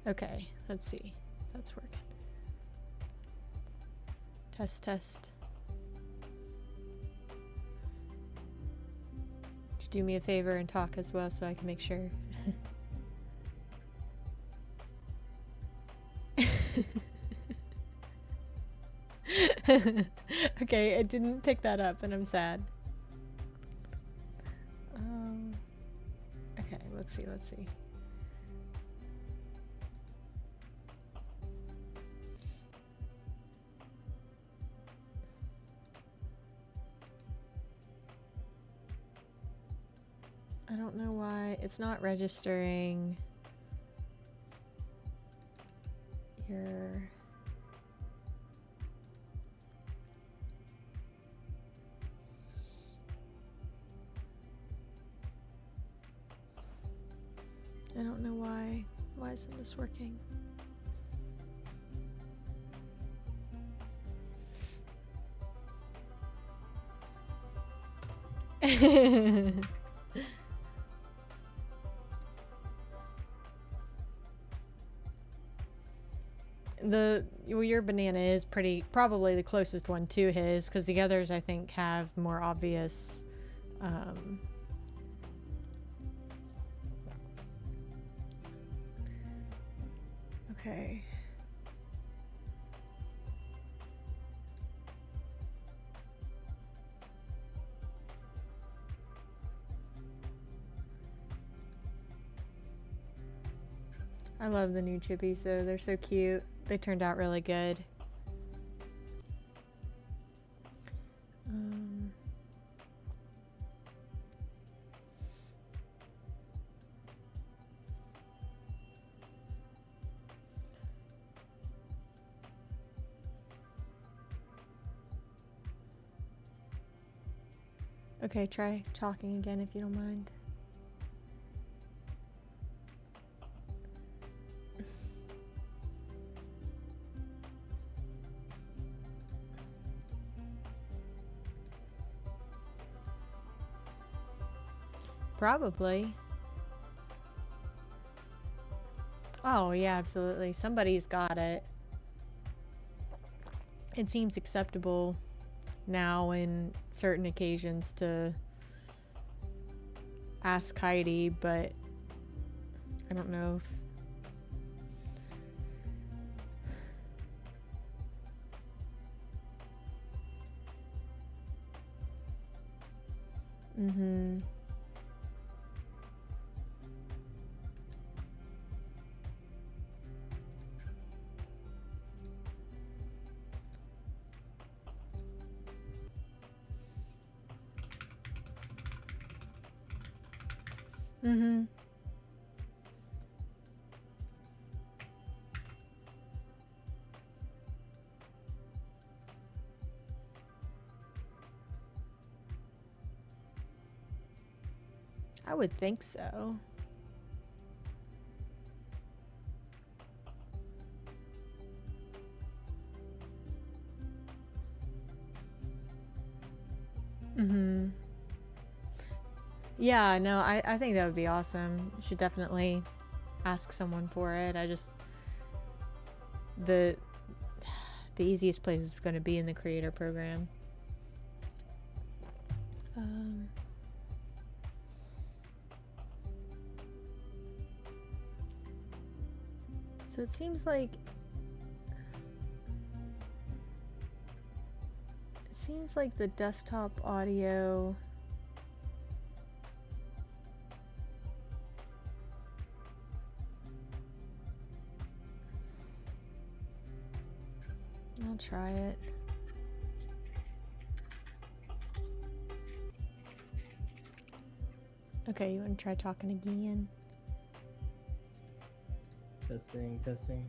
Okay, let's see. That's working. Test, test. Just do me a favor and talk as well so I can make sure. Okay, I didn't pick that up and I'm sad. Okay, let's see, let's see. I don't know why it's not registering your... I don't know why. Why isn't this working? Your banana is probably the closest one to his, because the others I think have more obvious okay. I love the new chippies though, they're so cute. They turned out really good. Okay, try talking again if you don't mind. Probably. Oh, yeah, absolutely. Somebody's got it. It seems acceptable now in certain occasions to ask Heidi, but I don't know if... Mm-hmm. Mm-hmm. I would think so. Mm-hmm. Yeah, no, I think that would be awesome. You should definitely ask someone for it. I just... The easiest place is going to be in the creator program. So it seems like... It seems like the desktop audio... I'll try it. Okay, you want to try talking again? Testing, testing.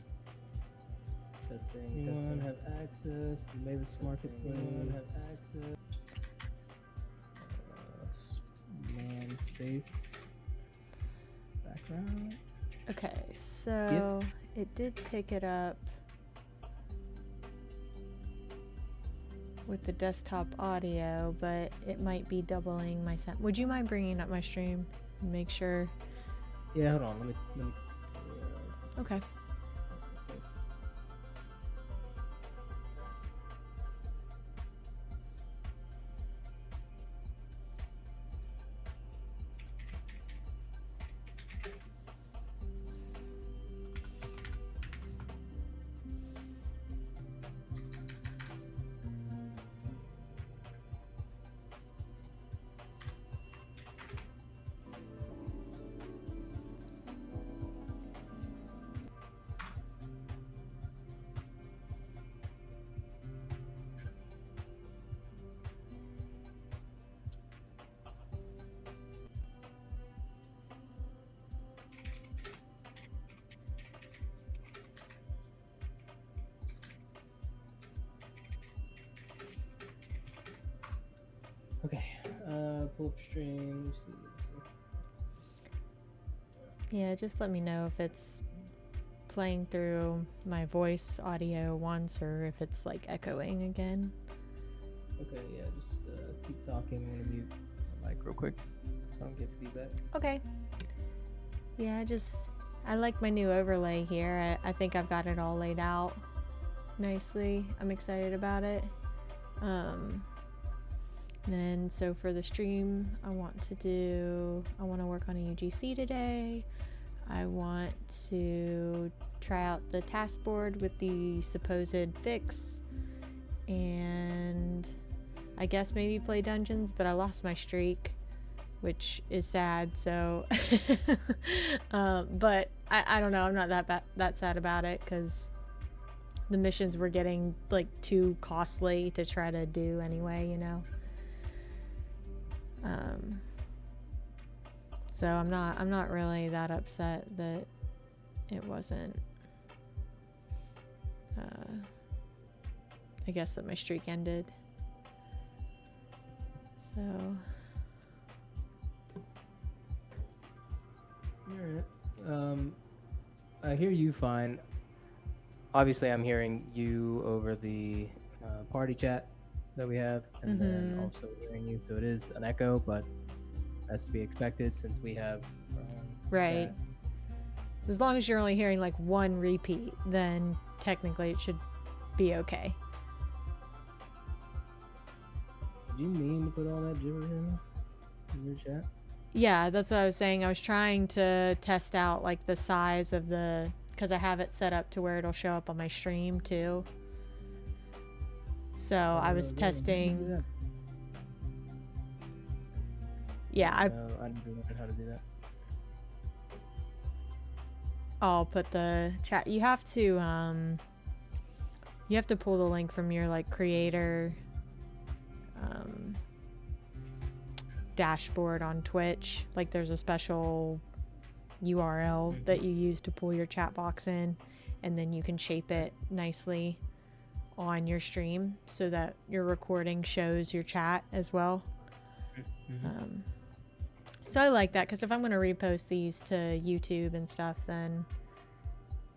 Testing, anyone have access to Mavis Marketplace? Anyone have access? Man space. Background. Okay, so it did pick it up with the desktop audio, but it might be doubling my sound. Would you mind bringing up my stream and make sure? Yeah, hold on. Let me Okay. pull up streams. Yeah, just let me know if it's playing through my voice audio once or if it's like echoing again. Okay, yeah, just keep talking. I'm gonna mute my mic real quick so I don't get feedback. Okay. Yeah, I like my new overlay here. I think I've got it all laid out nicely. I'm excited about it. Then so for the stream, I want to work on a UGC today. I want to try out the Taskboard with the supposed fix, and I guess maybe play dungeons, but I lost my streak, which is sad. So, but I don't know. I'm not that sad about it because the missions were getting like too costly to try to do anyway, you know. So I'm not really that upset that it wasn't. I guess that my streak ended. So. Alright. I hear you fine. Obviously, I'm hearing you over the party chat that we have, and then also hearing you, so it is an echo, but that's to be expected since we have right. chat. As long as you're only hearing like one repeat, then technically it should be okay. Did you mean to put all that gibberish in your chat? Yeah, that's what I was saying. I was trying to test out like the size of because I have it set up to where it'll show up on my stream too. So I was testing. Yeah, I need to learn how to do that. I'll put the chat. You have to pull the link from your like creator dashboard on Twitch. Like there's a special URL that you use to pull your chat box in, and then you can shape it nicely on your stream so that your recording shows your chat as well. So I like that because if I'm going to repost these to YouTube and stuff, then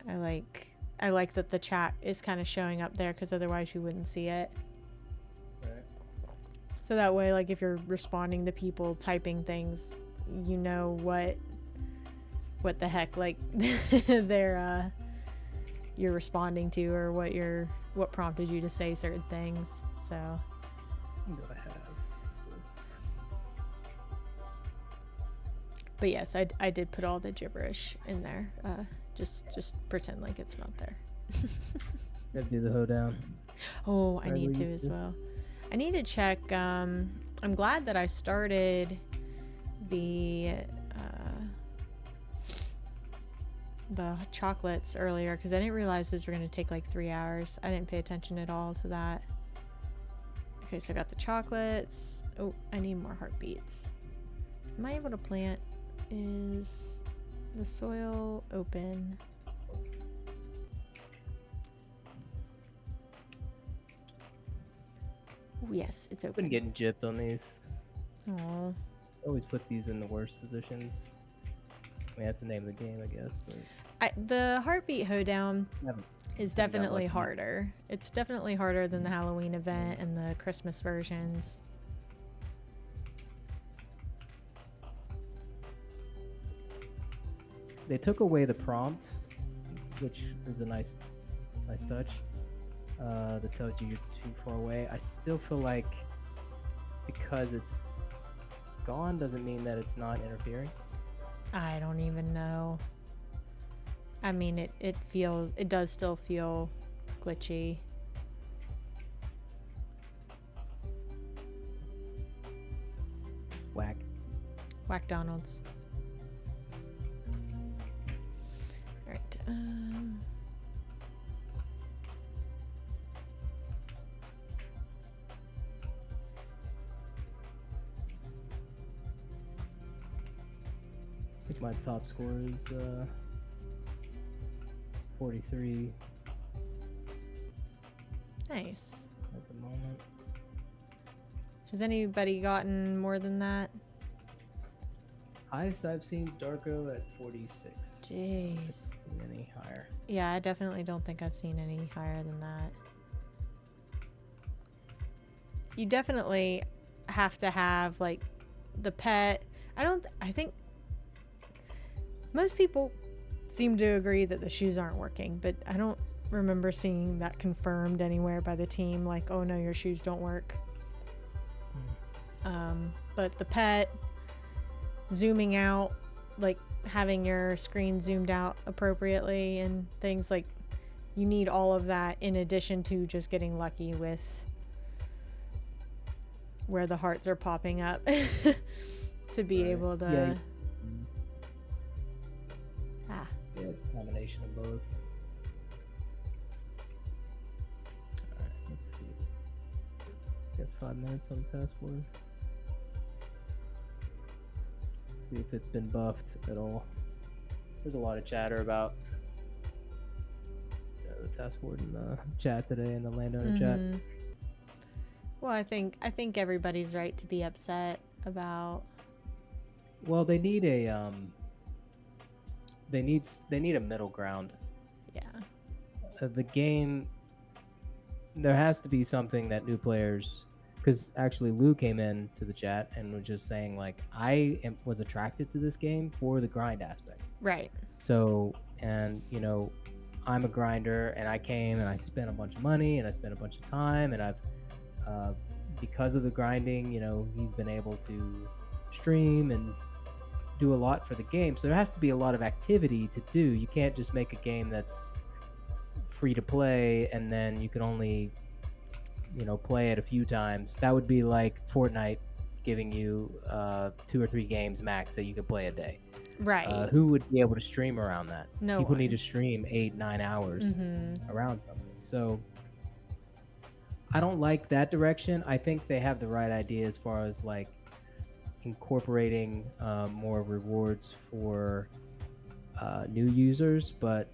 I like that the chat is kind of showing up there because otherwise you wouldn't see it. Right. So that way, like if you're responding to people typing things, you know what the heck like you're responding to, or what prompted you to say certain things. So but yes, I did put all the gibberish in there. Just pretend like it's not there. Gotta do the hoedown. Oh, I need to as well. I need to check. I'm glad that I started the chocolates earlier because I didn't realize those were going to take like 3 hours. I didn't pay attention at all to that. Okay, so I got the chocolates. Oh, I need more heartbeats. Am I able to plant? Is the soil open? Oh, yes, it's open. Been getting gypped on these. Oh. Always put these in the worst positions. I mean, that's the name of the game, I guess. But the heartbeat hoedown is definitely harder. It's definitely harder than the Halloween event and the Christmas versions. They took away the prompt, which is a nice touch. That tells you you're too far away. I still feel like because it's gone doesn't mean that it's not interfering. I don't even know. I mean, it does still feel glitchy. Whack Donalds. All right. I think my top score is 43. Nice. At the moment. Has anybody gotten more than that? Highest I've seen is Darko at 46. Jeez. Any higher? Yeah, I definitely don't think I've seen any higher than that. You definitely have to have like the pet. I think most people seem to agree that the shoes aren't working, but I don't remember seeing that confirmed anywhere by the team, like, oh no, your shoes don't work. But the pet, zooming out, like having your screen zoomed out appropriately and things, like, you need all of that in addition to just getting lucky with where the hearts are popping up to be able to... Yeah. Yeah, it's a combination of both. Alright, let's see. Got 5 minutes on the taskboard. See if it's been buffed at all. There's a lot of chatter about the taskboard in the chat today, in the landowner chat. Well, I think everybody's right to be upset about... Well, they need a they need a middle ground. Yeah. The game, there has to be something that new players, because actually Lou came in to the chat and was just saying, like, was attracted to this game for the grind aspect. Right. So, and you know, I'm a grinder, and I came and I spent a bunch of money and I spent a bunch of time, and I've because of the grinding, you know, he's been able to stream and do a lot for the game. So there has to be a lot of activity to do. You can't just make a game that's free to play and then you can only, you know, play it a few times. That would be like Fortnite giving you 2 or 3 games max that you could play a day. Right. Who would be able to stream around that? No People one. need to stream 8-9 hours around something. So I don't like that direction. I think they have the right idea as far as like incorporating more rewards for new users, but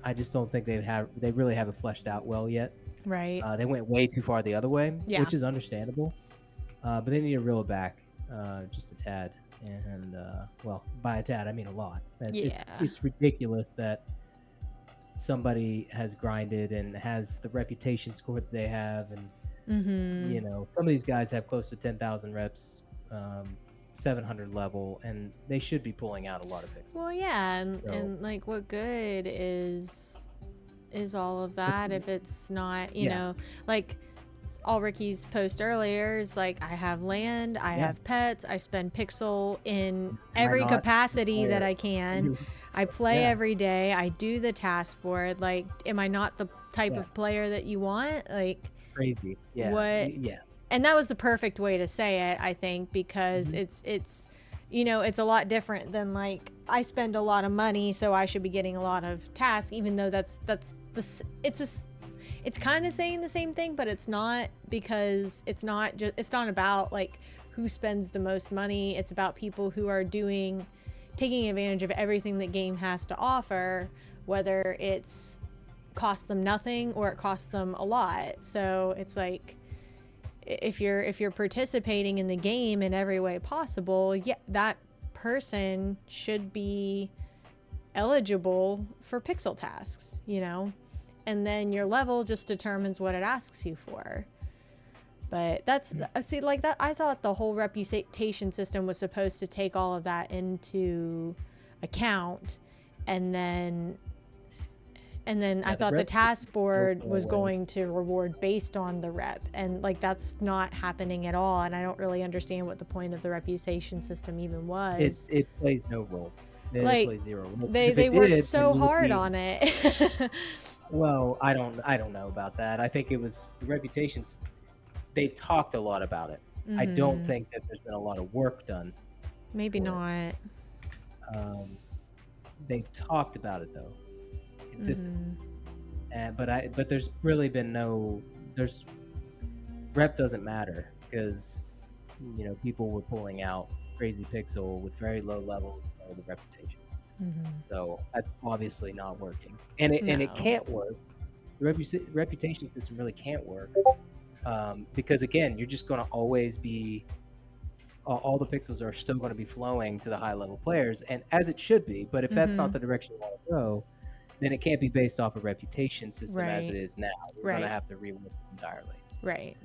I just don't think they really haven't fleshed out well yet. Right. They went way too far the other way, Yeah. which is understandable. But they need to reel it back just a tad. And well, by a tad, I mean a lot. It's ridiculous that somebody has grinded and has the reputation score that they have, and you know, some of these guys have close to 10,000 reps, 700 level, and they should be pulling out a lot of pixels. Well, yeah, and like, what good is all of that if it's not, you know, like all Ricky's post earlier is like, I have land, I have pets, I spend pixel in every capacity that I can. I play every day. I do the task board. Like, am I not the type of player that you want? Like, crazy. Yeah. What? Yeah. And that was the perfect way to say it, I think, because it's you know, it's a lot different than like, I spend a lot of money, so I should be getting a lot of tasks, even though it's kind of saying the same thing, but it's not, because it's not about like who spends the most money. It's about people who are taking advantage of everything that game has to offer, whether it's cost them nothing or it costs them a lot. So it's like, if you're participating in the game in every way possible, that person should be eligible for pixel tasks, you know, and then your level just determines what it asks you for. But that's, see, like that, I thought the whole reputation system was supposed to take all of that into account, and then I thought the task board was going to reward based on the rep, and like, that's not happening at all, and I don't really understand what the point of the reputation system even was. It plays no role. It plays zero role. They worked so hard on it. Well, I don't know about that. I think it was the reputations. They've talked a lot about it. I don't think that there's been a lot of work done. Maybe not. They've talked about it though, consistently. But there's really been rep doesn't matter, because you know, people were pulling out crazy pixel with very low levels of the reputation. So that's obviously not working, and it can't work. The reputation system really can't work Because again, you're just going to always be all the pixels are still going to be flowing to the high level players, and as it should be. But if that's not the direction you want to go, then it can't be based off a reputation system as it Right. is now. You're going to Right. have to rework it entirely. Right.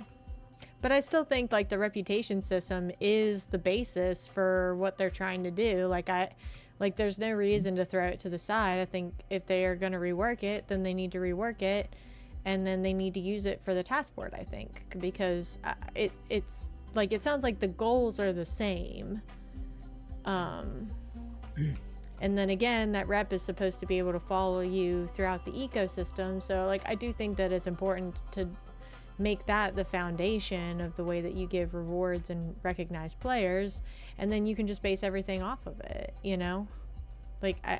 But I still think like the reputation system is the basis for what they're trying to do. Like there's no reason to throw it to the side. I think if they are going to rework it, then they need to rework it, and then they need to use it for the task board, I think, because it's like it sounds like the goals are the same. And then again, that rep is supposed to be able to follow you throughout the ecosystem. So like I do think that it's important to make that the foundation of the way that you give rewards and recognize players, and then you can just base everything off of it, you know? Like I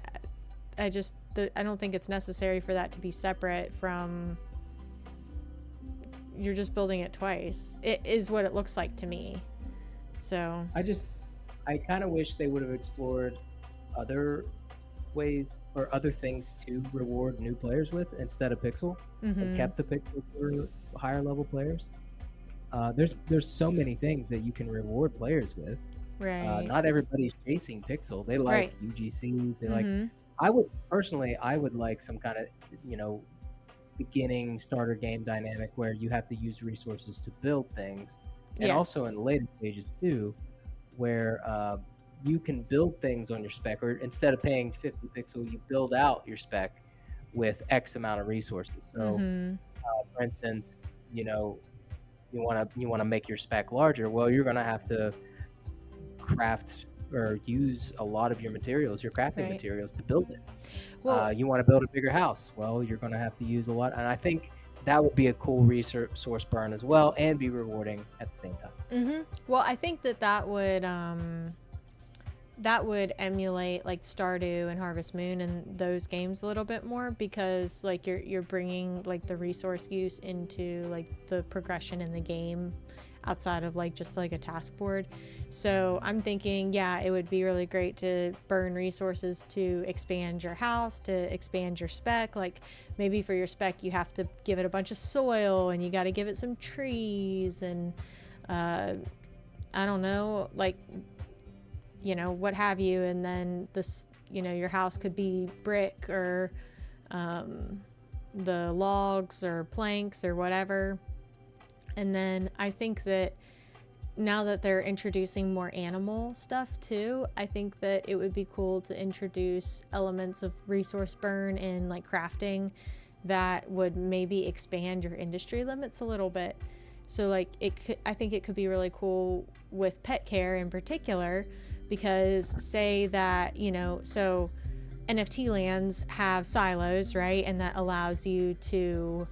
don't think it's necessary for that to be separate from you're just building it twice. It is what it looks like to me. So I kind of wish they would have explored other ways or other things to reward new players with instead of pixel, and kept the pixel for higher level players. There's so many things that you can reward players with. right. Not everybody's chasing pixel. They like Right. UGCs. They like. I would like some kind of beginning starter game dynamic where you have to use resources to build things, and also in the later stages too, where you can build things on your spec, or instead of paying 50 pixel, you build out your spec with X amount of resources. So, for instance, you want to make your spec larger. Well, you're going to have to craft or use a lot of your materials, your crafting materials, to build it. Well, you want to build a bigger house. Well, you're going to have to use a lot, and I think that would be a cool resource burn as well, and be rewarding at the same time. Well, I think that would emulate like Stardew and Harvest Moon and those games a little bit more, because like you're bringing like the resource use into like the progression in the game outside of like just like a task board. So I'm thinking, yeah, it would be really great to burn resources to expand your house, to expand your spec. Like maybe for your spec you have to give it a bunch of soil, and you got to give it some trees, and I don't know, like, you know, what have you. And then this, you know, your house could be brick or the logs or planks or whatever. And then I think that now that they're introducing more animal stuff too, I think that it would be cool to introduce elements of resource burn in like crafting that would maybe expand your industry limits a little bit. So like I think it could be really cool with pet care in particular, because say that, you know, so NFT lands have silos, right? And that allows you to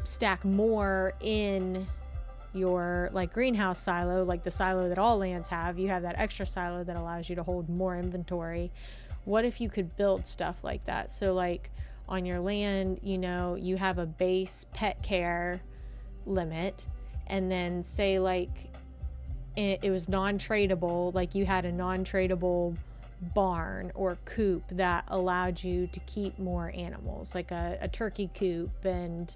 stack more in your like greenhouse silo, like the silo that all lands have. You have that extra silo that allows you to hold more inventory. What if you could build stuff like that? So like on your land, you know, you have a base pet care limit, and then say like it was non-tradable, like you had a non-tradable barn or coop that allowed you to keep more animals, like a turkey coop and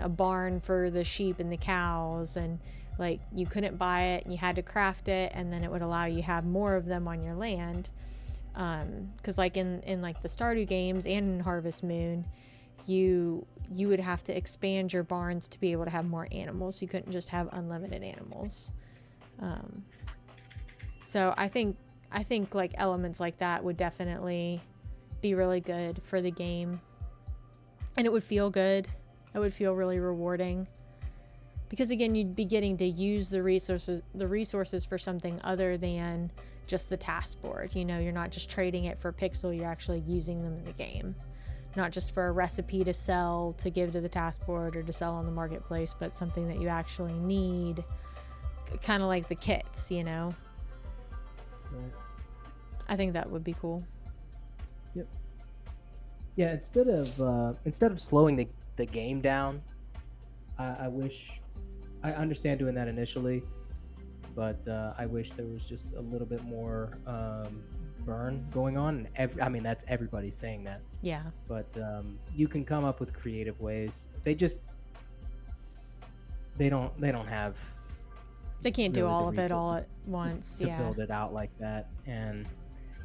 a barn for the sheep and the cows, and like you couldn't buy it and you had to craft it, and then it would allow you to have more of them on your land. Because like in like the Stardew games and in Harvest Moon, you would have to expand your barns to be able to have more animals. You couldn't just have unlimited animals. So I think like elements like that would definitely be really good for the game, and it would feel good. It would feel really rewarding, because again, you'd be getting to use the resources for something other than just the task board. You know, you're not just trading it for pixel, you're actually using them in the game, not just for a recipe to sell, to give to the task board or to sell on the marketplace, but something that you actually need, kind of like the kits, you know. Right. I think that would be cool. Yep. Yeah, instead of slowing the game down, I wish, I understand doing that initially, but I wish there was just a little bit more burn going on. And I mean, that's everybody saying that. Yeah. But you can come up with creative ways. they don't have They can't do really the all of it all resources at once. to Yeah. build it out like that, and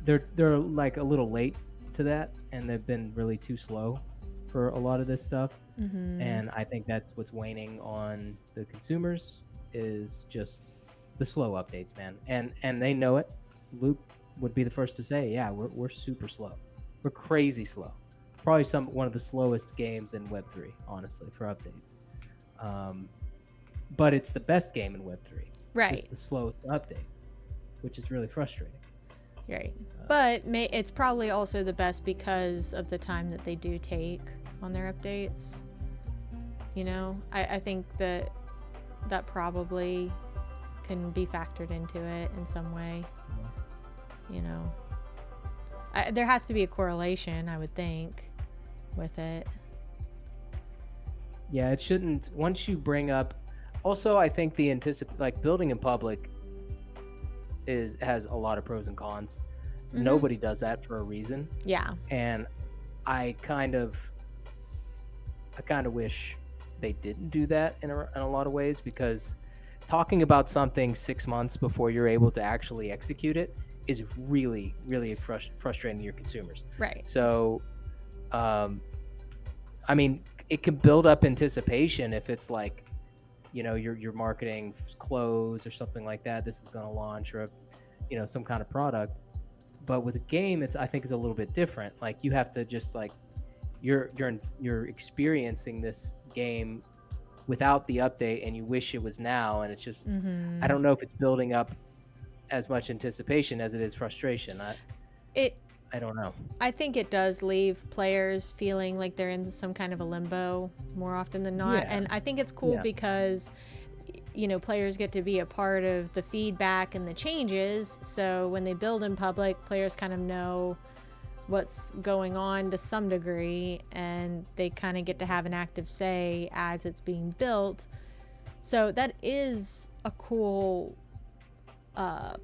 they're like a little late to that, and they've been really too slow for a lot of this stuff. And I think that's what's waning on the consumers is just the slow updates, man. And they know it. Luke would be the first to say, yeah, we're super slow. We're crazy slow. Probably one of the slowest games in Web3, honestly, for updates. But it's the best game in Web3. Right. Just the slowest to update, which is really frustrating. Right. But it's probably also the best because of the time that they do take on their updates. You know, I think that probably can be factored into it in some way. You know, there has to be a correlation, I would think, with it. Yeah, it shouldn't. Once you bring up, also I think the like building in public has a lot of pros and cons. Nobody does that for a reason. Yeah. And I kind of wish they didn't do that in a lot of ways, because talking about something 6 months before you're able to actually execute it is really, really frustrating to your consumers. Right. So, I mean, it can build up anticipation if it's like, you know, your marketing clothes or something like that. This is going to launch, or you know, some kind of product. But with a game, I think it's a little bit different. Like you have to just like you're experiencing this game without the update, and you wish it was now, and it's just I don't know if it's building up as much anticipation as it is frustration. I don't know. I think it does leave players feeling like they're in some kind of a limbo more often than not. Yeah. And I think it's cool because, you know, players get to be a part of the feedback and the changes. So when they build in public, players kind of know what's going on to some degree, and they kind of get to have an active say as it's being built. So that is a cool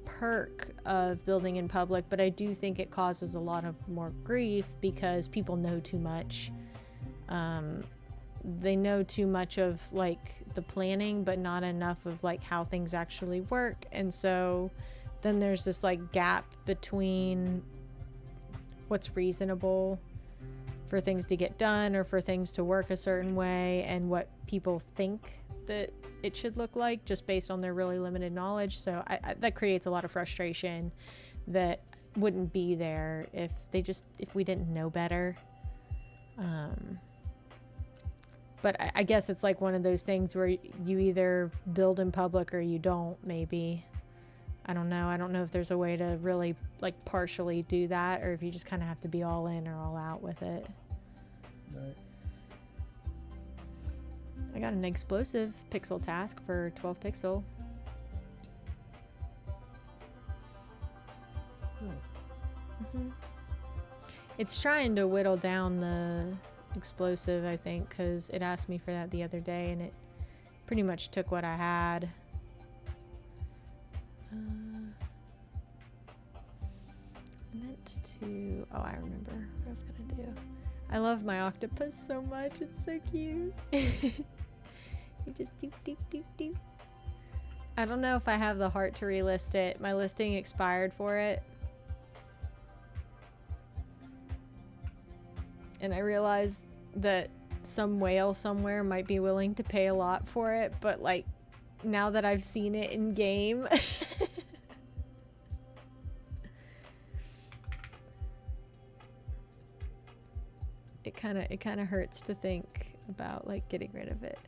perk of building in public, but I do think it causes a lot of more grief because people know too much. They know too much of like the planning, but not enough of like how things actually work. And so then there's this like gap between what's reasonable for things to get done or for things to work a certain way and what people think that it should look like just based on their really limited knowledge. So that creates a lot of frustration that wouldn't be there if we didn't know better. But I guess it's like one of those things where you either build in public or you don't, maybe. I don't know. I don't know if there's a way to really like partially do that, or if you just kind of have to be all in or all out with it. Right. I got an explosive pixel task for 12 pixel. Nice. It's trying to whittle down the explosive, I think, because it asked me for that the other day and it pretty much took what I had. I meant to... Oh, I remember what I was going to do. I love my octopus so much. It's so cute. You just doop, doop, doop, doop. I don't know if I have the heart to relist it. My listing expired for it. And I realized that some whale somewhere might be willing to pay a lot for it, but like now that I've seen it in game, it kind of hurts to think about like getting rid of it.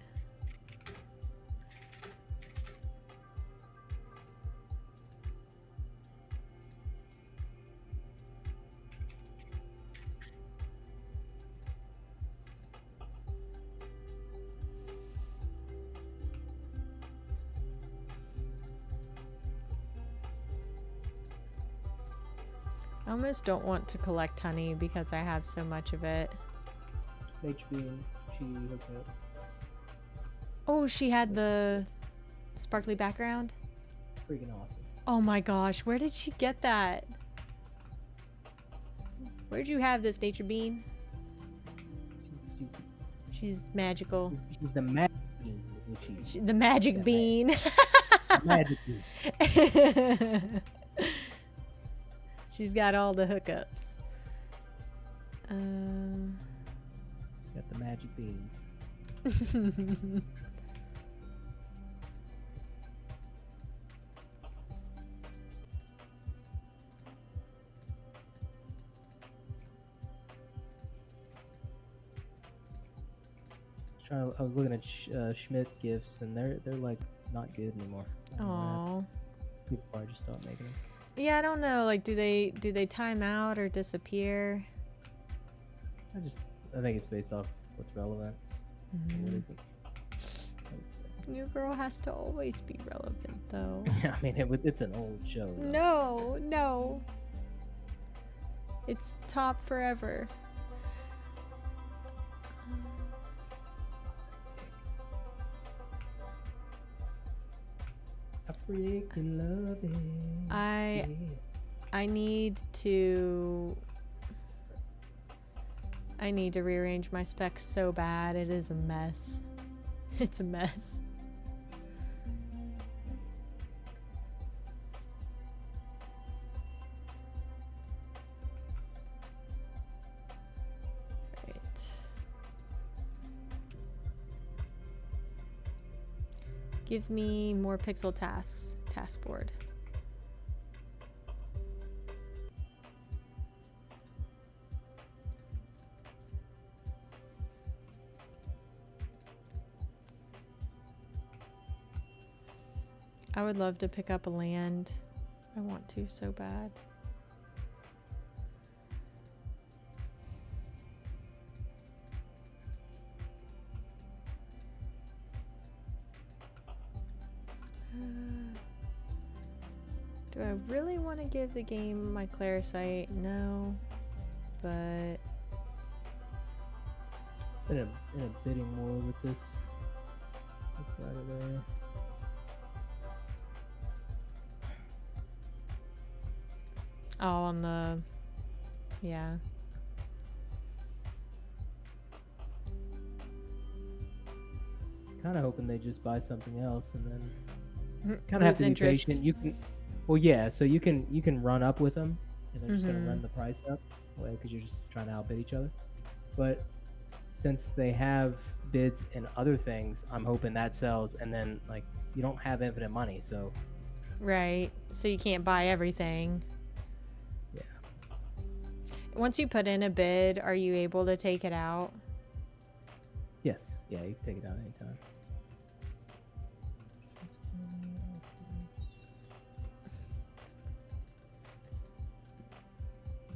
I almost don't want to collect honey because I have so much of it. HB, she hooked up. Oh, she had the sparkly background? Freaking awesome. Oh my gosh, where did she get that? Where'd you have this, Nature Bean? She's magical. She's the magic bean, if The magic Yeah, bean. The magic bean. She's got all the hookups. Got the magic beans. I was looking at Schmidt gifts, and they're like not good anymore. Oh. People probably just stop making them. Yeah, I don't know. Like, do they time out or disappear? I think it's based off what's relevant. Mm-hmm. What isn't? New Girl has to always be relevant, though. I mean, it's an old show. Though. No. It's top forever. I freaking love it. I need to rearrange my specs so bad. It is a mess. It's a mess. Right. Give me more pixel tasks, taskboard. I would love to pick up a land. I want to so bad. Do I really want to give the game my Clarisite? No, but In a bidding war with this guy today. oh, on the yeah. Kind of hoping they just buy something else, and then kind of have Lose to be interest. patient. You can, well, yeah. So you can run up with them, and they're just gonna Mhm. run the price up, because you're just trying to outbid each other. But since they have bids and other things, I'm hoping that sells, and then like you don't have infinite money, so Right. So you can't buy everything. yeah. Once you put in a bid, are you able to take it out? Yes, yeah, you can take it out anytime.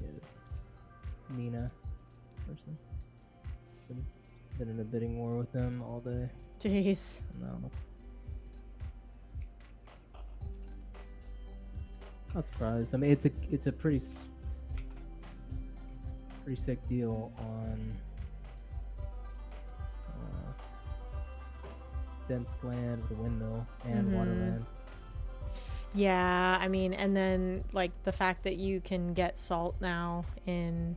Yes, Nina person. Been in a bidding war with them all day. Jeez. No. Not surprised. I mean, it's a pretty sick deal on dense land with a windmill and waterland. Yeah, I mean, and then like the fact that you can get salt now in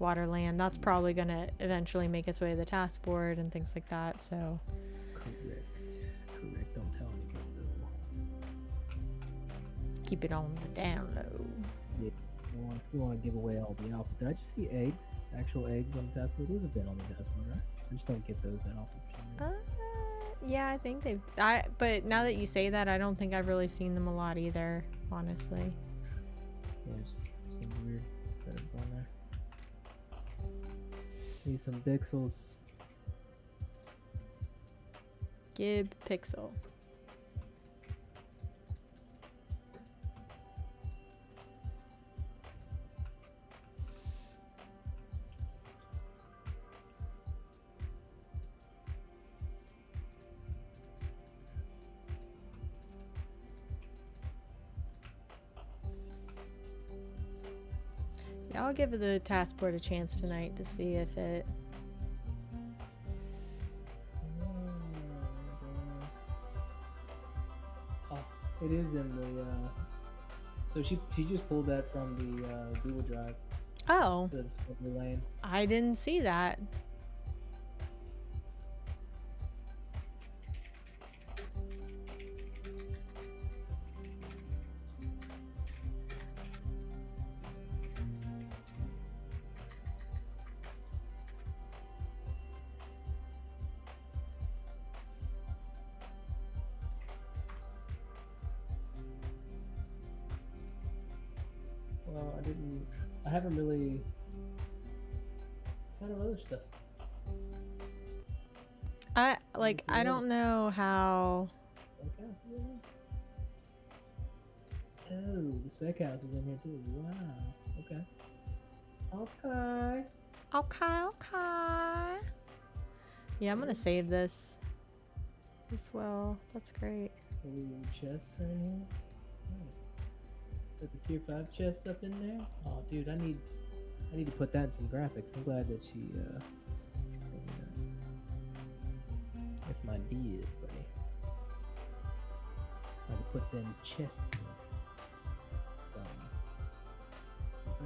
Waterland, that's probably gonna eventually make its way to the task board and things like that. So Correct. Don't tell anyone though. keep it on the down low. Yeah, you want to give away all the alpha. Did I just see eggs? Actual eggs on the task board? Those have been on the task board, right? I just don't get those that often. For some reason. Yeah, I think they've. But now that you say that, I don't think I've really seen them a lot either. Honestly. Yeah, it just seems weird that it's on there. Need some pixels. Gib pixel. Yeah, I'll give the task board a chance tonight to see if it. Oh, it is in the. So she just pulled that from the Google Drive. Oh, The Discovery Lane. I didn't see that. I didn't. I haven't really. I don't know other stuff. I don't know how. Spec house is in here? Oh, the spec house is in here too. Wow. Okay. Okay. Okay. Yeah, I'm gonna save this as well. That's great. Little chests are in here. Nice. Got the tier 5 chests up in there. Oh, dude, I need to put that in some graphics. I'm glad that she told me that. That's my ideas, buddy. I can put them chests in some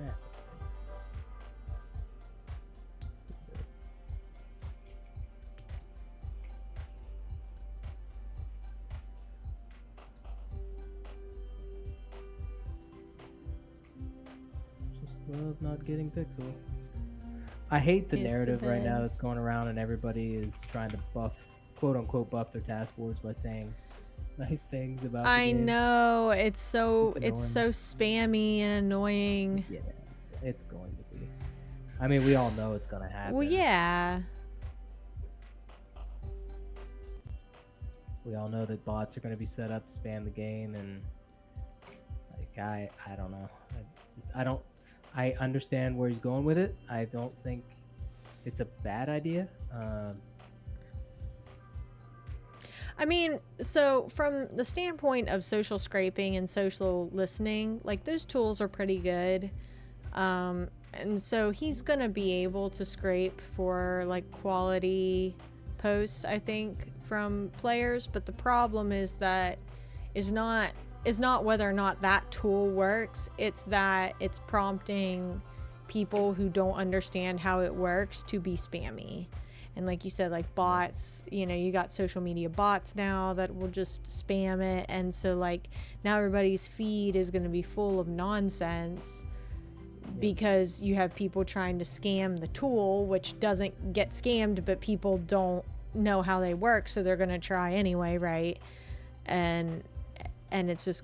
graphics. Love not getting pixel. I hate the narrative right now that's going around, and everybody is trying to buff, quote unquote, buff their task boards by saying nice things about. I know it's so spammy and annoying. Yeah, it's going to be. I mean, we all know it's gonna happen. Well, yeah. We all know that bots are gonna be set up to spam the game, and like I don't know. I understand where he's going with it. I don't think it's a bad idea. I mean, so from the standpoint of social scraping and social listening, like those tools are pretty good. And so he's going to be able to scrape for like quality posts, I think, from players. But the problem is that is not whether or not that tool works. It's that it's prompting people who don't understand how it works to be spammy. And like you said, like bots, you know, you got social media bots now that will just spam it. And so like now everybody's feed is going to be full of nonsense because you have people trying to scam the tool, which doesn't get scammed, but people don't know how they work. So they're going to try anyway. Right. And it's just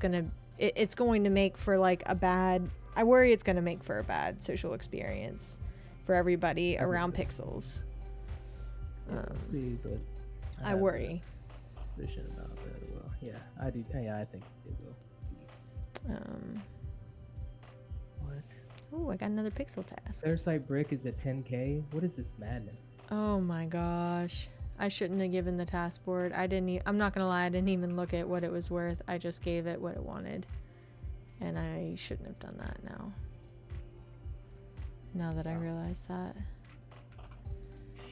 it's going to make for like I worry it's going to make for a bad social experience for everybody around Pixels. See, but I worry. Suspicion about that as well. Yeah, I do. Yeah, I think it will. What? Oh, I got another pixel task. Parasite Brick is at 10K. What is this madness? Oh my gosh. I shouldn't have given the task board. I'm not gonna lie, I didn't even look at what it was worth. I just gave it what it wanted. And I shouldn't have done that now that I realize that.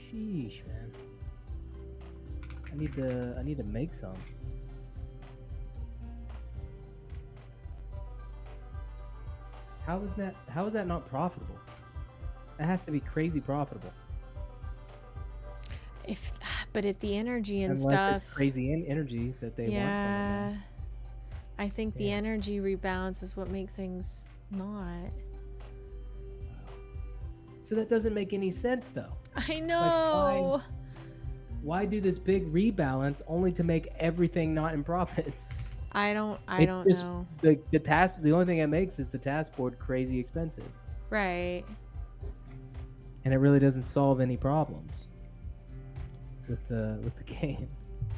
Sheesh, man. I need to make some. How is that not profitable? That has to be crazy profitable. But if the energy and Unless stuff, it's crazy energy that they want from it. I think the energy rebalance is what makes things not. So that doesn't make any sense, though. I know. Like, why do this big rebalance only to make everything not in profits? I don't know. The only thing it makes is the task board crazy expensive. Right. And it really doesn't solve any problems with the game.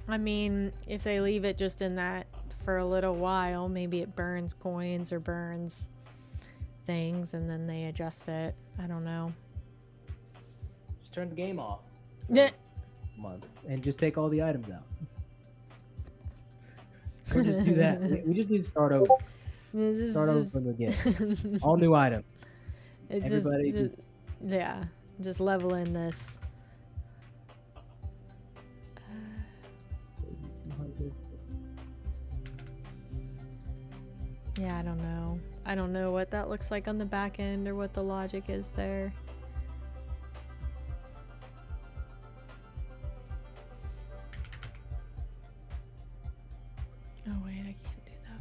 I mean, if they leave it just in that for a little while, maybe it burns coins or burns things and then they adjust it. I don't know. Just turn the game off. Yeah. Months and just take all the items out. Or just do that. We just need to start over. Start over from the beginning. All new item. Everybody. Just level in this. 200. Yeah, I don't know. I don't know what that looks like on the back end or what the logic is there. Oh wait, I can't do that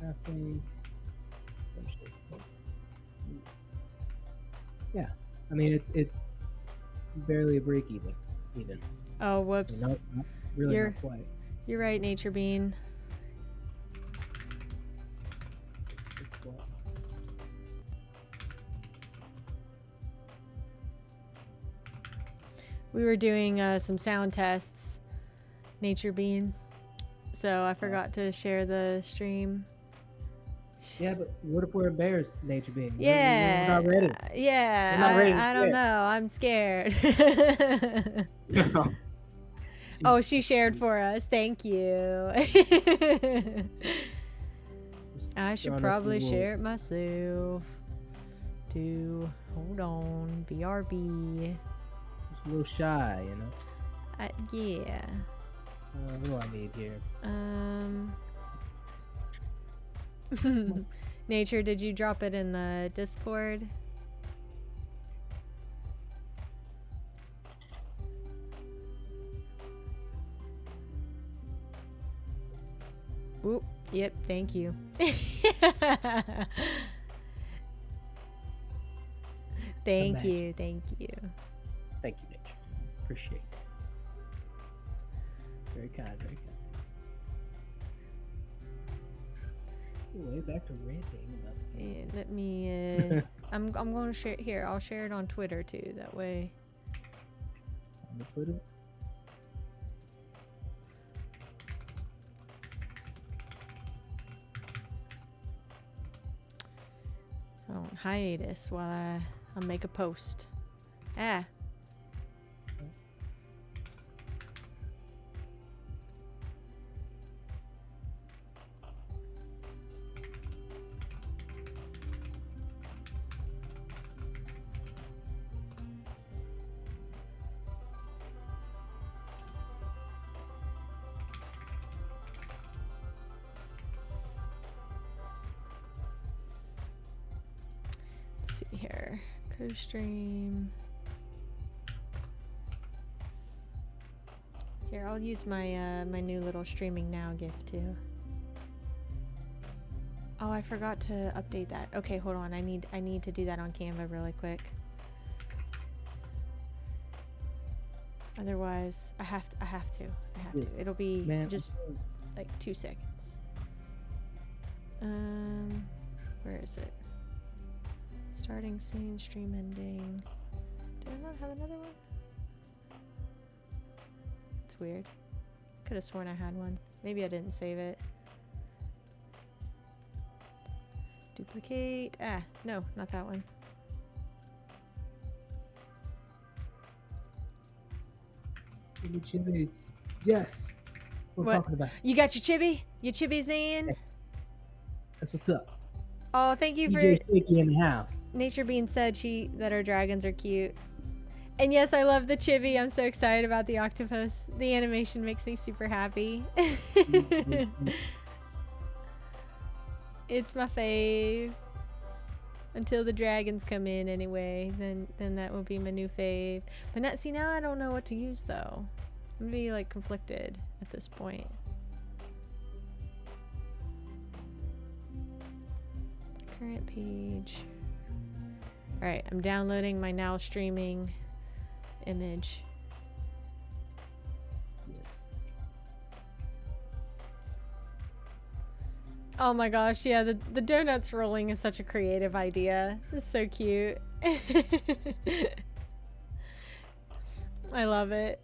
one. Crafting. I mean, it's barely a break even. Even. Oh, I mean, whoops. not really, You're not quite. you're right, Nature Bean. We were doing some sound tests, Nature Bean. So I forgot to share the stream. Yeah, but what if we're bears, Nature Being? Yeah. We're not ready. Yeah. We're not ready to I don't share. know. I'm scared. No. Oh, she shared for us. Thank you. I should probably share it myself. Too. Hold on. BRB. Just a little shy, you know. Yeah. What do I need here? Nature, did you drop it in the Discord? Oop. Yep, thank you. Thank you, thank you. Thank you, Nature. Appreciate it. Very kind, very kind. Anyway, back to ranting about the game. Yeah, let me I'm going to share here. I'll share it on Twitter too. That way. On the Twitters. On hiatus while I make a post. Ah. See here, co-stream. Here, I'll use my my new little streaming now gift too. Oh, I forgot to update that. Okay, hold on. I need to do that on Canva really quick. Otherwise, I have to. It'll be just like 2 seconds. Where is it? Starting scene, stream ending. Do I not have another one? That's weird. Could have sworn I had one. Maybe I didn't save it. Duplicate. Ah, no, not that one. The chibis. Yes. What we're talking about. You got your chibi? Your chibi's in? Yeah. That's what's up. Oh, thank you for Shaky in the house. Nature Bean said that our dragons are cute. And yes, I love the chibi. I'm so excited about the octopus. The animation makes me super happy. It's my fave. Until the dragons come in anyway, then that will be my new fave. But now I don't know what to use though. I'm gonna be like conflicted at this point. Current page. Alright, I'm downloading my now streaming image. Yes. Oh my gosh, yeah, the donuts rolling is such a creative idea. It's so cute. I love it.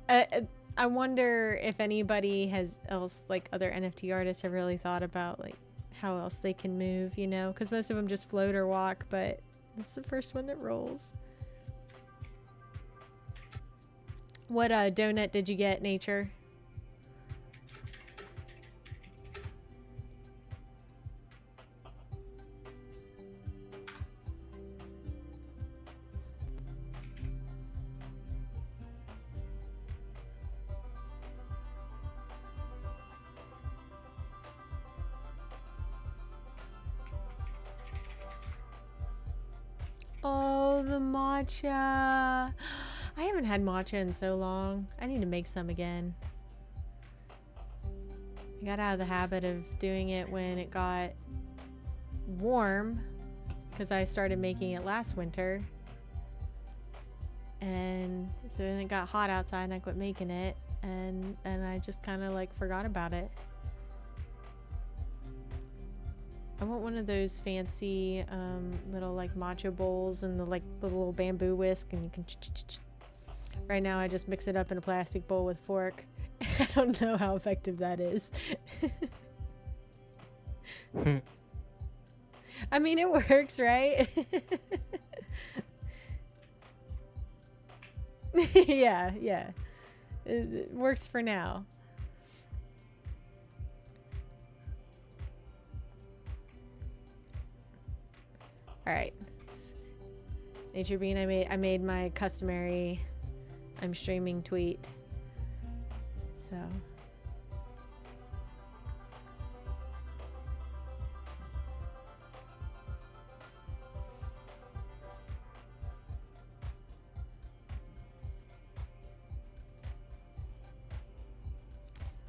I wonder if anybody else, like other NFT artists, have really thought about like how else they can move, you know? Because most of them just float or walk, but this is the first one that rolls. What donut did you get, Nature? Oh, the matcha. I haven't had matcha in so long. I need to make some again. I got out of the habit of doing it when it got warm because I started making it last winter. And so then it got hot outside and I quit making it, and I just kind of like forgot about it. I want one of those fancy little like matcha bowls and the little bamboo whisk, and you can right now I just mix it up in a plastic bowl with fork. I don't know how effective that is. I mean, it works, right? Yeah. It works for now. All right. Nature Bean, I made my customary I'm streaming tweet. So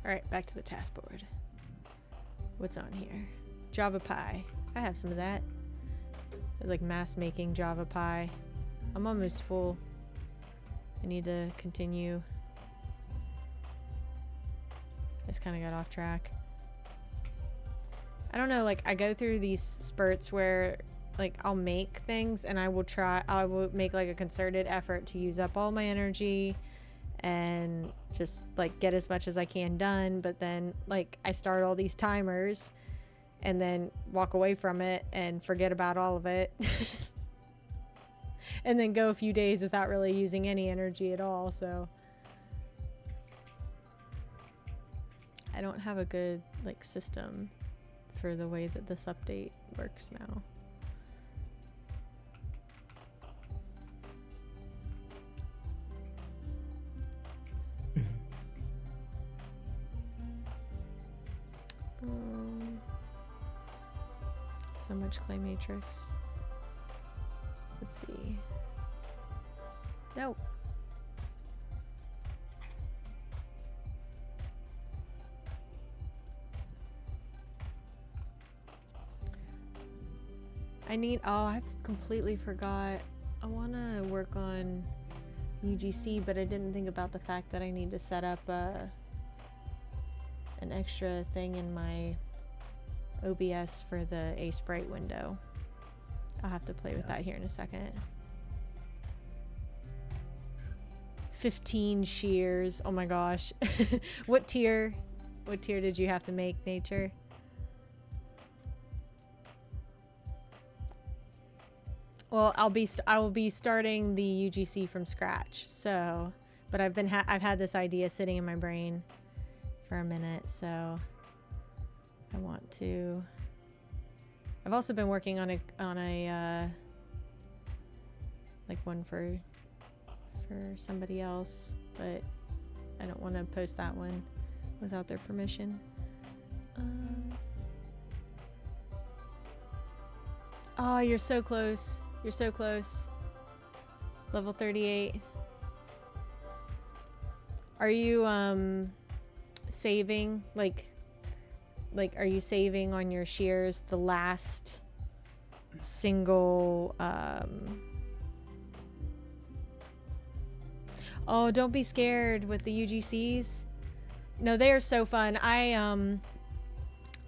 all right, back to the taskboard. What's on here? Java pie. I have some of that. It's like mass making Java pie. I'm almost full. I need to continue. Just kind of got off track. I don't know, like I go through these spurts where like I'll make things and I will make like a concerted effort to use up all my energy and just like get as much as I can done, but then like I start all these timers and then walk away from it and forget about all of it. And then go a few days without really using any energy at all. So I don't have a good like system for the way that this update works now. So much clay matrix. Let's see. Nope. I completely forgot. I want to work on UGC, but I didn't think about the fact that I need to set up an extra thing in my OBS for the Sprite window. I'll have to play with that here in a second. 15 shears. Oh my gosh. What tier did you have to make, Nature? Well, I will be starting the UGC from scratch. So, but I've had this idea sitting in my brain for a minute, so I want to. I've also been working on a like one for somebody else, but I don't want to post that one without their permission. Oh, you're so close. You're so close. Level 38. Are you saving like are you saving on your shears the last single Oh, don't be scared with the UGCs. No, they are so fun. I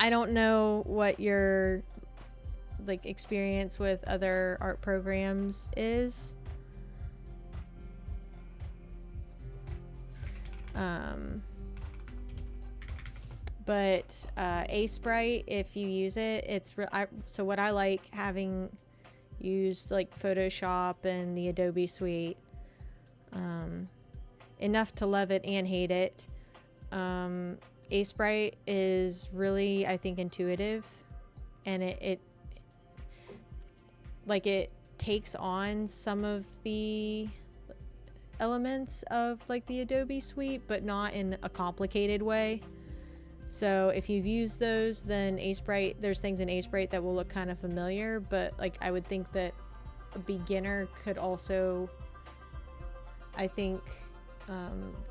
don't know what your like experience with other art programs is. But Sprite, if you use it, it's so what I like, having used like Photoshop and the Adobe suite enough to love it and hate it. Sprite is really, I think, intuitive, and it takes on some of the elements of like the Adobe suite, but not in a complicated way. So if you've used those, then Sprite, there's things in Sprite that will look kind of familiar, but like I would think that a beginner could also, I think,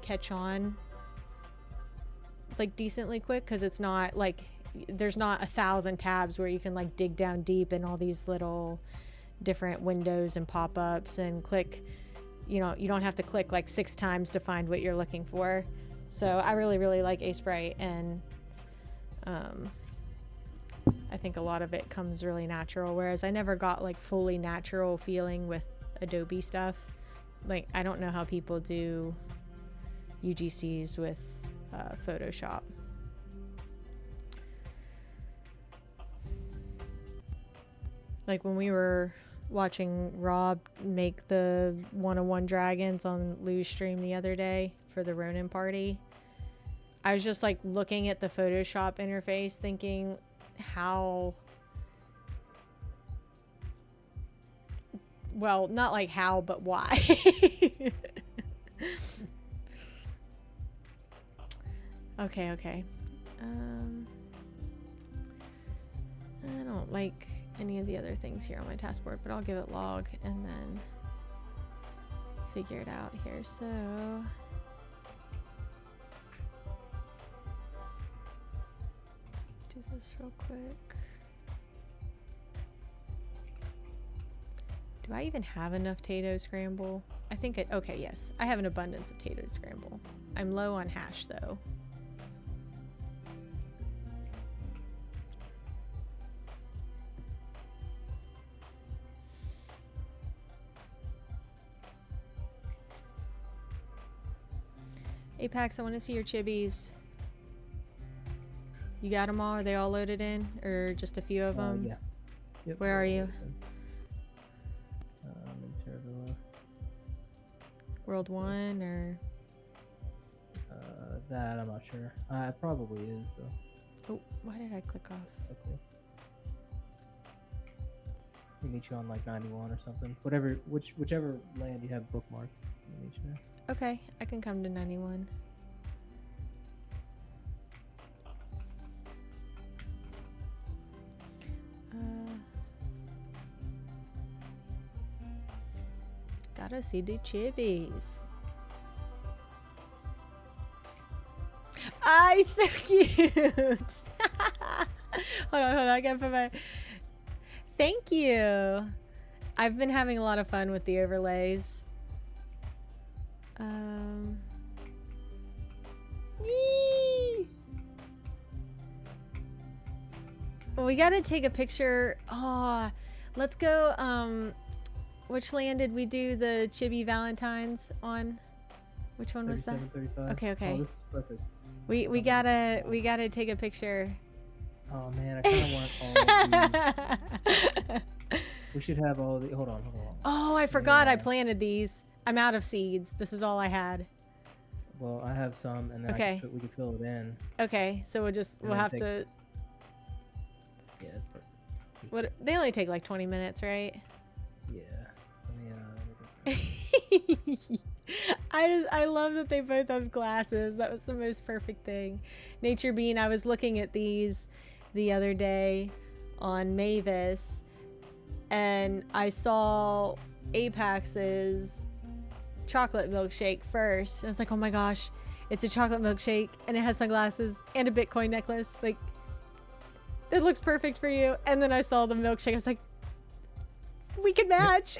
catch on like decently quick, because it's not like there's not 1,000 tabs where you can like dig down deep in all these little different windows and pop-ups and click, you know, you don't have to click like 6 times to find what you're looking for. So I really, really like Aseprite, and I think a lot of it comes really natural, whereas I never got like fully natural feeling with Adobe stuff. Like, I don't know how people do UGCs with Photoshop. Like when we were watching Rob make the 101 dragons on Lou's stream the other day for the Ronin party, I was just like looking at the Photoshop interface thinking how, well, not like how, but why. Okay. I don't like any of the other things here on my taskboard, but I'll give it log and then figure it out here. So do this real quick. Do I even have enough Tato scramble? I think okay, yes. I have an abundance of Tato scramble. I'm low on hash though. Apex, I want to see your chibis. You got them all? Are they all loaded in? Or just a few of them? Yeah. Yep, where are you? In Terravilla. World 1 or? That I'm not sure. It probably is though. Oh, why did I click off? Okay. We meet you on like 91 or something. Whichever land you have bookmarked. We'll meet you there. Okay, I can come to 91. Gotta see the chibis. Ah, he's so cute. Hold on. I gotta put my. Thank you. I've been having a lot of fun with the overlays. Yee! Well, we gotta take a picture. Oh, let's go. Which land did we do the Chibi Valentines on? Which one was that? 35. Okay. Oh, this is perfect. We gotta take a picture. Oh man, I kind of want all of these. We should have all the. Hold on. Oh, I forgot I planted these. I'm out of seeds. This is all I had. Well, I have some, and then okay. we can fill it in. Okay, so we'll have to. Yeah, that's perfect. What? They only take like 20 minutes, right? Yeah. I love that they both have glasses. That was the most perfect thing. Nature Bean, I was looking at these the other day on Mavis, and I saw Apax's chocolate milkshake first. I was like, oh my gosh, it's a chocolate milkshake and it has sunglasses and a Bitcoin necklace. Like, it looks perfect for you. And then I saw the milkshake. I was like, we can match.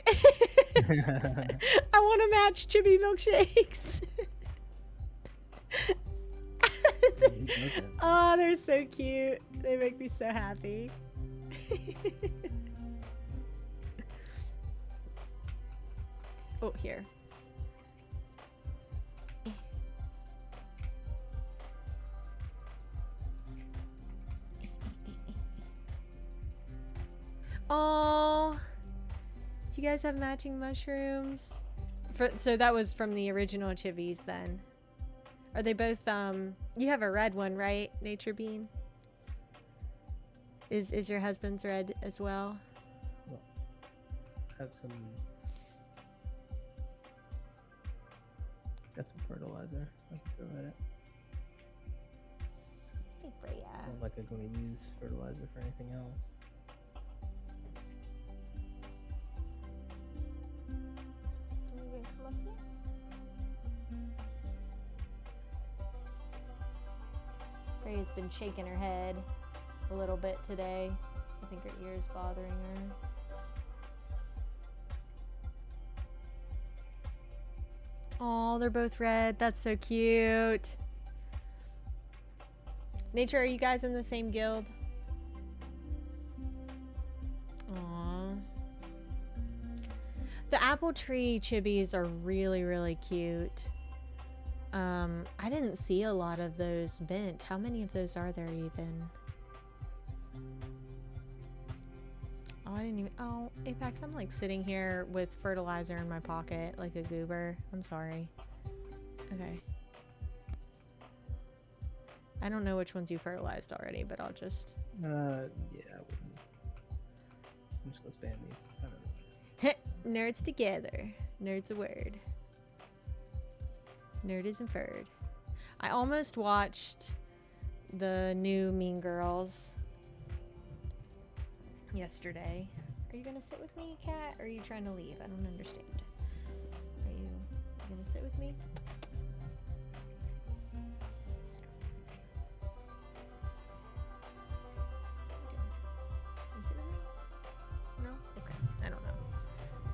I want to match chibi milkshakes. Oh, they're so cute. They make me so happy. Oh, here. Oh, do you guys have matching mushrooms? So that was from the original chibis then. Are they both, you have a red one, right, Nature Bean? Is your husband's red as well? Well, I have some... Got some fertilizer. I can throw at it. Hey, Freya. I don't like I'm going to use fertilizer for anything else. You gonna come up here? Freya's been shaking her head. a little bit today. I think her ear is bothering her. Oh, they're both red. That's so cute. Nature, are you guys in the same guild? Aww. The apple tree chibis are really, really cute. I didn't see a lot of those bent. How many of those are there even? Oh, I didn't even... Oh, Apex, I'm like sitting here with fertilizer in my pocket like a goober. I'm sorry. Okay. I don't know which ones you fertilized already, but I'll just... Yeah, I wouldn't. I'm just gonna spam these. I don't know. Nerds together. Nerd's a word. Nerd is inferred. I almost watched the new Mean Girls yesterday. Are you gonna sit with me, Kat, or are you trying to leave? I don't understand. Are you gonna sit with me? You sit with me? No? Okay. I don't know.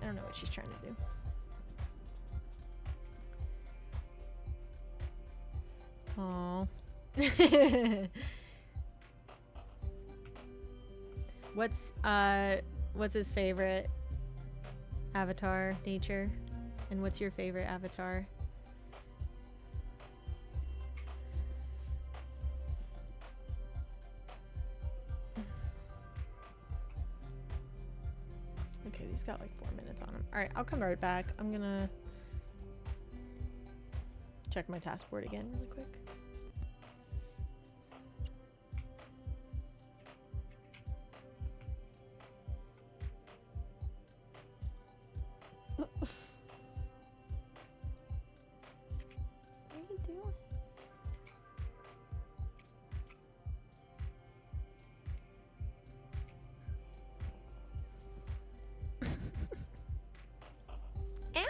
I don't know what she's trying to do. Aww. What's his favorite avatar, Nature? And what's your favorite avatar? Okay, he's got like 4 minutes on him. Alright, I'll come right back. I'm gonna check my task board again really quick. What are you doing?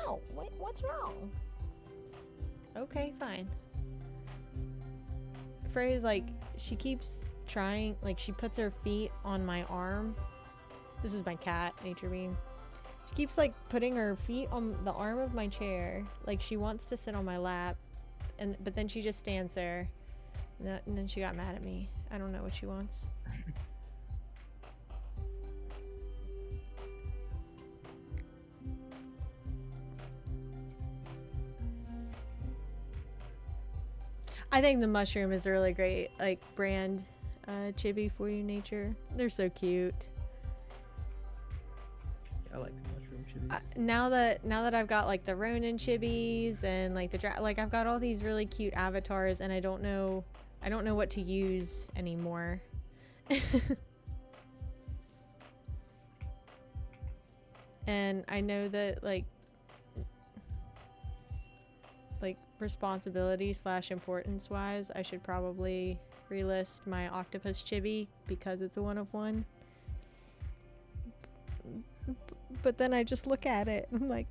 Ow! What's wrong? Okay, fine. Frey's like, she keeps trying, like she puts her feet on my arm. This is my cat, Nature Beam. She keeps like putting her feet on the arm of my chair. Like she wants to sit on my lap, but then she just stands there. And then she got mad at me. I don't know what she wants. I think the mushroom is a really great, like, brand chibi for you, Nature. They're so cute. I like the mushroom chibis. Now that I've got like the Ronin chibis and like like I've got all these really cute avatars, and I don't know what to use anymore. And I know that like responsibility / importance wise, I should probably relist my octopus chibi because it's a 1 of 1. But then I just look at it and I'm like,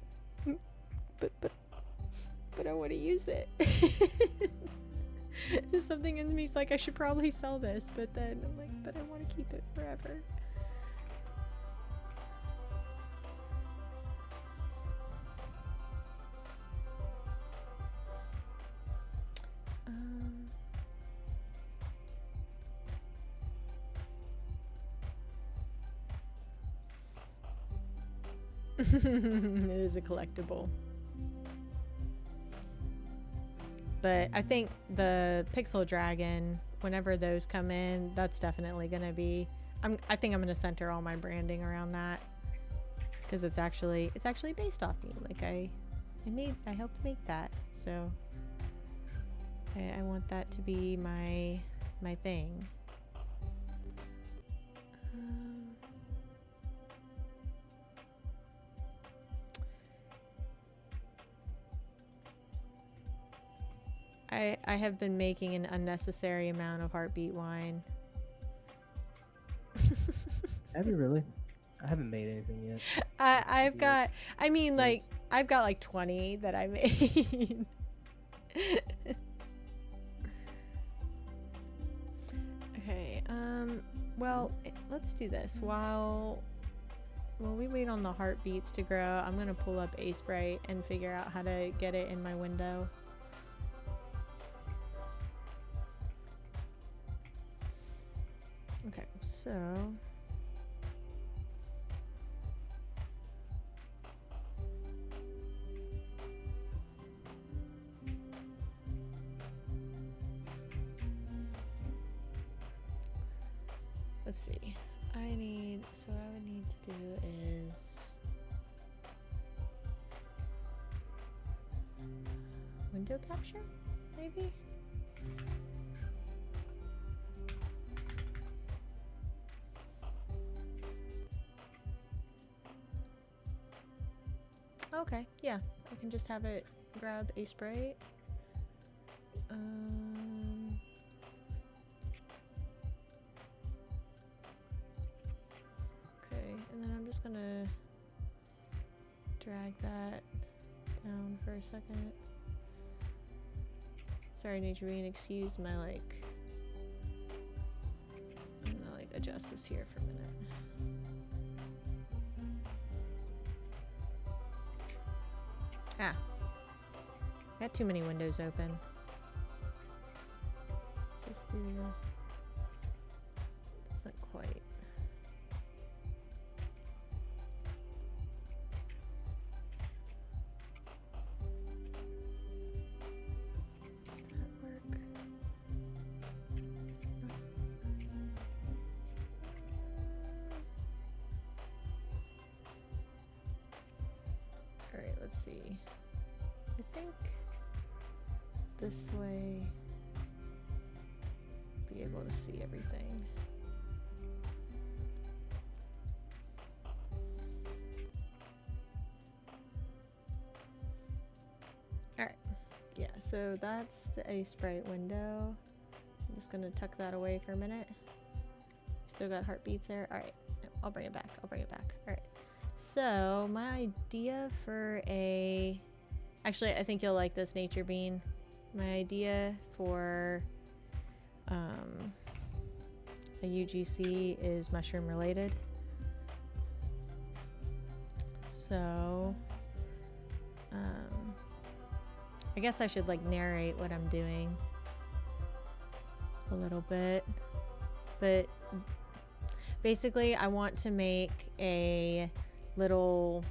but I want to use it. Something in me's like, I should probably sell this, but then I'm like, but I want to keep it forever. It is a collectible. But I think the Pixel Dragon, whenever those come in, that's definitely gonna be, I think I'm gonna center all my branding around that, because it's actually based off me. Like I helped make that, so I want that to be my thing. I have been making an unnecessary amount of heartbeat wine. Have you really? I haven't made anything yet. I've got like 20 that I made. Okay, Well, let's do this. While we wait on the heartbeats to grow, I'm gonna pull up Sprite and figure out how to get it in my window. Okay, so let's see. So what I would need to do is window capture, maybe? Okay, yeah. I can just have it grab a Sprite. Okay, and then I'm just gonna drag that down for a second. Sorry, Nature Bean, excuse my I'm gonna adjust this here for a minute. Ah. Got too many windows open. Just do... Doesn't quite... Does that work? Alright, let's see. I think this way be able to see everything. Alright, yeah, so that's the Sprite window. I'm just gonna tuck that away for a minute. Still got heartbeats there. Alright, I'll bring it back. Alright, so my idea for actually, I think you'll like this, Nature Bean. My idea for a UGC is mushroom related. So I guess I should narrate what I'm doing a little bit, but basically I want to make a little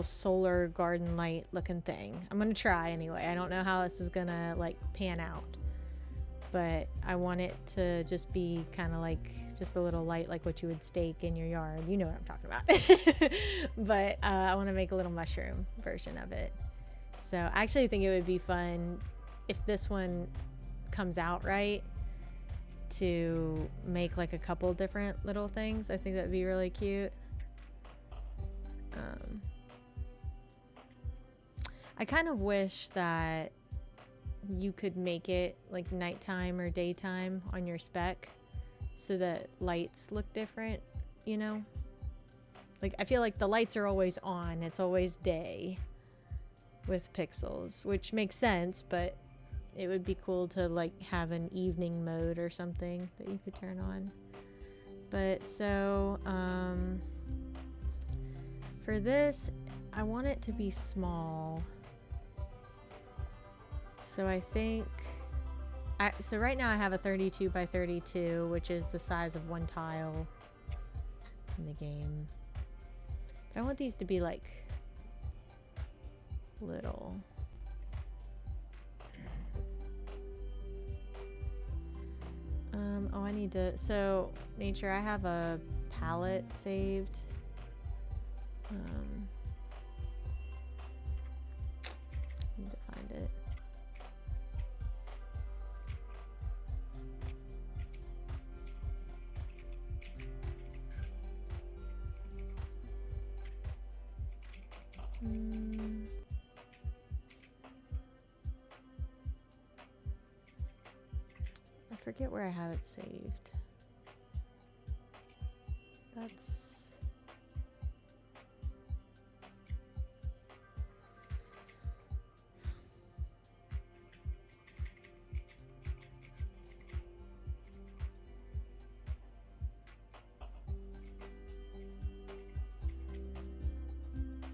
solar garden light looking thing. I'm gonna try anyway. I don't know how this is gonna pan out, but I want it to just be kind of just a little light like what you would stake in your yard. You know what I'm talking about. But I want to make a little mushroom version of it. So I actually think it would be fun if this one comes out right to make a couple different little things. I think that'd be really cute. I kind of wish that you could make it nighttime or daytime on your spec so that lights look different, you know? I feel like the lights are always on. It's always day with pixels, which makes sense, but it would be cool to have an evening mode or something that you could turn on. But so, for this, I want it to be small. So I think, so right now I have a 32 by 32, which is the size of one tile in the game. But I want these to be little. Oh, I need to, so Nature, I have a palette saved. Need to find it. I forget where I have it saved. That's...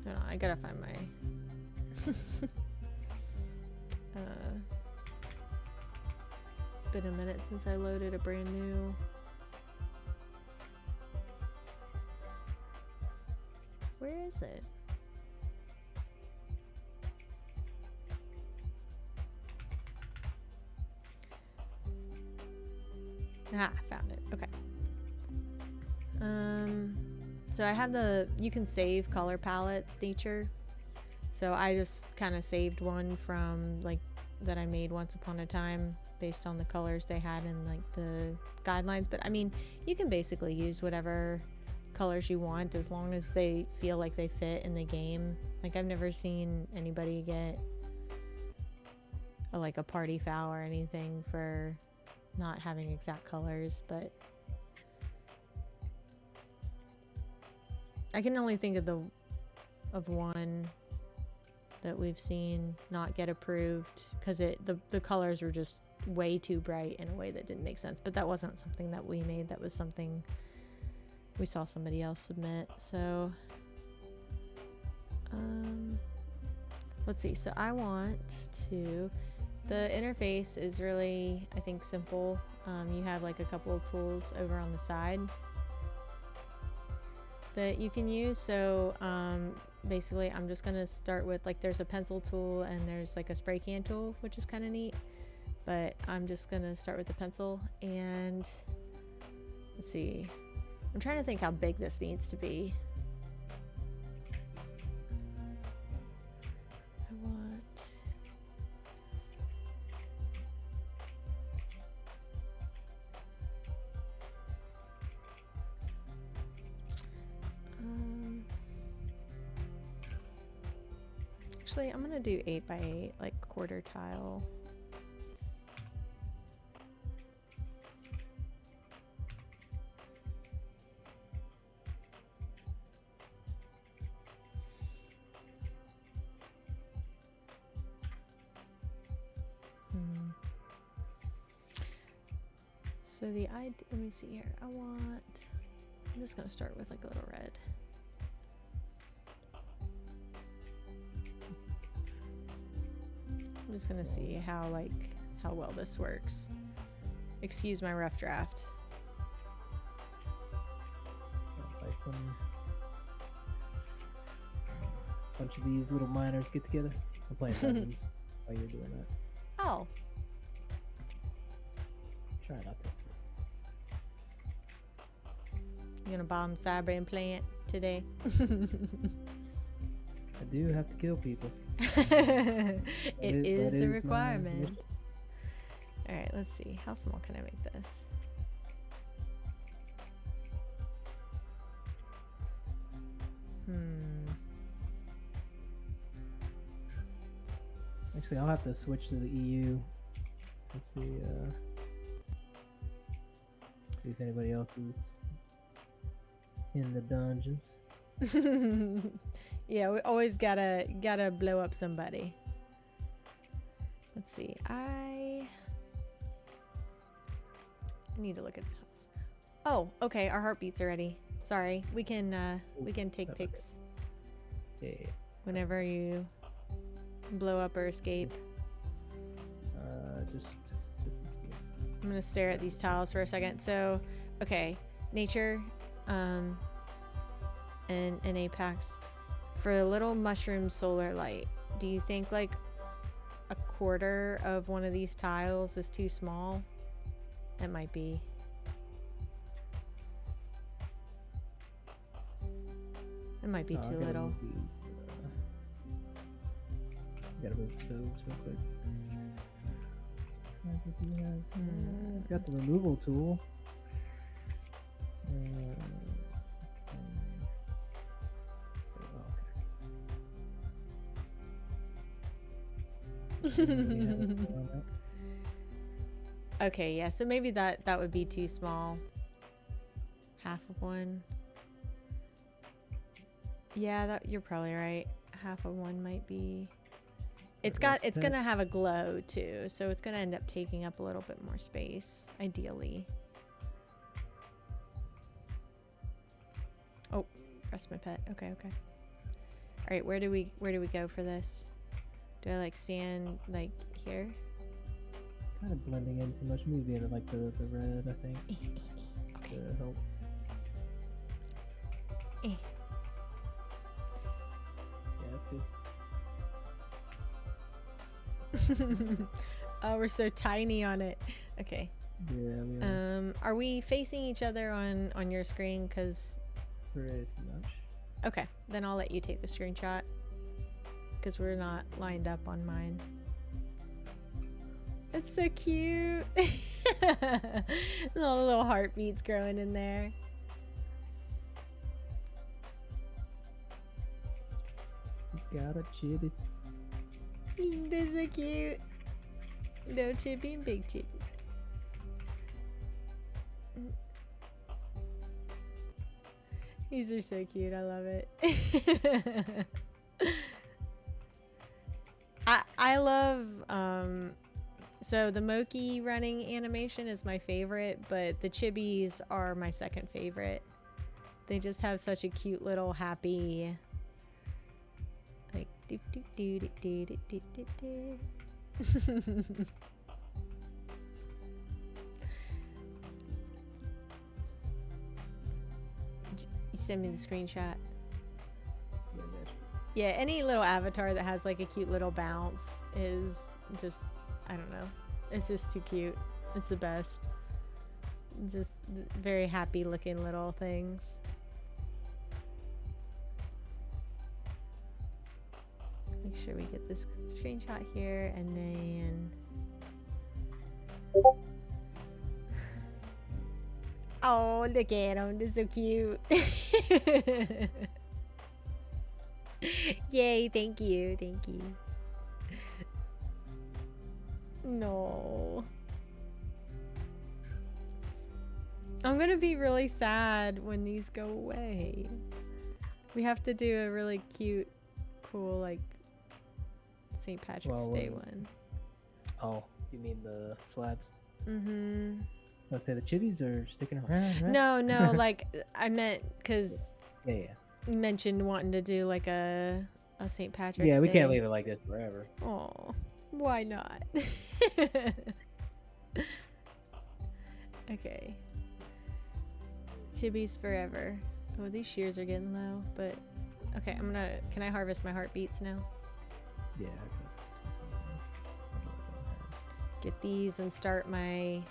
Hold on, I gotta find my it's been a minute since I loaded a brand new. Where is it? Ah, found it. Okay. So I have you can save color palettes, nature. So I just kind of saved one from like that I made once upon a time based on the colors they had in like the guidelines. But I mean, you can basically use whatever colors you want as long as they feel like they fit in the game. Like I've never seen anybody get like a party foul or anything for not having exact colors, but I can only think of one that we've seen not get approved because the colors were just way too bright in a way that didn't make sense. But that wasn't something that we made. That was something we saw somebody else submit. So let's see. So I want to. The interface is really, I think, simple. You have like a couple of tools over on the side that you can use. So basically I'm just gonna start with like there's a pencil tool and there's like a spray can tool, which is kind of neat, but I'm just gonna start with the pencil. And let's see, I'm trying to think how big this needs to be. I want actually, I'm gonna do 8x8, like quarter tile. So the idea, let me see here. I'm just gonna start with like a little red. I'm just gonna see how well this works. Excuse my rough draft. Like when a bunch of these little miners get together. I'm playing Dungeons while you're doing that. Oh. Try not to. You gonna bomb cyber implant today? I do have to kill people. It is a requirement. Alright, let's see. How small can I make this? Actually, I'll have to switch to the EU. Let's see, see if anybody else is in the dungeons. Yeah, we always gotta blow up somebody. Let's see. I need to look at the house. Oh, okay. Our heartbeats are ready. Sorry. We can take pics. Yeah. Whenever you blow up or escape. Just escape. I'm gonna stare at these tiles for a second. So, okay, nature, and Apex. For a little mushroom solar light, do you think like a quarter of one of these tiles is too small? It might be. It might be too little. Gotta move the stoves real quick. Got the removal tool. Okay, yeah, so maybe that would be too small. Half of one. Yeah, that you're probably right. Half of one might be. It's gonna have a glow too, so it's gonna end up taking up a little bit more space, ideally. Oh, press my pet. Okay. All right, where do we go for this? Do I like stand like here? Kind of blending in too much. Maybe in like the red, I think. Okay. To help. Yeah, that's good. Oh, we're so tiny on it. Okay. Yeah, we are. Are we facing each other on your screen? Cause Pretty much. okay, then I'll let you take the screenshot. Cause we're not lined up on mine. It's so cute. All the little heartbeats growing in there. Got it, chibis. They're so cute. Little chippy and big chippy. These are so cute. I love it. I love so the Moki running animation is my favorite, but the chibis are my second favorite. They just have such a cute little happy like do do do do do do do do. You send me the screenshot. Yeah, any little avatar that has like a cute little bounce is just, I don't know. It's just too cute. It's the best. Just very happy looking little things. Make sure we get this screenshot here and then... Oh, look at them. They're so cute. Yay, thank you. Thank you. No. I'm gonna be really sad when these go away. We have to do a really cute, cool, like, St. Patrick's Day one. Oh, you mean the slabs? Mm-hmm. Let's say the chibis are sticking around, right? No, like, I meant, because Yeah. you mentioned wanting to do, like, a St. Patrick's Day. Yeah, we can't leave it like this forever. Oh, why not? Okay. Chibis forever. Oh, these shears are getting low, but... Okay, can I harvest my heartbeats now? Yeah, okay. Get these and start my...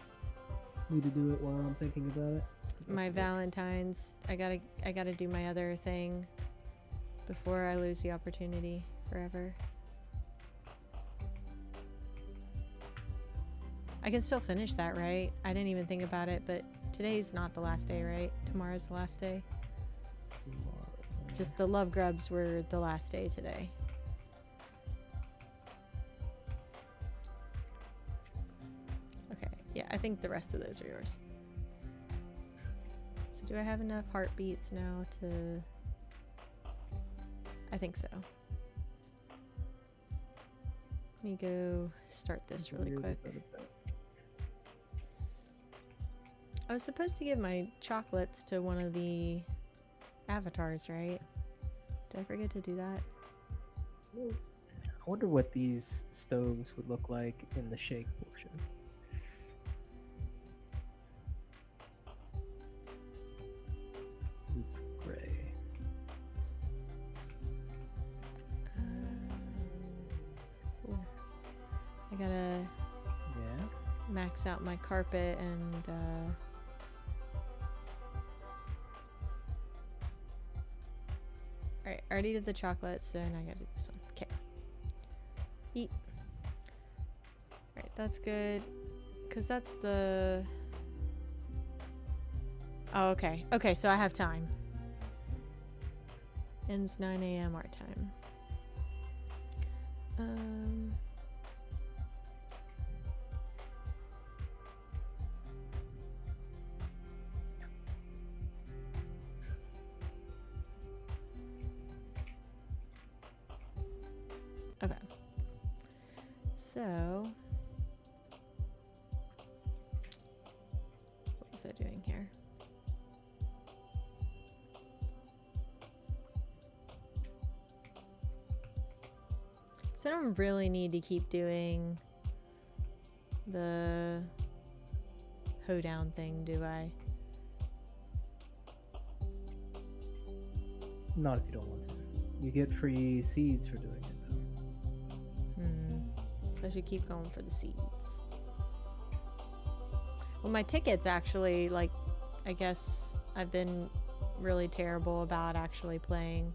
Need to do it while I'm thinking about it. My Valentine's. I gotta do my other thing before I lose the opportunity forever. I can still finish that, right? I didn't even think about it, but today's not the last day, right? Tomorrow's the last day. Just the love grubs were the last day today. Okay, yeah, I think the rest of those are yours. So do I have enough heartbeats now to... I think so. Let me go start this really quick. I was supposed to give my chocolates to one of the avatars, right? Did I forget to do that? I wonder what these stoves would look like in the shake portion. It's gray. I gotta max out my carpet and alright, I already did the chocolate, so now I gotta do this one. Okay. Eat. Alright, that's good. Cause that's the... Oh, okay. Okay, so I have time. Ends 9 a.m. our time. Okay. So, what was I doing here? So I don't really need to keep doing the hoedown thing, do I? Not if you don't want to. You get free seeds for doing it, though. So I should keep going for the seeds. Well, my tickets actually, like, I guess I've been really terrible about actually playing.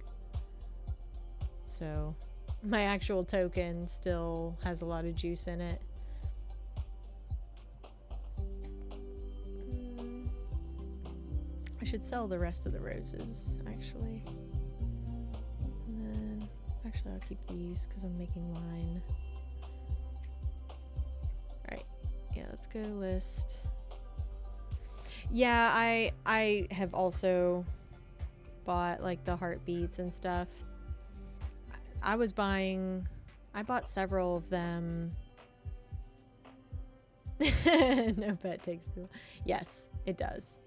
So my actual token still has a lot of juice in it. I should sell the rest of the roses, actually. And then, actually, I'll keep these because I'm making wine. Alright, yeah, let's go list. Yeah, I have also bought, like, the heartbeats and stuff. I bought several of them. No pet takes the... Yes, it does.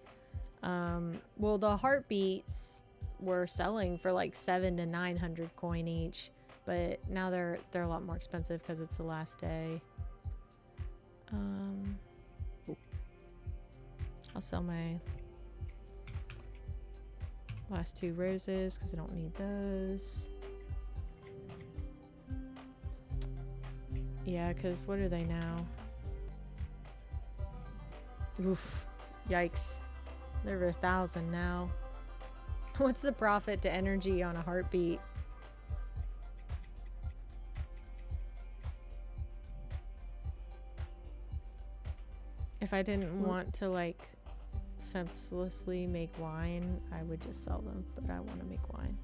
Well, the heartbeats were selling for like 700 to 900 coin each, but now they're a lot more expensive because it's the last day. I'll sell my last 2 roses because I don't need those. Yeah, because what are they now? Oof, yikes. They're over 1,000 now. What's the profit to energy on a heartbeat? If I didn't want to, like, senselessly make wine, I would just sell them, but I want to make wine.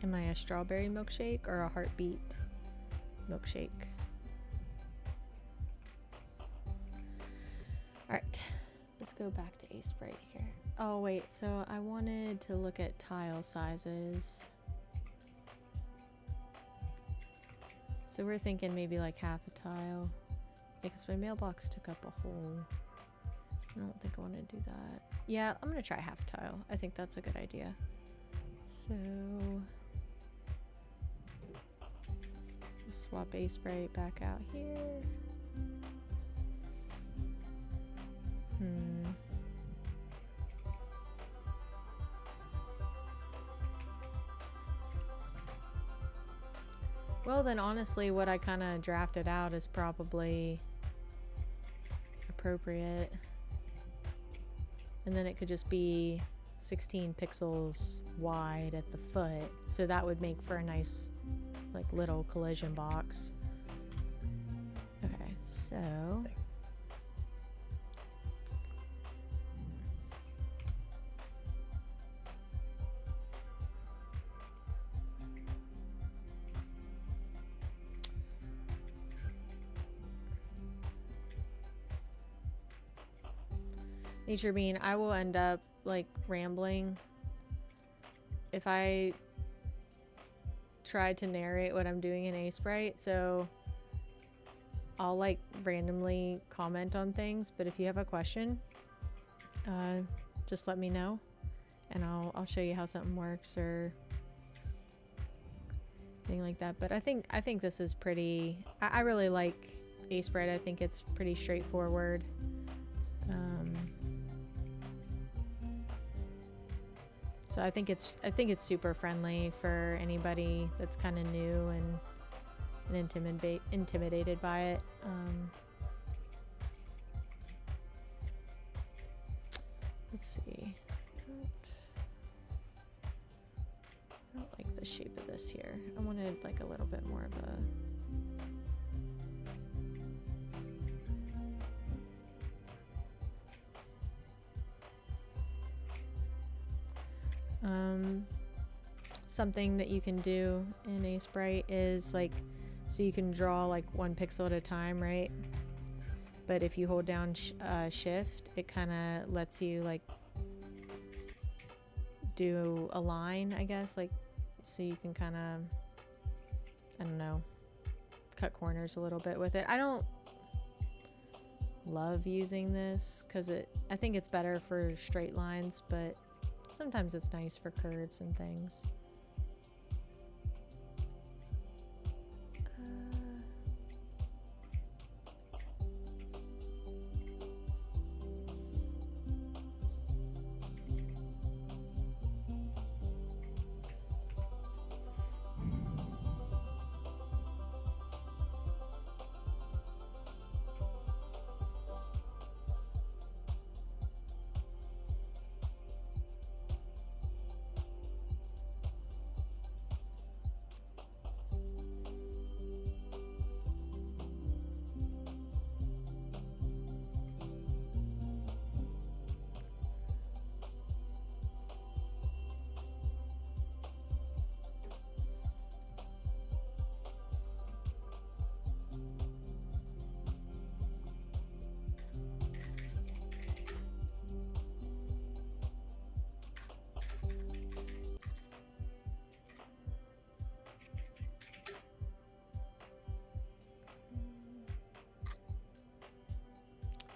Am I a strawberry milkshake or a heartbeat milkshake? Alright, let's go back to Ace Sprite here. Oh wait, so I wanted to look at tile sizes. So we're thinking maybe like half a tile. Yeah, because my mailbox took up a whole... I don't think I want to do that. Yeah, I'm going to try half a tile. I think that's a good idea. So... swap Ace Sprite back out here. Well, then honestly, what I kind of drafted out is probably appropriate. And then it could just be 16 pixels wide at the foot. So that would make for a nice, like, little collision box. Okay, so... Nature Bean, I will end up, like, rambling if I try to narrate what I'm doing in Ace Sprite, so I'll, like, randomly comment on things, but if you have a question, just let me know, and I'll show you how something works or thing like that. But I think this is pretty... I really like Ace Sprite. I think it's pretty straightforward. So I think it's super friendly for anybody that's kind of new and intimidated by it. Let's see. I don't like the shape of this here. I wanted like a little bit more of a... something that you can do in Ace Sprite is like, so you can draw like 1 pixel at a time, right? But if you hold down shift, it kind of lets you like do a line, I guess, like, so you can kind of, I don't know, cut corners a little bit with it. I don't love using this because I think it's better for straight lines, but sometimes it's nice for curves and things.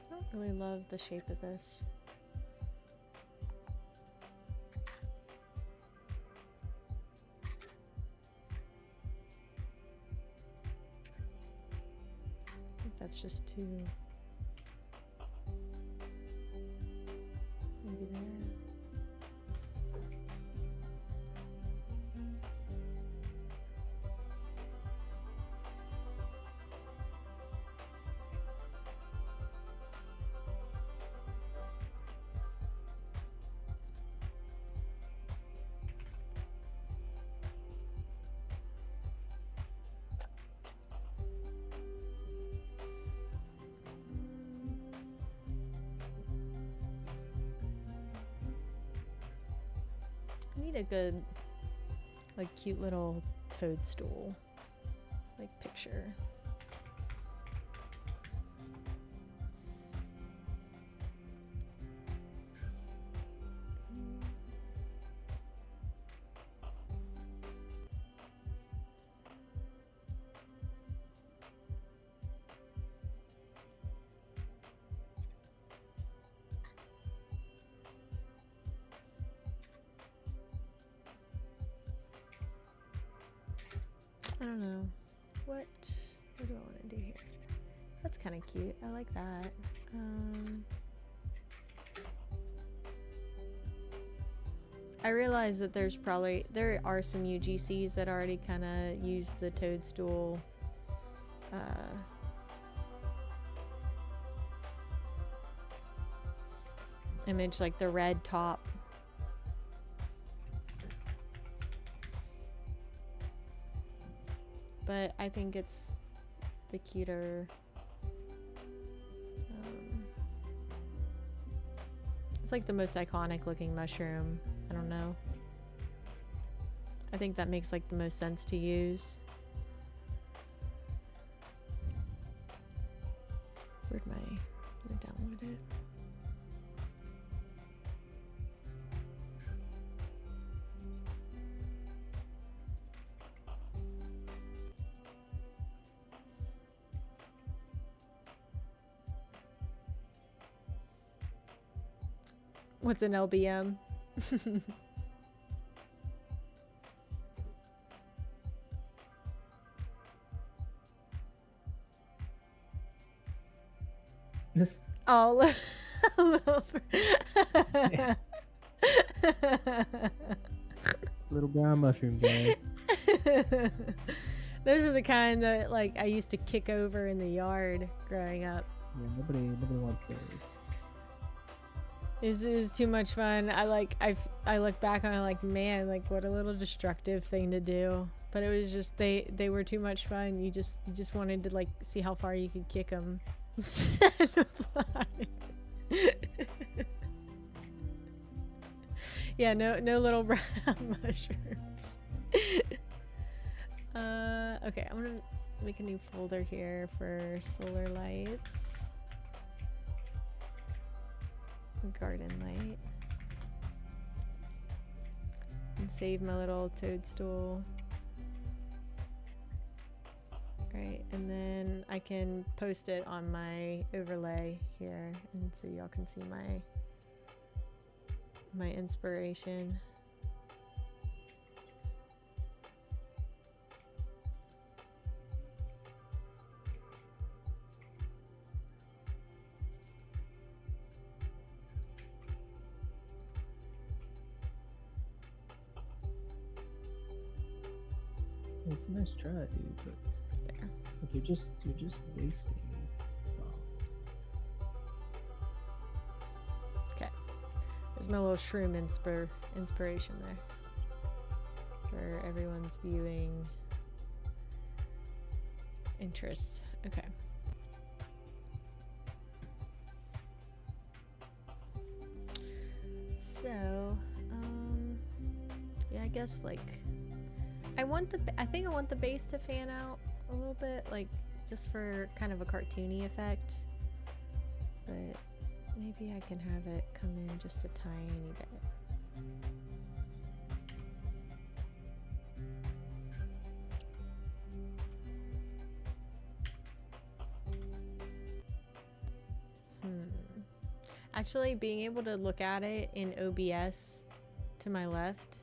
I really love the shape of this. I think that's just too maybe there. I need a good, like, cute little toadstool, like, picture. I don't know. What do I want to do here? That's kind of cute. I like that. I realize that there are some UGCs that already kind of use the toadstool image, like the red top. But I think it's the cuter. It's like the most iconic looking mushroom. I don't know. I think that makes like the most sense to use. Where'd my... I'm gonna download it. What's an LBM? Oh, Yeah. Little brown mushroom, guys. Those are the kind that like I used to kick over in the yard growing up. Yeah, nobody wants those. It was too much fun. I look back on it like, man, like what a little destructive thing to do. But it was just they were too much fun. You just wanted to like see how far you could kick them. Yeah, no little brown mushrooms. Okay, I'm gonna make a new folder here for solar lights. Garden light. And save my little toadstool. Alright, and then I can post it on my overlay here, and so y'all can see my inspiration. It's a nice try, dude, but There. like, you're just wasting. Okay. There's my little shroom inspiration there. For everyone's viewing interests. Okay. So, yeah, I guess like I think I want the base to fan out a little bit, like just for kind of a cartoony effect. But maybe I can have it come in just a tiny bit. Actually, being able to look at it in OBS to my left.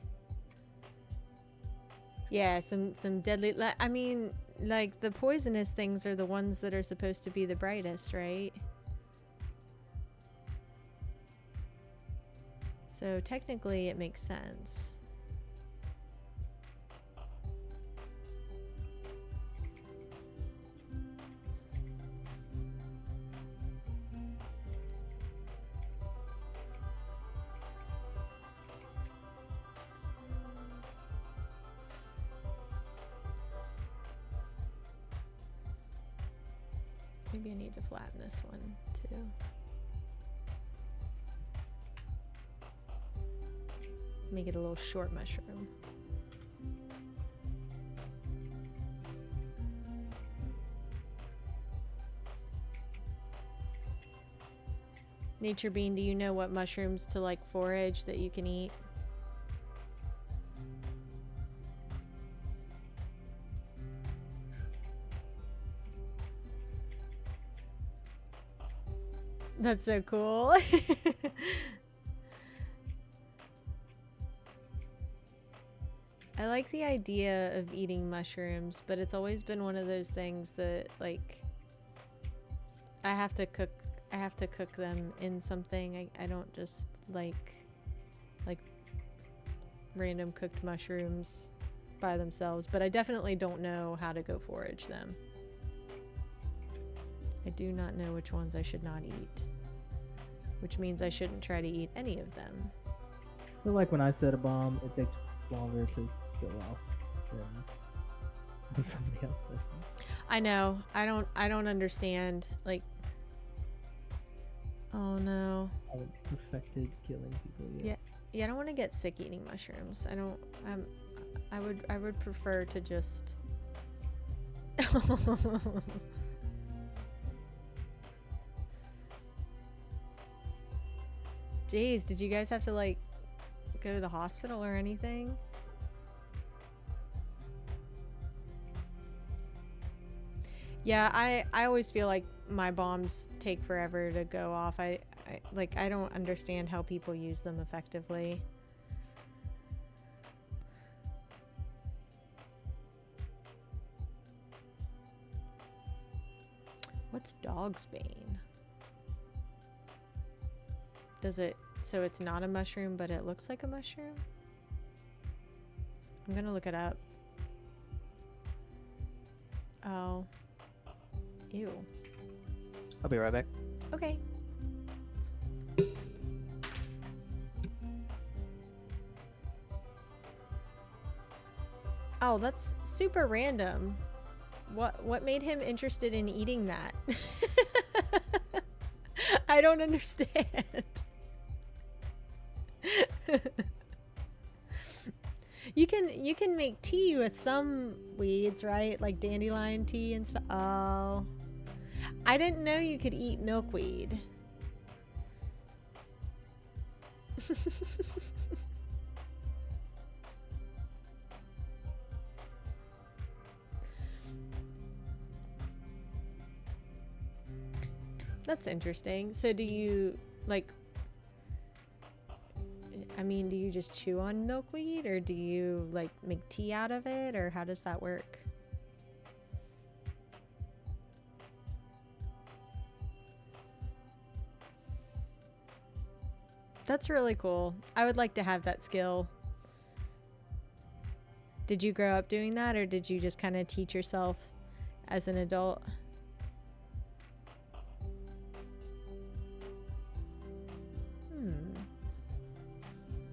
Yeah, some deadly. I mean, like the poisonous things are the ones that are supposed to be the brightest, right? So technically, it makes sense. Maybe I need to flatten this one too. Make it a little short mushroom. Nature Bean, do you know what mushrooms to like forage that you can eat? That's so cool. I like the idea of eating mushrooms, but it's always been one of those things that like I have to cook them in something. I don't just like random cooked mushrooms by themselves, but I definitely don't know how to go forage them. I do not know which ones I should not eat, which means I shouldn't try to eat any of them. I feel like when I set a bomb, it takes longer to go off than somebody else sets one. I know. I don't understand. Like, oh no. I haven't perfected killing people yet. Yeah. Yeah, I don't want to get sick eating mushrooms. I would prefer to just Jeez, did you guys have to like go to the hospital or anything? Yeah, I always feel like my bombs take forever to go off. I don't understand how people use them effectively. What's Dogsbane? Does it, so it's not a mushroom, but it looks like a mushroom? I'm gonna look it up. Oh. Ew. I'll be right back. Okay. Oh, that's super random. What made him interested in eating that? I don't understand. You can make tea with some weeds, right? Like dandelion tea and stuff. Oh. I didn't know you could eat milkweed. That's interesting. So do you, like, I mean, do you just chew on milkweed, or do you, like, make tea out of it, or how does that work? That's really cool. I would like to have that skill. Did you grow up doing that, or did you just kind of teach yourself as an adult?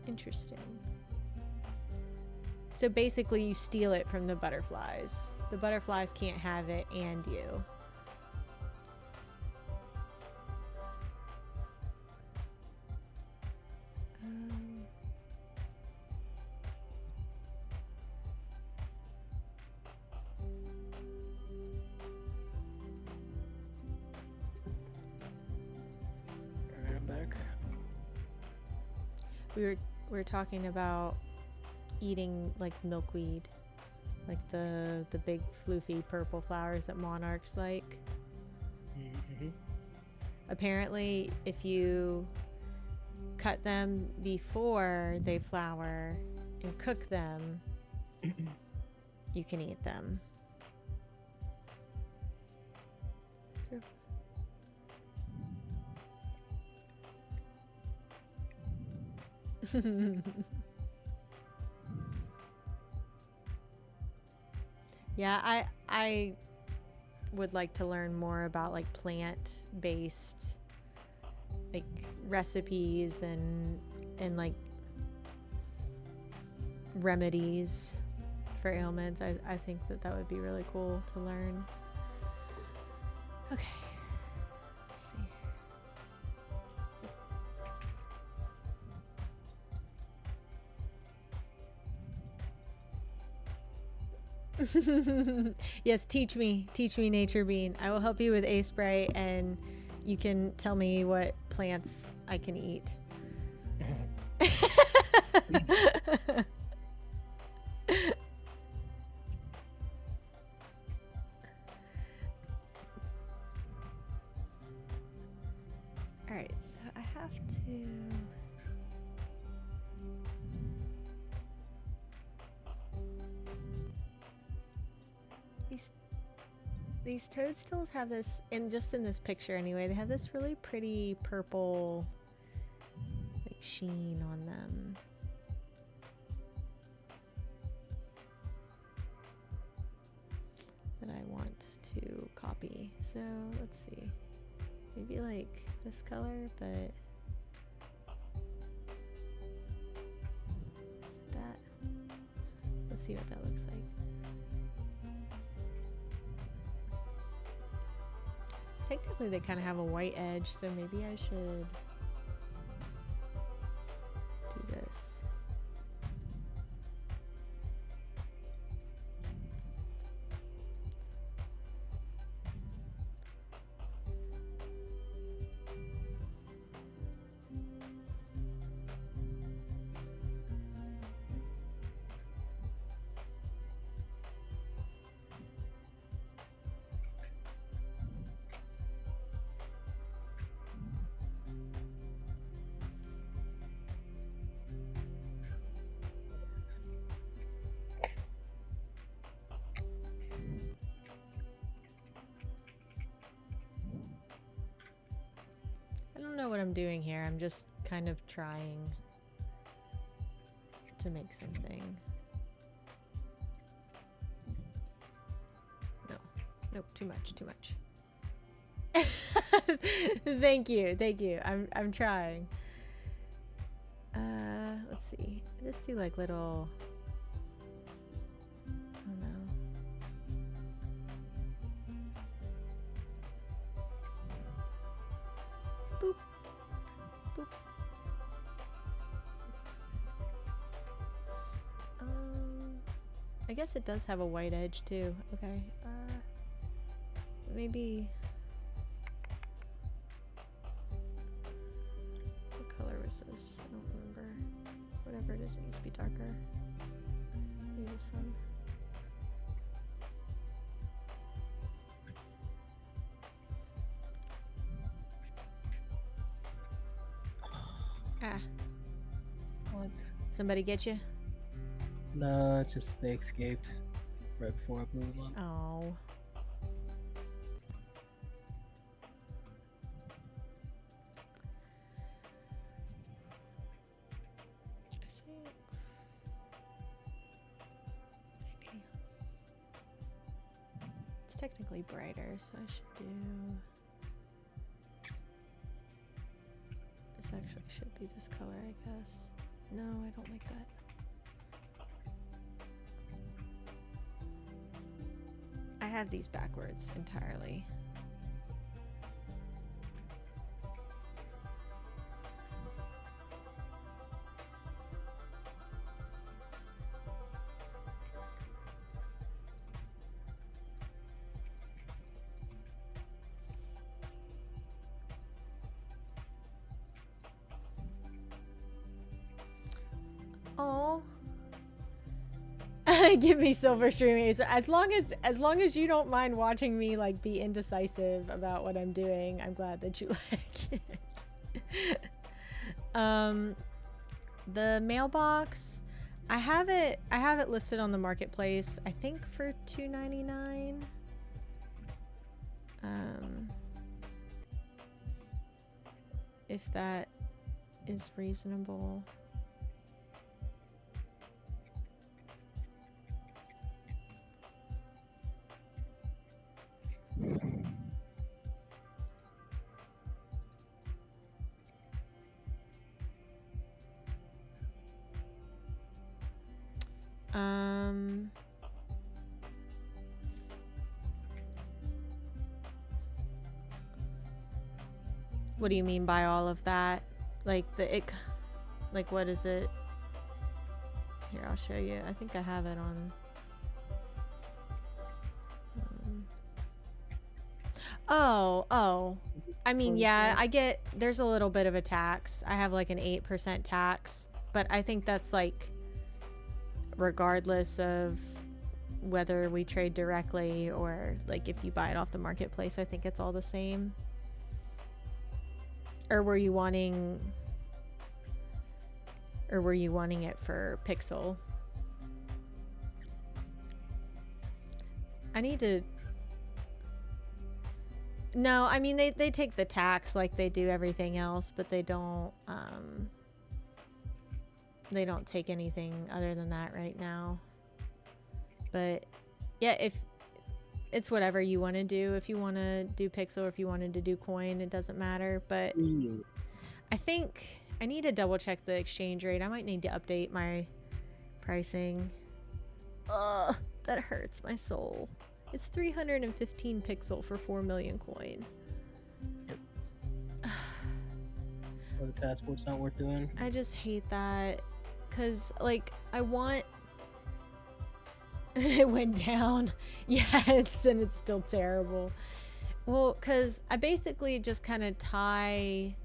Interesting. So basically you steal it from the butterflies. The butterflies can't have it and you. Alright, I'm back. We were talking about eating like milkweed, like the big floofy purple flowers that monarchs like. Mm-hmm. Apparently, if you cut them before they flower and cook them, you can eat them. Yeah, I would like to learn more about like plant-based like recipes and like remedies for ailments. I think that would be really cool to learn. Okay. Let's see. Yes, teach me, Nature Bean. I will help you with A spray, and you can tell me what plants I can eat. All right, so I have to. These toadstools have this, and just in this picture anyway, they have this really pretty purple like sheen on them. That I want to copy. So let's see. Maybe like this color, but that. Let's see what that looks like. Technically, they kind of have a white edge, so maybe I should do this. I don't know what I'm doing here. I'm just kind of trying to make something. No. Nope, too much. Thank you. I'm trying. Let's see. Just do like little, I don't know. Boop. Boop. I guess it does have a white edge too. Okay. Maybe. What color was this? I don't remember. Whatever it is, it needs to be darker. Maybe this one. Ah, What? somebody get you? No, it's just they escaped right before I blew them up. Oh. Maybe. It's technically brighter, so I should do... This actually should be this color, I guess. No, I don't like that. I have these backwards entirely. Oh. Give me silver streaming. As long as you don't mind watching me like be indecisive about what I'm doing, I'm glad that you like it. The mailbox, I have it listed on the marketplace, I think for $2.99. If that is reasonable. What do you mean by all of that? Like like what is it? Here, I'll show you. I think I have it on. Oh. I mean, yeah, I get, there's a little bit of a tax. I have like an 8% tax, but I think that's like regardless of whether we trade directly or like if you buy it off the marketplace, I think it's all the same. Or were you wanting it for Pixel? I need to... No, I mean, they take the tax like they do everything else, but they don't take anything other than that right now. But yeah, if it's whatever you want to do. If you want to do Pixel or if you wanted to do coin, it doesn't matter. But I think I need to double check the exchange rate. I might need to update my pricing. Ugh, that hurts my soul. It's 315 Pixel for 4 million coin. Yep. Oh, the Taskboad's not worth doing. I just hate that. Because, like, I want... It went down. Yeah, it's still terrible. Well, because I basically just kind of tie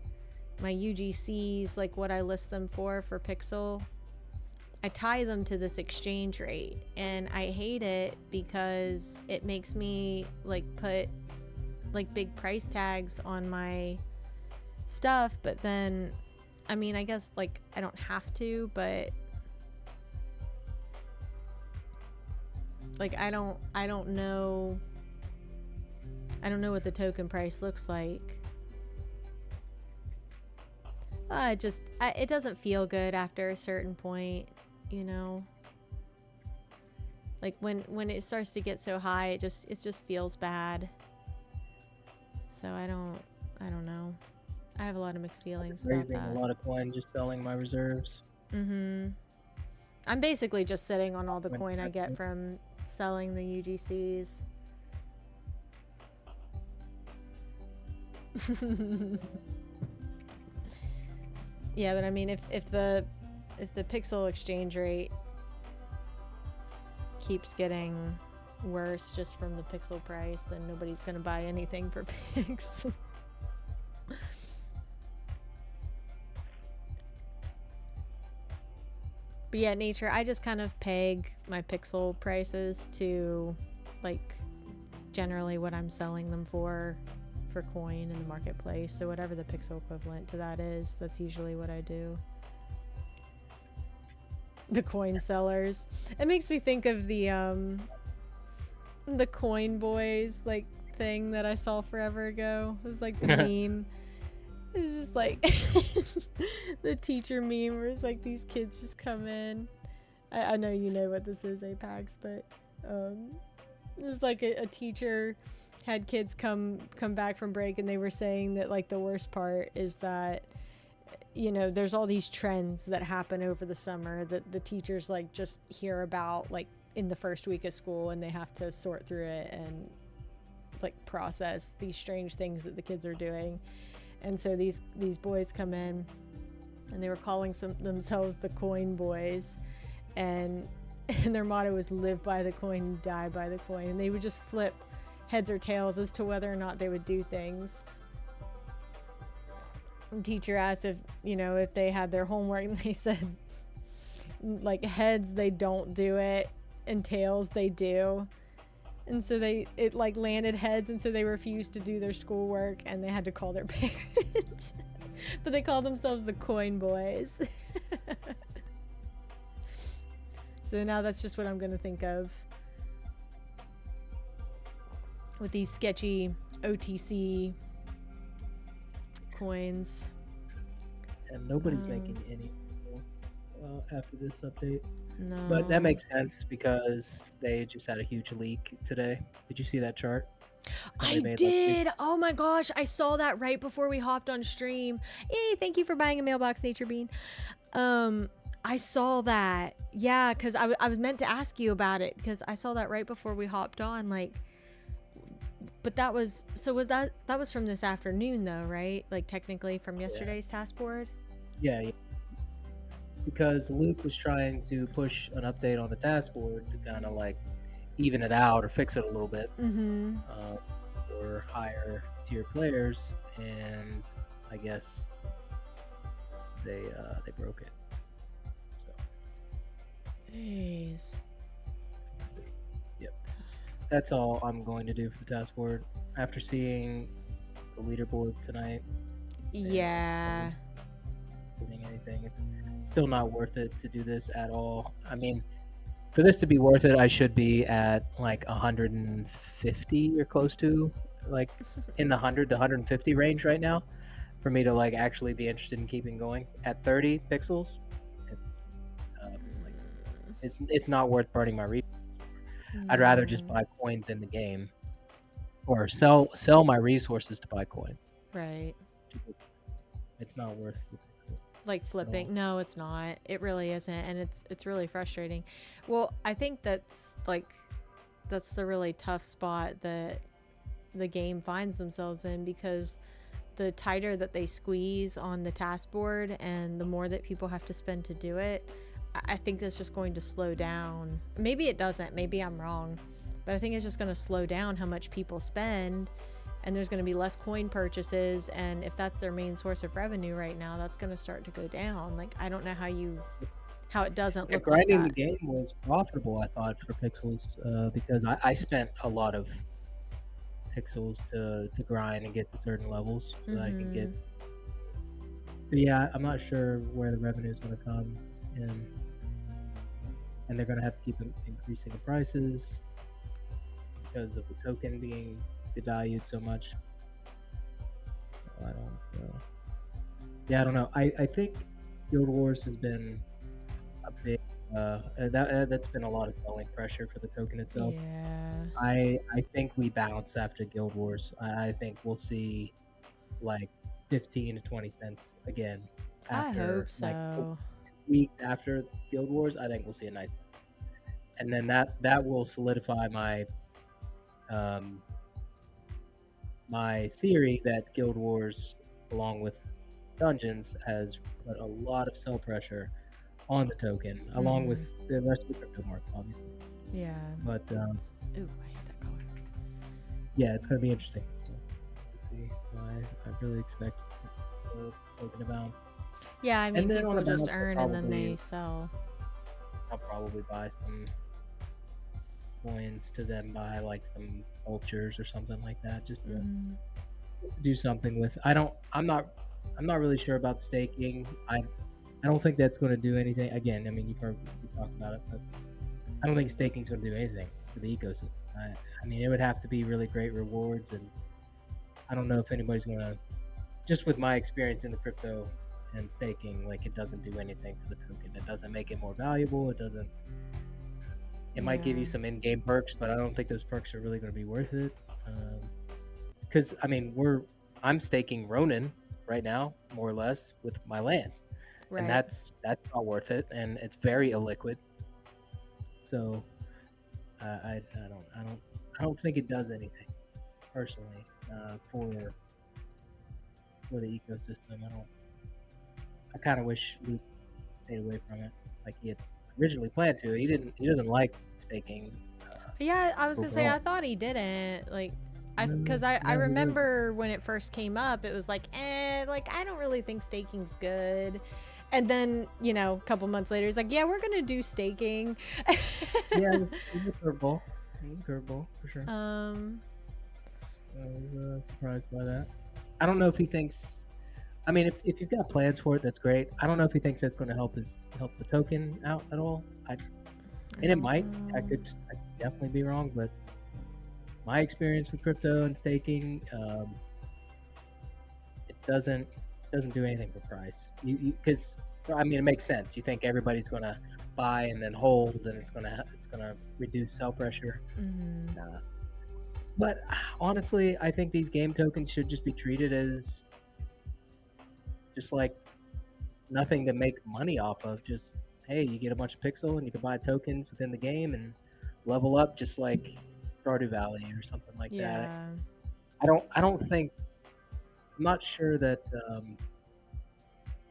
my UGCs, like what I list them for Pixel. I tie them to this exchange rate, and I hate it because it makes me like put like big price tags on my stuff, but then I mean, I guess like I don't have to, but like I don't know what the token price looks like. It doesn't feel good after a certain point, you know. Like when it starts to get so high, it just feels bad. So I don't know. I have a lot of mixed feelings about that. Raising a lot of coin, just selling my reserves. I'm basically just sitting on all the coin I get from selling the UGCs. Yeah, but I mean, if the Pixel exchange rate keeps getting worse just from the Pixel price, then nobody's gonna buy anything for Pix. But yeah, Nature, I just kind of peg my Pixel prices to like generally what I'm selling them for for coin in the marketplace. So whatever the pixel equivalent to that is, that's usually what I do. The coin sellers. It makes me think of the coin boys like thing that I saw forever ago. It was like the meme. It's just like the teacher meme where it's like these kids just come in. I know you know what this is, Apax, but it was like a teacher had kids come back from break, and they were saying that like the worst part is that, you know, there's all these trends that happen over the summer that the teachers like just hear about like in the first week of school, and they have to sort through it and like process these strange things that the kids are doing. And so these boys come in, and they were calling themselves the coin boys, and their motto was live by the coin, die by the coin. And they would just flip heads or tails as to whether or not they would do things. The teacher asked if, you know, if they had their homework, and they said like heads they don't do it, and tails they do. And so it like landed heads, and so they refused to do their schoolwork, and they had to call their parents. But they called themselves the coin boys. So now that's just what I'm gonna think of with these sketchy OTC coins. And nobody's making any after this update. No. But that makes sense because they just had a huge leak today. Did you see that chart? I did. Oh my gosh, I saw that right before we hopped on stream. Hey, thank you for buying a mailbox, Nature Bean. I saw that. Yeah, because I was meant to ask you about it, because I saw that right before we hopped on. Like, but that was from this afternoon though, right? Like technically from yesterday's Taskboard. Yeah. Because Luke was trying to push an update on the Taskboard to kind of like even it out or fix it a little bit for higher tier players, and I guess they broke it. Jeez. Yep. That's all I'm going to do for the Taskboard after seeing the leaderboard tonight. Yeah. Doing anything, it's still not worth it to do this at all. I mean, for this to be worth it, I should be at like 150 or close to, like in the 100 to 150 range right now, for me to like actually be interested in keeping going. At 30 pixels, it's not worth burning my resources. I'd rather just buy coins in the game, or sell my resources to buy coins. Right. It's not worth it. Like flipping. No, it's not. It really isn't, and it's really frustrating. Well, I think that's the really tough spot that the game finds themselves in, because the tighter that they squeeze on the Taskboard and the more that people have to spend to do it, I think that's just going to slow down. Maybe it doesn't. Maybe I'm wrong. But I think it's just going to slow down how much people spend, and there's going to be less coin purchases. And if that's their main source of revenue right now, that's going to start to go down. Like, I don't know how it doesn't look like that. Grinding the game was profitable, I thought, for pixels, because I spent a lot of pixels to grind and get to certain levels that I could get. So yeah, I'm not sure where the revenue is going to come in. And they're going to have to keep increasing the prices because of the token being devalued so much. I don't know. Yeah, I don't know. I think Guild Wars has been a big that's been a lot of selling pressure for the token itself. Yeah. I think we bounce after Guild Wars. I think we'll see like 15 to 20 cents again after, I hope so. Weeks after Guild Wars. I think we'll see a nice, and then that will solidify my my theory that Guild Wars, along with Dungeons, has put a lot of sell pressure on the token, along with the rest of the crypto market, obviously. Yeah. But ooh, I hate that color. Yeah, it's gonna be interesting to see. I really expect the token to bounce. Yeah, I mean, people just bounce, earn and then they sell. I'll probably buy some coins to then buy like some sculptures or something like that, just to to do something with. I'm not really sure about staking. I don't think that's going to do anything. Again, I mean, you've heard me talk about it, but I don't think staking is going to do anything for the ecosystem. I mean, it would have to be really great rewards, and I don't know if anybody's going to. Just with my experience in the crypto and staking, like it doesn't do anything for the token. It doesn't make it more valuable. It doesn't. It might give you Yeah. some in-game perks, but I don't think those perks are really going to be worth it. Because I mean, I'm staking Ronin right now, more or less, with my lands, and Right. that's not worth it, and it's very illiquid. So I don't think it does anything personally for the ecosystem. I kind of wish Luke stayed away from it, like he had originally planned to. He doesn't like staking Yeah, I was gonna say I overall. thought he didn't like. No, Because I no, he doesn't. remember when it first came up, it was like I don't really think staking's good. And then, a couple months later, he's like, yeah, we're gonna do staking. Yeah, it was a curveball. It was a curveball for sure. um, I was surprised by that. I don't know if he thinks. I mean, if you've got plans for it, that's great. I don't know if he thinks that's going to help the token out at all. I And it don't might. know. I could definitely be wrong, but my experience with crypto and staking, it doesn't do anything for price. Because I mean, it makes sense. You think everybody's going to buy and then hold, and it's gonna reduce sell pressure. Mm-hmm. Nah. But honestly, I think these game tokens should just be treated as just like nothing to make money off of. Just hey, you get a bunch of pixel and you can buy tokens within the game and level up, just like Stardew Valley or something like that. Yeah. I don't think. I'm not sure that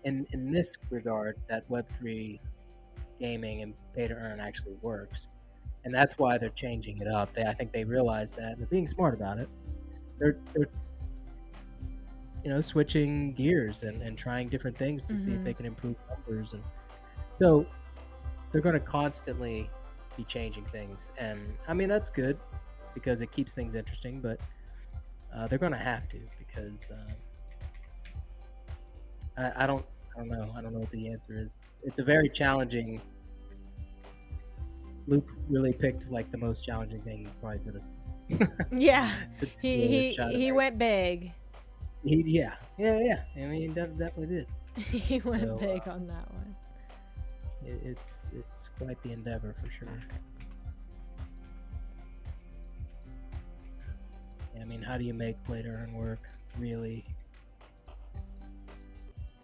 in this regard that Web3 gaming and pay to earn actually works, and that's why they're changing it up. I think they realize that and they're being smart about it. They're switching gears and trying different things to see if Mm-hmm. they can improve numbers, and so they're going to constantly be changing things. And I mean that's good because it keeps things interesting, but they're going to have to because I don't I don't know what the answer is. It's a very challenging. Luke really picked like the most challenging thing he probably could have Yeah. to He really he try to he make. went big. Yeah. I mean, he definitely did. He went So big on that one. it's quite the endeavor for sure. I mean, how do you make play to earn work really?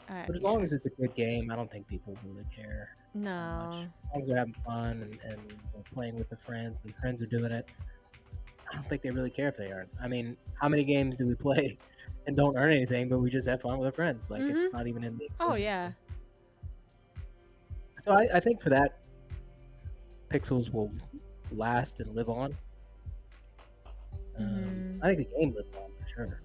But as long Yeah. as it's a good game, I don't think people really care that much. No. As long as they're having fun and playing with the friends, and friends are doing it, I don't think they really care if they earn. I mean, how many games do we play and don't earn anything, but we just have fun with our friends? Like Mm-hmm. it's not even in the Oh equation. yeah. So I think for that, Pixels will last and live on. Mm-hmm. I think the game lives on for sure.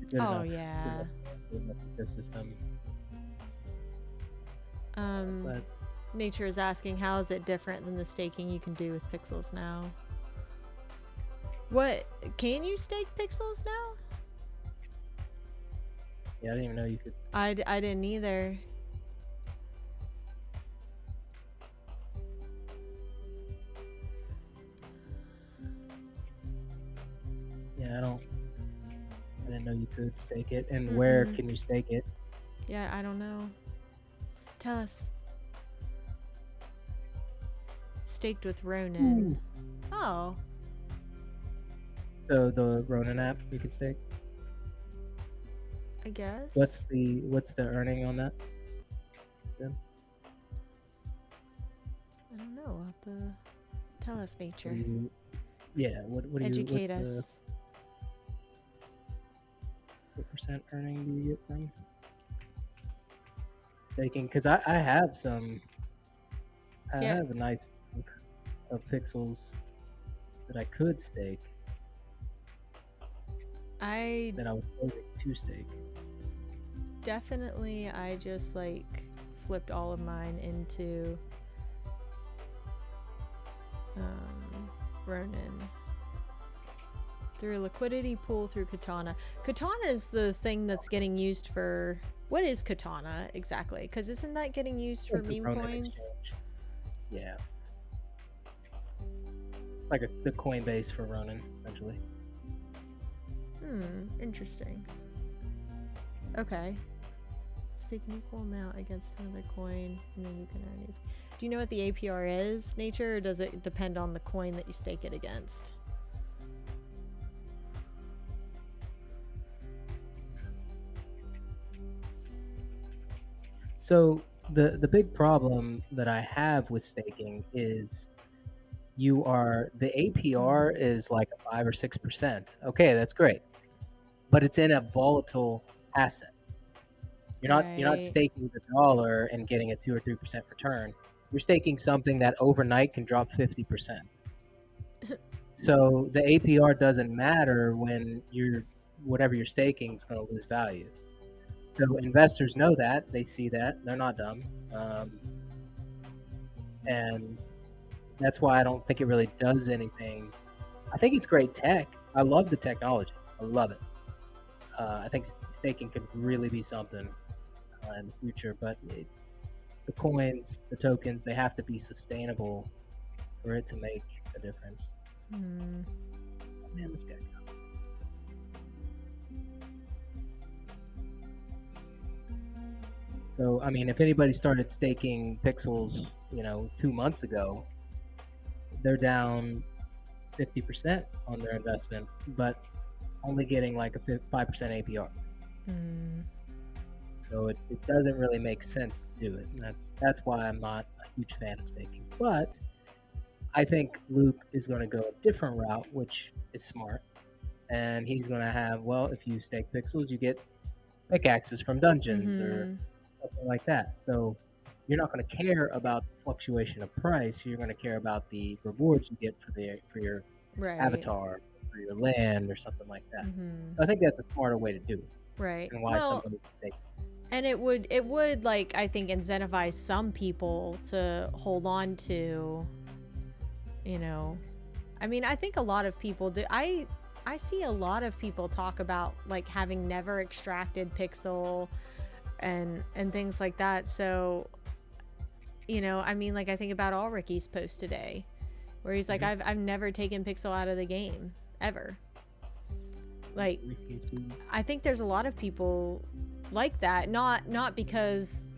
It's a Oh good yeah. enough ecosystem. Um, But Nature is asking, how is it different than the staking you can do with pixels now? What, can you stake pixels now? yeah, I didn't even know you could. I didn't either. Yeah, I didn't know you could stake it. And where Mm-mm. can you stake it? Yeah, I don't know. Tell us. Staked with Ronin. Oh. So the Ronin app you can stake. I guess. What's the earning on that? Then I don't know. I'll have to tell us, Nature. what do you Educate what's the us. what percent earning do you get from staking? Because I have some. I Yeah. have a nice chunk of pixels that I could stake I that I was saving to stake. definitely, I just flipped all of mine into Ronin through liquidity pool through Katana. Katana is the thing that's getting used for. What is Katana exactly? Because isn't that getting used for meme coins? Exchange. Yeah. It's like the Coinbase for Ronin, essentially. Interesting. Okay. Stake an equal amount against another coin, and then you can earn it. Do you know what the APR is, Nature, or does it depend on the coin that you stake it against? So the big problem that I have with staking is the APR is like 5 or 6%. Okay, that's great, but it's in a volatile asset. You're not staking the dollar and getting a 2 or 3% return. You're staking something that overnight can drop 50%. So the APR doesn't matter when whatever you're staking is going to lose value. So investors know that, they see that, they're not dumb, and that's why I don't think it really does anything. I think it's great tech. I love the technology. I love it. I think staking could really be something in the future, but the coins, the tokens, they have to be sustainable for it to make a difference. Oh, man, this guy. So, I mean, if anybody started staking pixels, 2 months ago, they're down 50% on their investment, but only getting like a 5% APR. So it doesn't really make sense to do it. And that's why I'm not a huge fan of staking. But I think Luke is going to go a different route, which is smart. And he's going to have, well, if you stake pixels, you get pickaxes from dungeons or something like that. So you're not going to care about the fluctuation of price. You're going to care about the rewards you get for your avatar, for your land, or something like that. So I think that's a smarter way to do it. Right. And why somebody would stake. And it would like, I think, incentivize some people to hold on to, I mean, I think a lot of people do. I see a lot of people talk about like having never extracted pixel and things like that. So, I mean, like I think about all Ricky's post today where he's like, I've never taken pixel out of the game ever. Like, I think there's a lot of people like that, not because,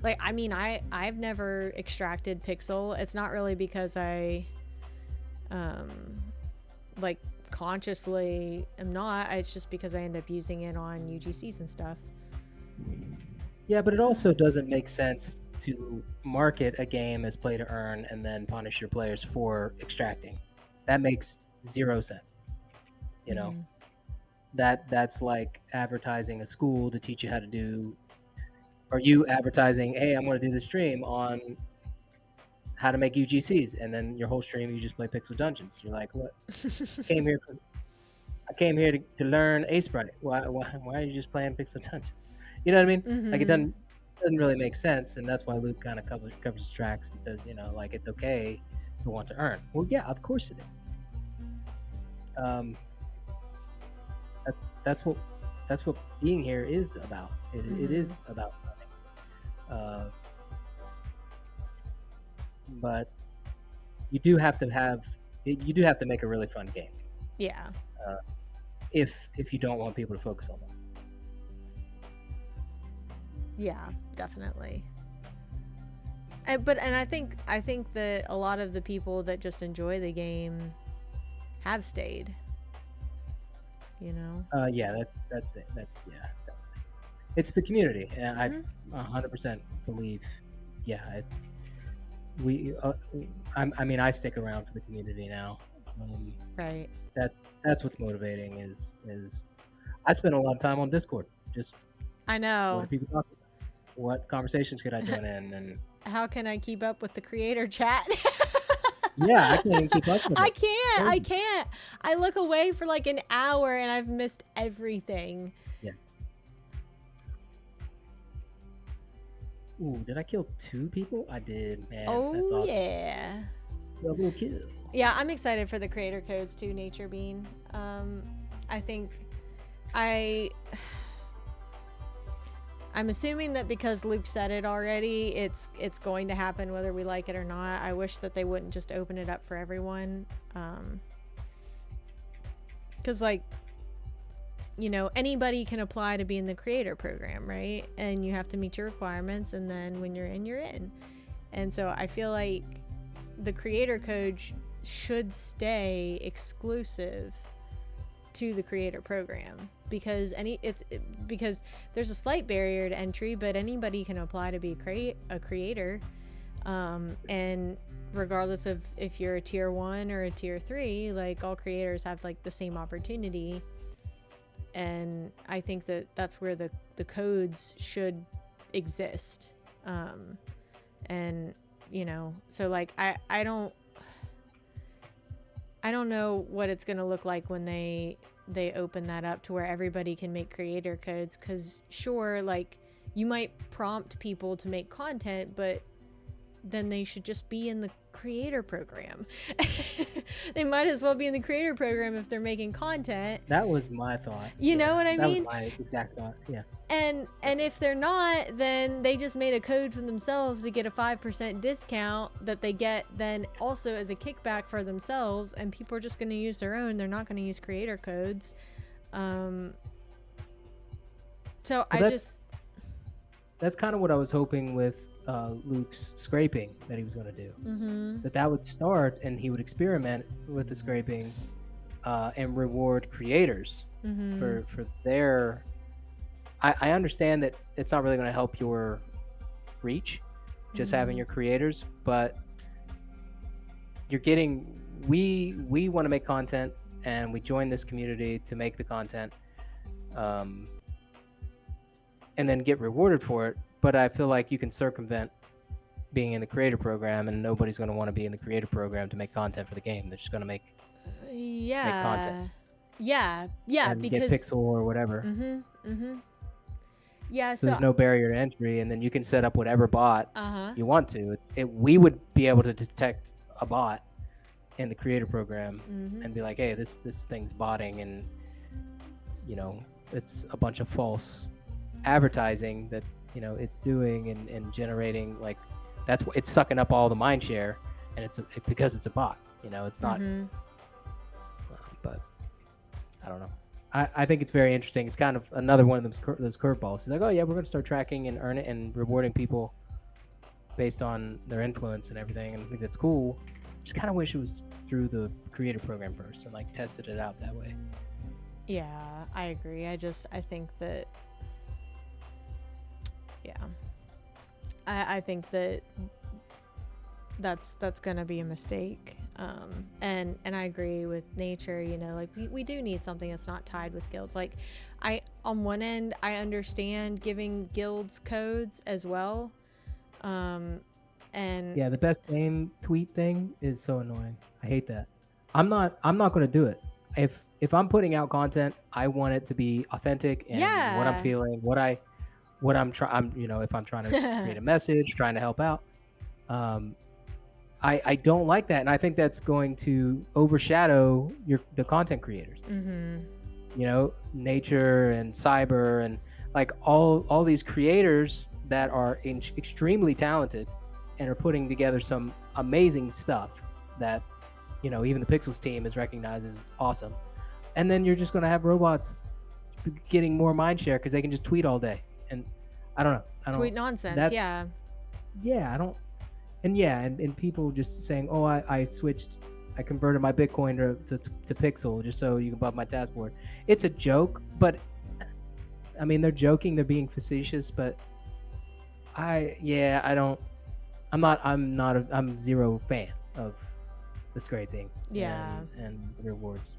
like, I mean, I've never extracted pixel. It's not really because I like consciously am not. It's just because I end up using it on UGCs and stuff. Yeah, but it also doesn't make sense to market a game as play to earn and then punish your players for extracting. That makes zero sense. That's like advertising a school to teach you how to do, or you advertising, hey, I'm going to do this stream on how to make UGCs, and then your whole stream you just play Pixel Dungeons. You're like, what? I came here to learn Aseprite. Why are you just playing Pixel Dungeons? You know what I mean? Like it doesn't really make sense, and that's why Luke kind of covers his tracks and says, like it's okay to want to earn. Well, yeah, of course it is. That's what being here is about. It is about learning. But you do have to make a really fun game. Yeah. If you don't want people to focus on them. Yeah, definitely. And I think that a lot of the people that just enjoy the game have stayed. Yeah, that's it. Yeah, definitely. It's the community, and I 100% believe. Yeah, I mean, I stick around for the community now. Right. That's what's motivating. Is I spend a lot of time on Discord. Just I know. What are people talking about? What conversations could I join in? And how can I keep up with the creator chat? Yeah, I can't even keep up with it. I can't. I look away for like an hour and I've missed everything. Yeah. Ooh, did I kill 2 people? I did, man. Oh, that's awesome. yeah. Double kill. Yeah, I'm excited for the creator codes too, Nature Bean. I think I'm assuming that because Luke said it already, it's going to happen whether we like it or not. I wish that they wouldn't just open it up for everyone. Because, like, you know, anybody can apply to be in the creator program, right? And you have to meet your requirements, and then when you're in, you're in. And so I feel like the creator code should stay exclusive to the creator program, because because there's a slight barrier to entry, but anybody can apply to be a creator, and regardless of if you're a tier 1 or a tier 3, like, all creators have like the same opportunity. And I think that that's where the codes should exist. And you know, so like I don't know what it's going to look like when they open that up to where everybody can make creator codes. Because sure, like, you might prompt people to make content, but then they should just be in the creator program. They might as well be in the creator program if they're making content. That was my thought. You know what I that mean? That was my exact thought. Yeah. And if they're not, then they just made a code for themselves to get a 5% discount that they get then also as a kickback for themselves, and people are just going to use their own. They're not going to use creator codes. So that's kind of what I was hoping with Luke's scraping that he was going to do. That would start, and he would experiment with the scraping and reward creators for their. I understand that it's not really going to help your reach, just having your creators, but you're getting. We want to make content, and we join this community to make the content, and then get rewarded for it. But I feel like you can circumvent being in the creator program, and nobody's going to want to be in the creator program to make content for the game. They're just going to make content. Yeah, and because get Pixel or whatever. Yeah, so there's no barrier to entry, and then you can set up whatever bot you want to. We would be able to detect a bot in the creator program and be like, hey, this thing's botting, and you know, it's a bunch of false advertising that, you know, it's doing and generating, like, that's what it's sucking up all the mind share, and it's because it's a bot, you know, it's not but I don't know. I think it's very interesting. It's kind of another one of those curveballs. It's like, oh yeah, we're going to start tracking and earn it and rewarding people based on their influence and everything, and I think that's cool. Just kind of wish it was through the creator program first and like tested it out that way. Yeah, I agree. I think that, yeah, I think that that's gonna be a mistake. And I agree with Nature, you know, like we do need something that's not tied with guilds. Like, on one end, I understand giving guilds codes as well. And yeah, the best game tweet thing is so annoying. I hate that. I'm not going to do it. If I'm putting out content, I want it to be authentic and what I'm feeling, what I'm trying, you know, if I'm trying to create a message, trying to help out. I don't like that, and I think that's going to overshadow the content creators. You know, Nature and Cyber and like all these creators that are extremely talented and are putting together some amazing stuff that, you know, even the Pixels team is recognized as awesome. And then you're just going to have robots getting more mindshare because they can just tweet all day. And I don't know. Tweet nonsense. Yeah, I don't. And people just saying, oh, I converted my Bitcoin to Pixel just so you can buy my Taskboard. It's a joke, but I mean, they're joking, they're being facetious, but I'm zero fan of the scraping and the rewards.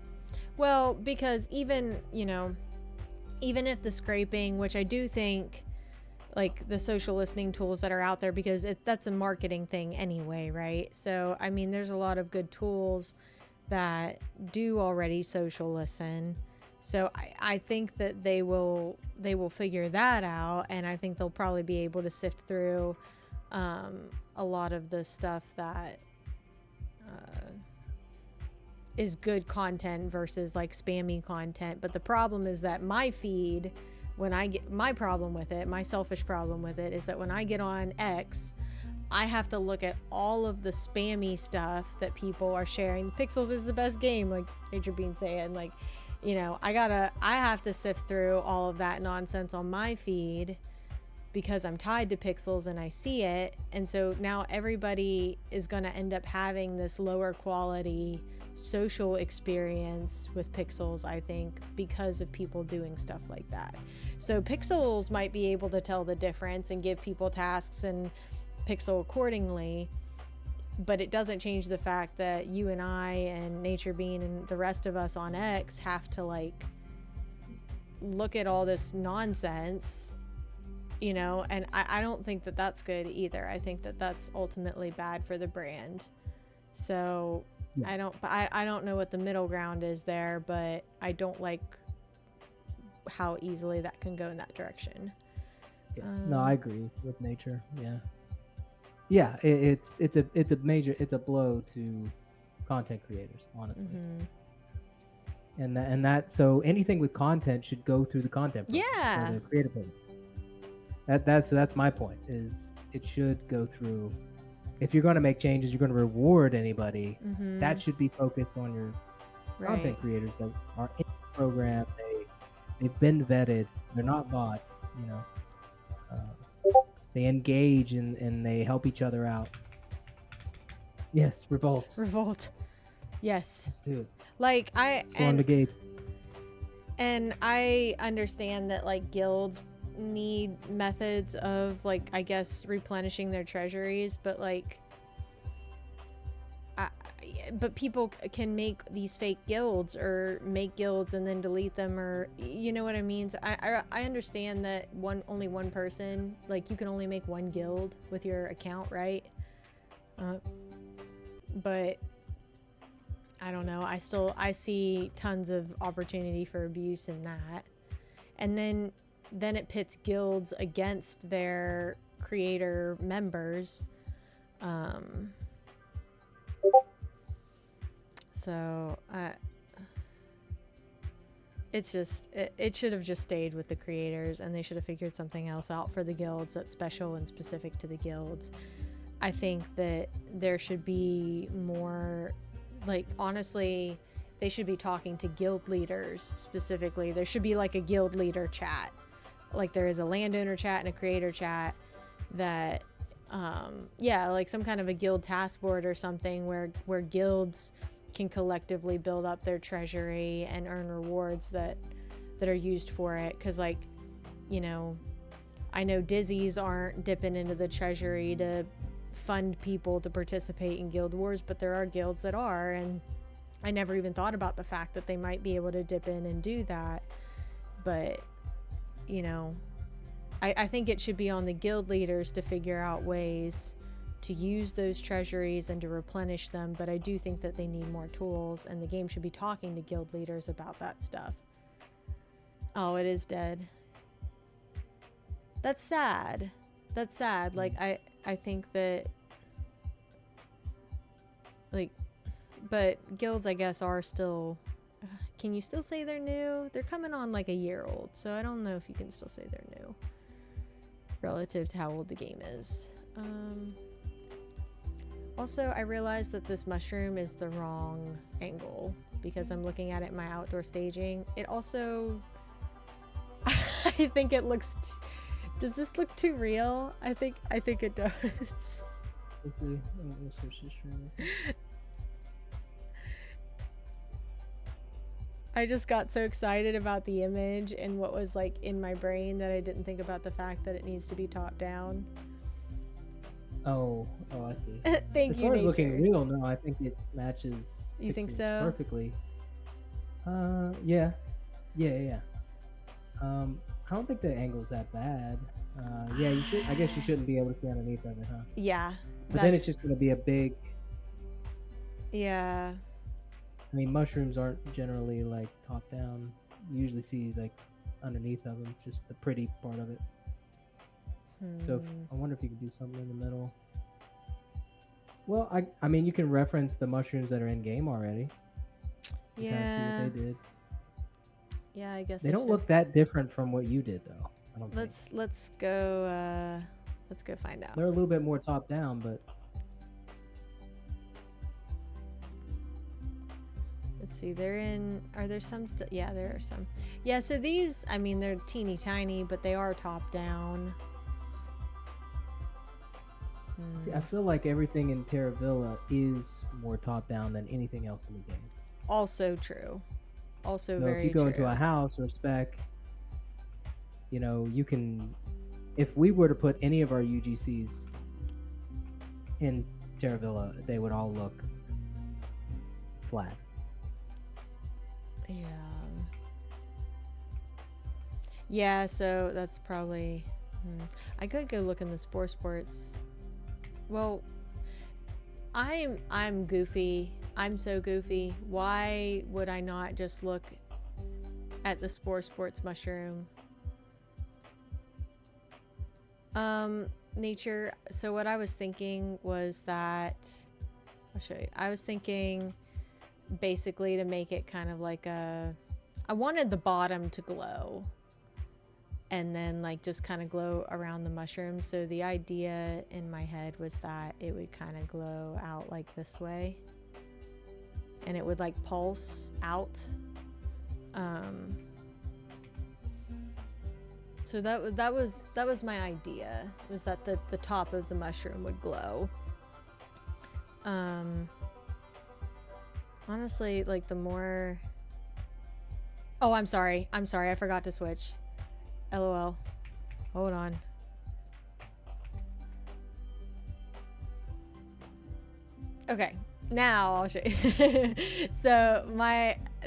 Well, because even if the scraping, which I do think, like, the social listening tools that are out there, because that's a marketing thing anyway, right? So I mean, there's a lot of good tools that do already social listen. So I think that they will figure that out, and I think they'll probably be able to sift through a lot of the stuff that is good content versus like spammy content. But the problem is that my feed, when I get my problem with it, my selfish problem with it is that when I get on X, I have to look at all of the spammy stuff that people are sharing. Pixels is the best game, like Nature Bean saying, like, you know, I have to sift through all of that nonsense on my feed because I'm tied to Pixels and I see it. And so now everybody is going to end up having this lower quality social experience with Pixels, I think, because of people doing stuff like that. So Pixels might be able to tell the difference and give people tasks and pixel accordingly, but it doesn't change the fact that you and I and Nature Bean and the rest of us on X have to like look at all this nonsense, you know, and I don't think that that's good either. I think that that's ultimately bad for the brand. So yeah. I don't know what the middle ground is there, but I don't like how easily that can go in that direction. Yeah. No, I agree with Nature. Yeah, it's a blow to content creators, honestly. And that so anything with content should go through the content process, or the creative process. That's my point, is it should go through. If you're going to make changes, you're going to reward anybody, that should be focused on your content creators that are in the program. They've been vetted, they're not bots, you know. They engage and they help each other out. Yes, revolt. Yes. Let's do it. Like Storm the gates. And I understand that like guilds need methods of like, I guess, replenishing their treasuries, but like but people can make these fake guilds or make guilds and then delete them, or you know what I mean. So I understand that only one person, like you can only make one guild with your account, right? But I don't know, I see tons of opportunity for abuse in that. And then it pits guilds against their creator members. So it's just, it should have just stayed with the creators, and they should have figured something else out for the guilds that's special and specific to the guilds. I think that there should be more, like, honestly, they should be talking to guild leaders specifically. There should be like a guild leader chat, like there is a landowner chat and a creator chat, that like some kind of a guild task board or something where guilds can collectively build up their treasury and earn rewards that are used for it. Because, like, you know, I know Dizzies aren't dipping into the treasury to fund people to participate in guild wars, but there are guilds that are, and I never even thought about the fact that they might be able to dip in and do that. But, you know, I think it should be on the guild leaders to figure out ways to use those treasuries and to replenish them. But I do think that they need more tools, and the game should be talking to guild leaders about that stuff. Oh, it is dead. That's sad. Like, I think that, like, but guilds, I guess, are still, can you still say they're new? They're coming on like a year old, so I don't know if you can still say they're new relative to how old the game is. Also, I realized that this mushroom is the wrong angle because I'm looking at it in my outdoor staging. It also, I think it looks, does this look too real? I think it does. I just got so excited about the image and what was like in my brain that I didn't think about the fact that it needs to be top down. Oh, I see. Thank you, Nature. As far as looking real, no, I think it matches. You think so? Perfectly. Yeah. I don't think the angle's that bad. Yeah, you should. I guess you shouldn't be able to see underneath of it, huh? Yeah. But then it's just gonna be a big. Yeah. I mean, mushrooms aren't generally like top down. You usually see like underneath of them, just the pretty part of it. So I wonder if you could do something in the middle. Well, I mean, you can reference the mushrooms that are in game already. You kind of see what Yeah. they did. Yeah, I guess They I don't should. look that different from what you did, though. I don't think. Let's go find out. They're a little bit more top down, but Let's see. Are there some still? Yeah, there are some. Yeah, so these, I mean, they're teeny tiny, but they are top down. see, I feel like everything in Terravilla is more top down than anything else in the game. Also true. Also So very if you go true. into a house or spec, you know, you can. If we were to put any of our UGCs in Terravilla, they would all look flat. Yeah. Yeah, so that's probably. I could go look in the sports. Well, I'm goofy. I'm so goofy. Why would I not just look at the sports mushroom? Nature. So what I was thinking was that I'll show you. I was thinking basically to make it kind of like I wanted the bottom to glow and then like just kind of glow around the mushroom. So the idea in my head was that it would kind of glow out like this way and it would like pulse out. So that was my idea, was that the top of the mushroom would glow. Honestly, like the more... Oh, I'm sorry. I forgot to switch. LOL. Hold on. Okay, now I'll show you. So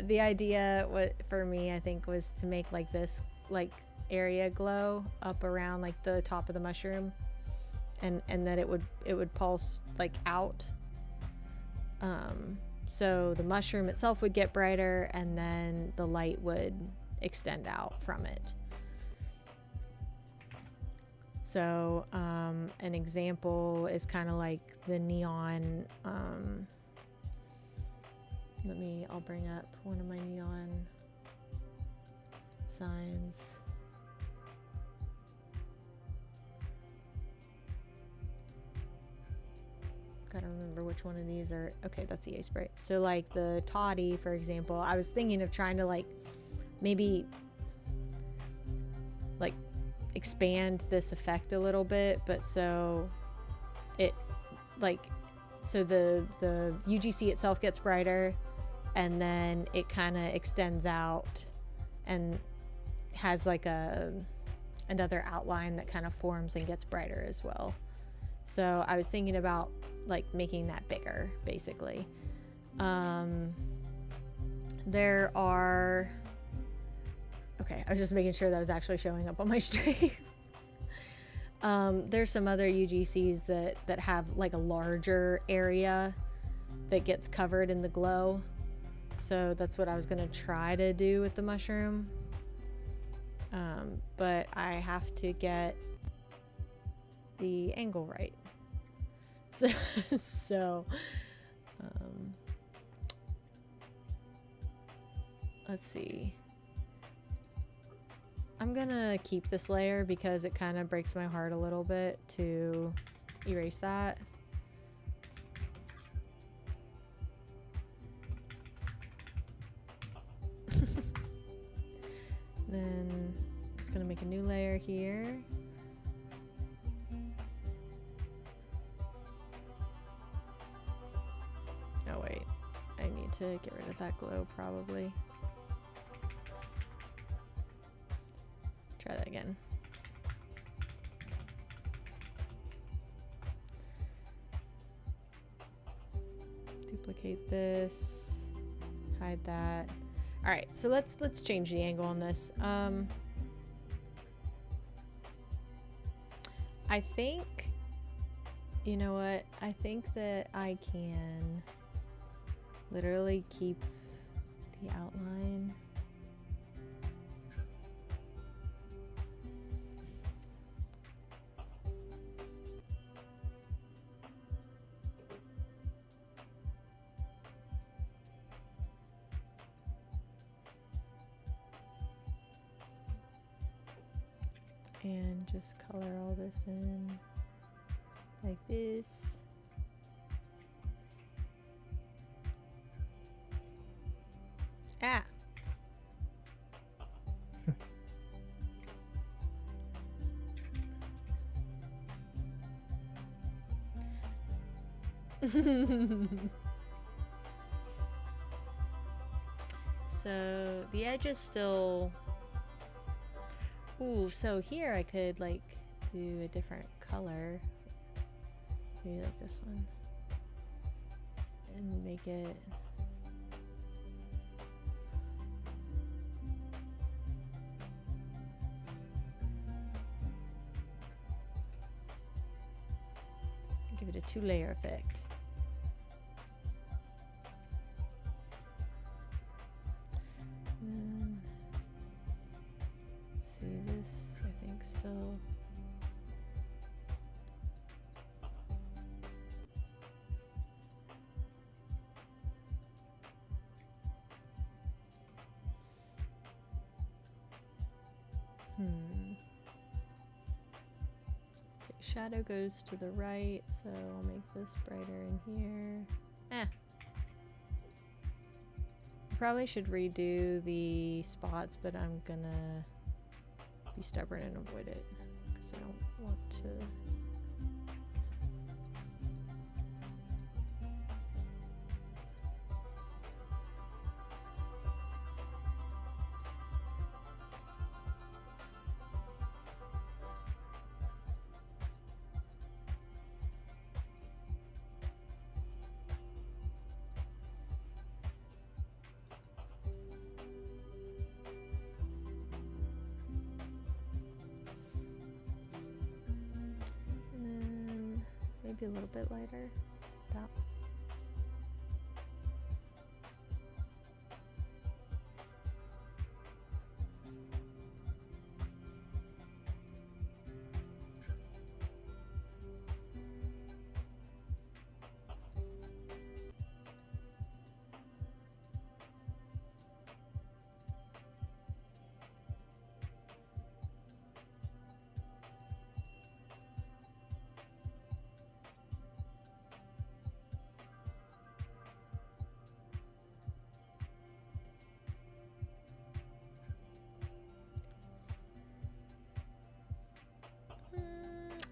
the idea for me, I think, was to make like this like area glow up around like the top of the mushroom, and that it would pulse like out. So the mushroom itself would get brighter, and then the light would extend out from it. So an example is kind of like the neon. I'll bring up one of my neon signs. Gotta remember which one of these are. Okay, that's the A-Spray. So like the toddy, for example, I was thinking of trying to like maybe like expand this effect a little bit, but so it like, so the UGC itself gets brighter, and then it kind of extends out and has like another outline that kind of forms and gets brighter as well. So I was thinking about like making that bigger, basically. There are... Okay, I was just making sure that was actually showing up on my stream. There's some other UGCs that have like a larger area that gets covered in the glow. So that's what I was gonna try to do with the mushroom. But I have to get the angle right. So let's see. I'm gonna keep this layer because it kind of breaks my heart a little bit to erase that. Then I'm just gonna make a new layer here. Oh wait, I need to get rid of that glow probably. Try that again. Duplicate this, hide that. All right, so let's change the angle on this. I think, you know what? I think that I can literally keep the outline. and just color all this in like this. Ah! So the edge is still... Ooh, so here I could like do a different color. Maybe like this one. And make it... Give it a 2-layer effect. And then, let's see this, I think still. Shadow goes to the right, so I'll make this brighter in here. Probably should redo the spots, but I'm gonna be stubborn and avoid it because I don't want to. Maybe a little bit lighter. That.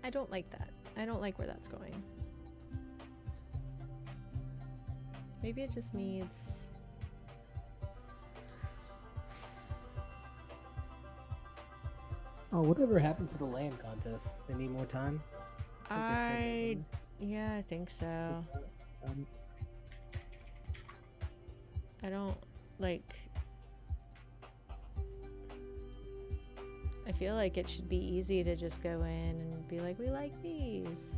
I don't like that. I don't like where that's going. Maybe it just needs... Oh, whatever happened to the land contest? They need more time? Yeah, I think so. I don't like... I feel like it should be easy to just go in and be like, we like these.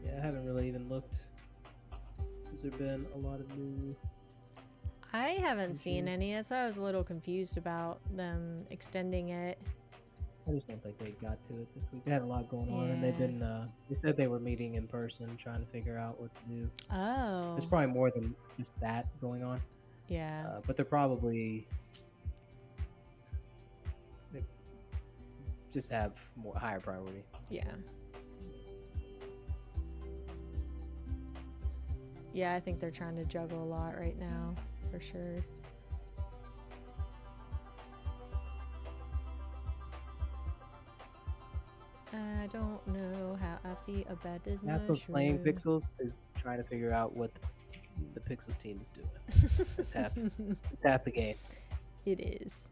Yeah, I haven't really even looked. Has there been a lot of new... I haven't seen any. That's why I was a little confused about them extending it. I just don't think they got to it this week. They had a lot going on, and they've been. They said they were meeting in person, trying to figure out what to do. Oh. There's probably more than just that going on. Yeah. But they're probably they just have more higher priority. Yeah. Yeah, I think they're trying to juggle a lot right now. For sure. I don't know how I feel about this Half of playing Pixels is trying to figure out what the Pixels team is doing. That's half. It's half the game. It is.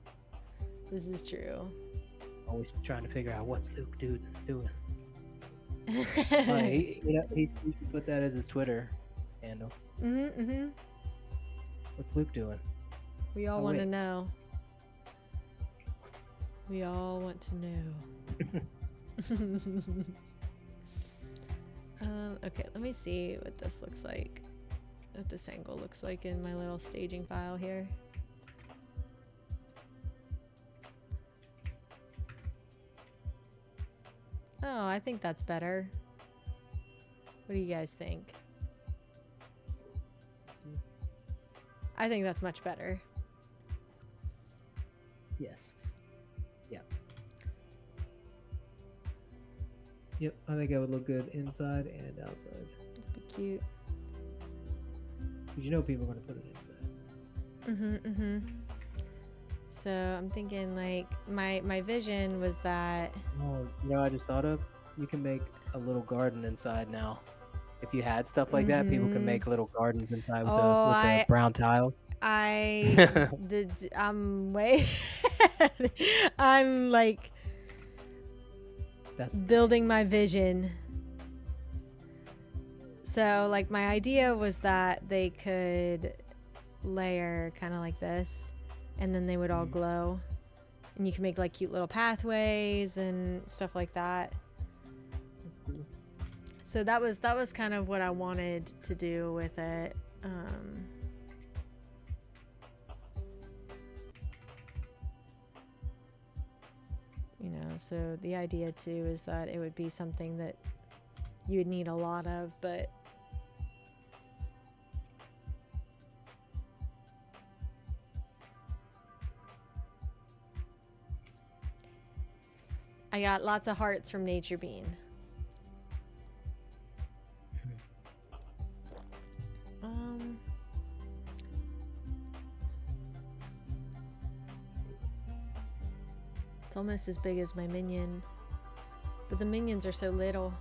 This is true. Always trying to figure out what's Luke doing. He should put that as his Twitter handle. What's Luke doing? We all want to know. We all want to know. Okay, let me see what this looks like. What this angle looks like in my little staging file here. Oh, I think that's better. What do you guys think? I think that's much better. Yes. Yep. Yep, I think that would look good inside and outside. It'd be cute. Because you know people are going to put it inside. So I'm thinking like my vision was that. Oh, you know, I just thought of, you can make a little garden inside now. If you had stuff like that, people can make little gardens inside with the brown tiles. I'm way I'm like building my vision. So like my idea was that they could layer kind of like this, and then they would all glow, and you can make like cute little pathways and stuff like that. That's cool. So that was kind of what I wanted to do with it. You know, so the idea too is that it would be something that you would need a lot of, but I got lots of hearts from Nature Bean. It's almost as big as my minion, but the minions are so little.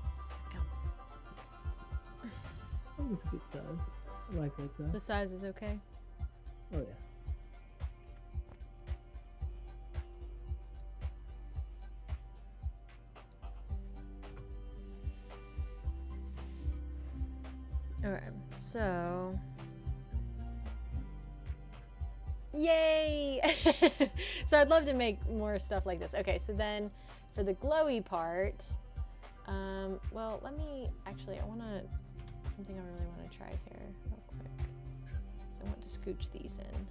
I think it's a good size. I like that size. The size is okay. Oh yeah. Alright, so yay! So I'd love to make more stuff like this. Okay, so then for the glowy part, well, let me actually, something I really want to try here real quick. So I want to scooch these in.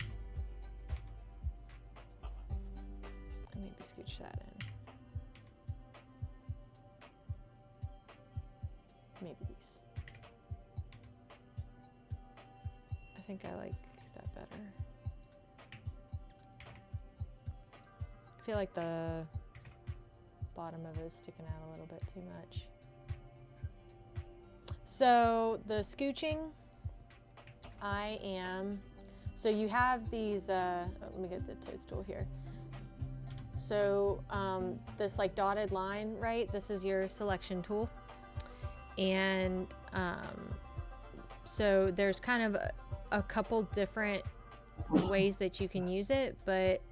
And maybe scooch that in. Maybe these. I think I like that better. I feel like the bottom of it is sticking out a little bit too much. So the scooching, so you have these, let me get the toadstool here. So this like dotted line, right? This is your selection tool. And so there's kind of a couple different ways that you can use it, but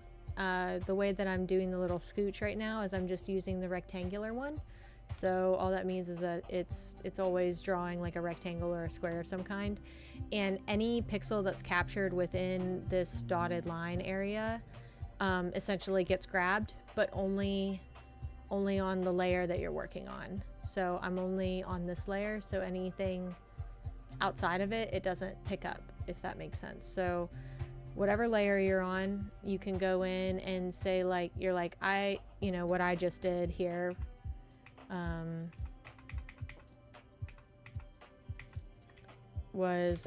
the way that I'm doing the little scooch right now is I'm just using the rectangular one. So all that means is that it's always drawing like a rectangle or a square of some kind, and any pixel that's captured within this dotted line area essentially gets grabbed, but only on the layer that you're working on. So I'm only on this layer, so anything outside of it, it doesn't pick up, if that makes sense. So whatever layer you're on, you can go in and say like, you're like, what I just did here, was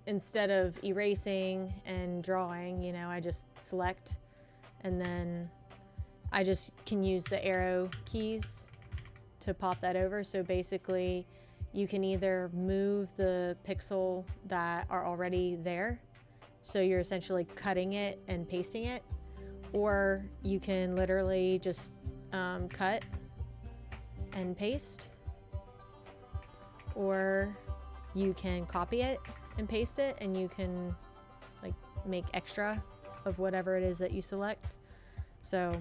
instead of erasing and drawing, I just select, and then I just can use the arrow keys to pop that over. So basically you can either move the pixel that are already there, so you're essentially cutting it and pasting it, or you can literally just cut and paste, or you can copy it and paste it, and you can like make extra of whatever it is that you select. So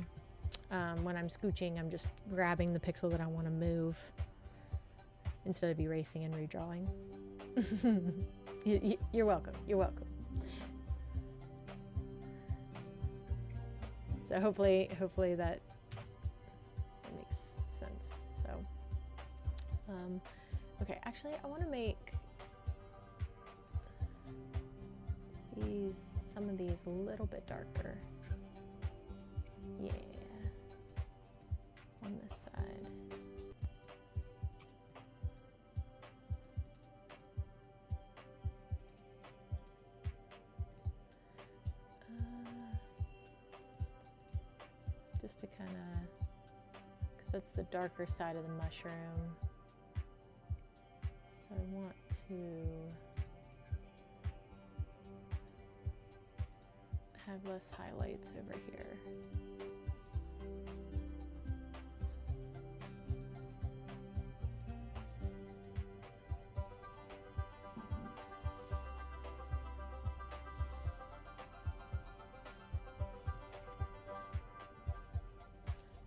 when I'm scooching, I'm just grabbing the pixel that I want to move instead of erasing and redrawing. You're welcome. You're welcome. So hopefully that makes sense. So, okay, actually I want to make some of these a little bit darker. Yeah. On this side. just to kind of, because that's the darker side of the mushroom. So I want to have less highlights over here.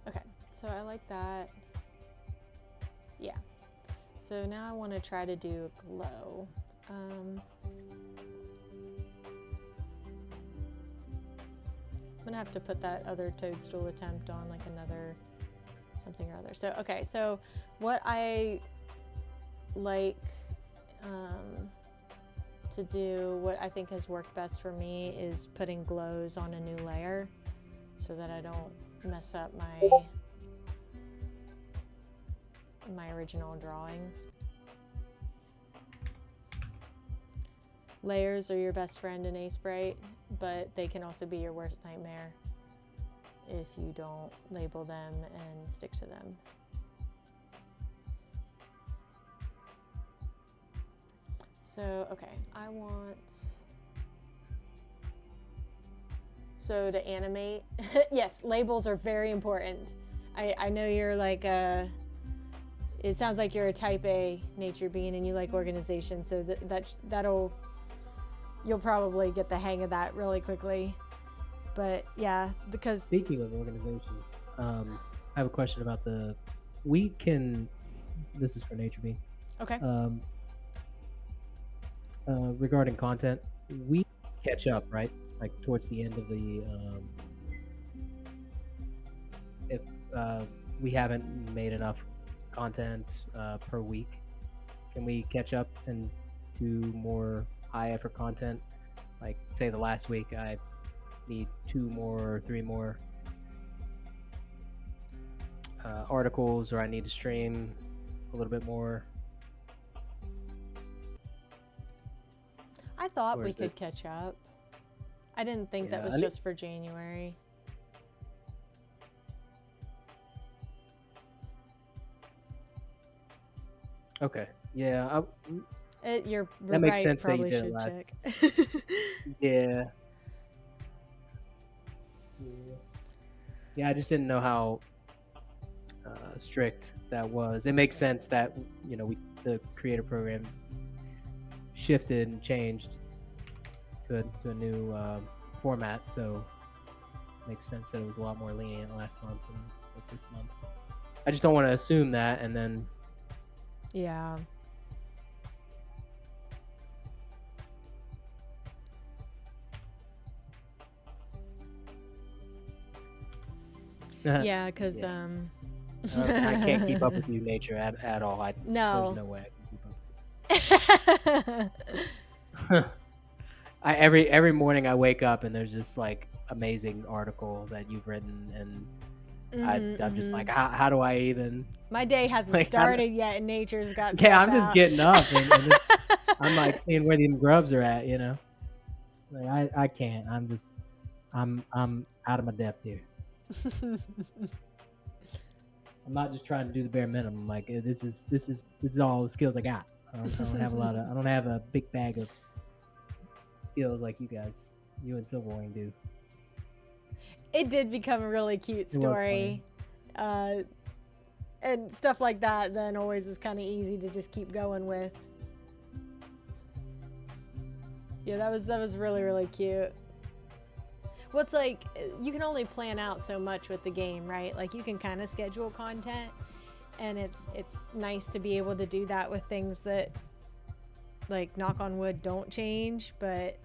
Okay, so I like that. Yeah. So now I want to try to do glow. I'm gonna have to put that other toadstool attempt on, like another something or other. So okay, so what I like to do, what I think has worked best for me, is putting glows on a new layer so that I don't mess up my original drawing. Layers are your best friend in Asebright, but they can also be your worst nightmare if you don't label them and stick to them. So, okay, I want, so to animate, yes, labels are very important. I know you're like it sounds like you're a type A nature being and you like organization, so that'll, you'll probably get the hang of that really quickly. But yeah, because speaking of organization, I have a question about this is for nature being. Okay. Regarding content, we catch up, right? Like towards the end of the, if we haven't made enough content per week, can we catch up and do more high effort content? Like say the last week I need 2 more or 3 more articles, or I need to stream a little bit more. I thought we could catch up. I didn't think that was just for January. Okay. Yeah. You're that makes right, sense that you probably did should it last. check. Yeah. Yeah, I just didn't know how strict that was. It makes sense that, you know, the creator program shifted and changed to a new format, so it makes sense that it was a lot more lenient last month than this month. I just don't want to assume that and then yeah. Yeah, because I can't keep up with you, nature, at all. No. There's no way I can keep up. Every morning I wake up and there's this like amazing article that you've written, and I'm just like, how do I even? My day hasn't started yet, and nature's got. Yeah, I'm just out. getting up, and I'm like seeing where these grubs are at, you know. Like I can't. I'm out of my depth here. I'm not just trying to do the bare minimum. Like this is all the skills I got. I don't have I don't have a big bag of skills like you and Silverwing do. It did become a really cute story, and stuff like that. Then always is kind of easy to just keep going with. Yeah, that was really, really cute. Well, it's like, you can only plan out so much with the game, right? Like, you can kind of schedule content, and it's nice to be able to do that with things that, like, knock on wood, don't change, but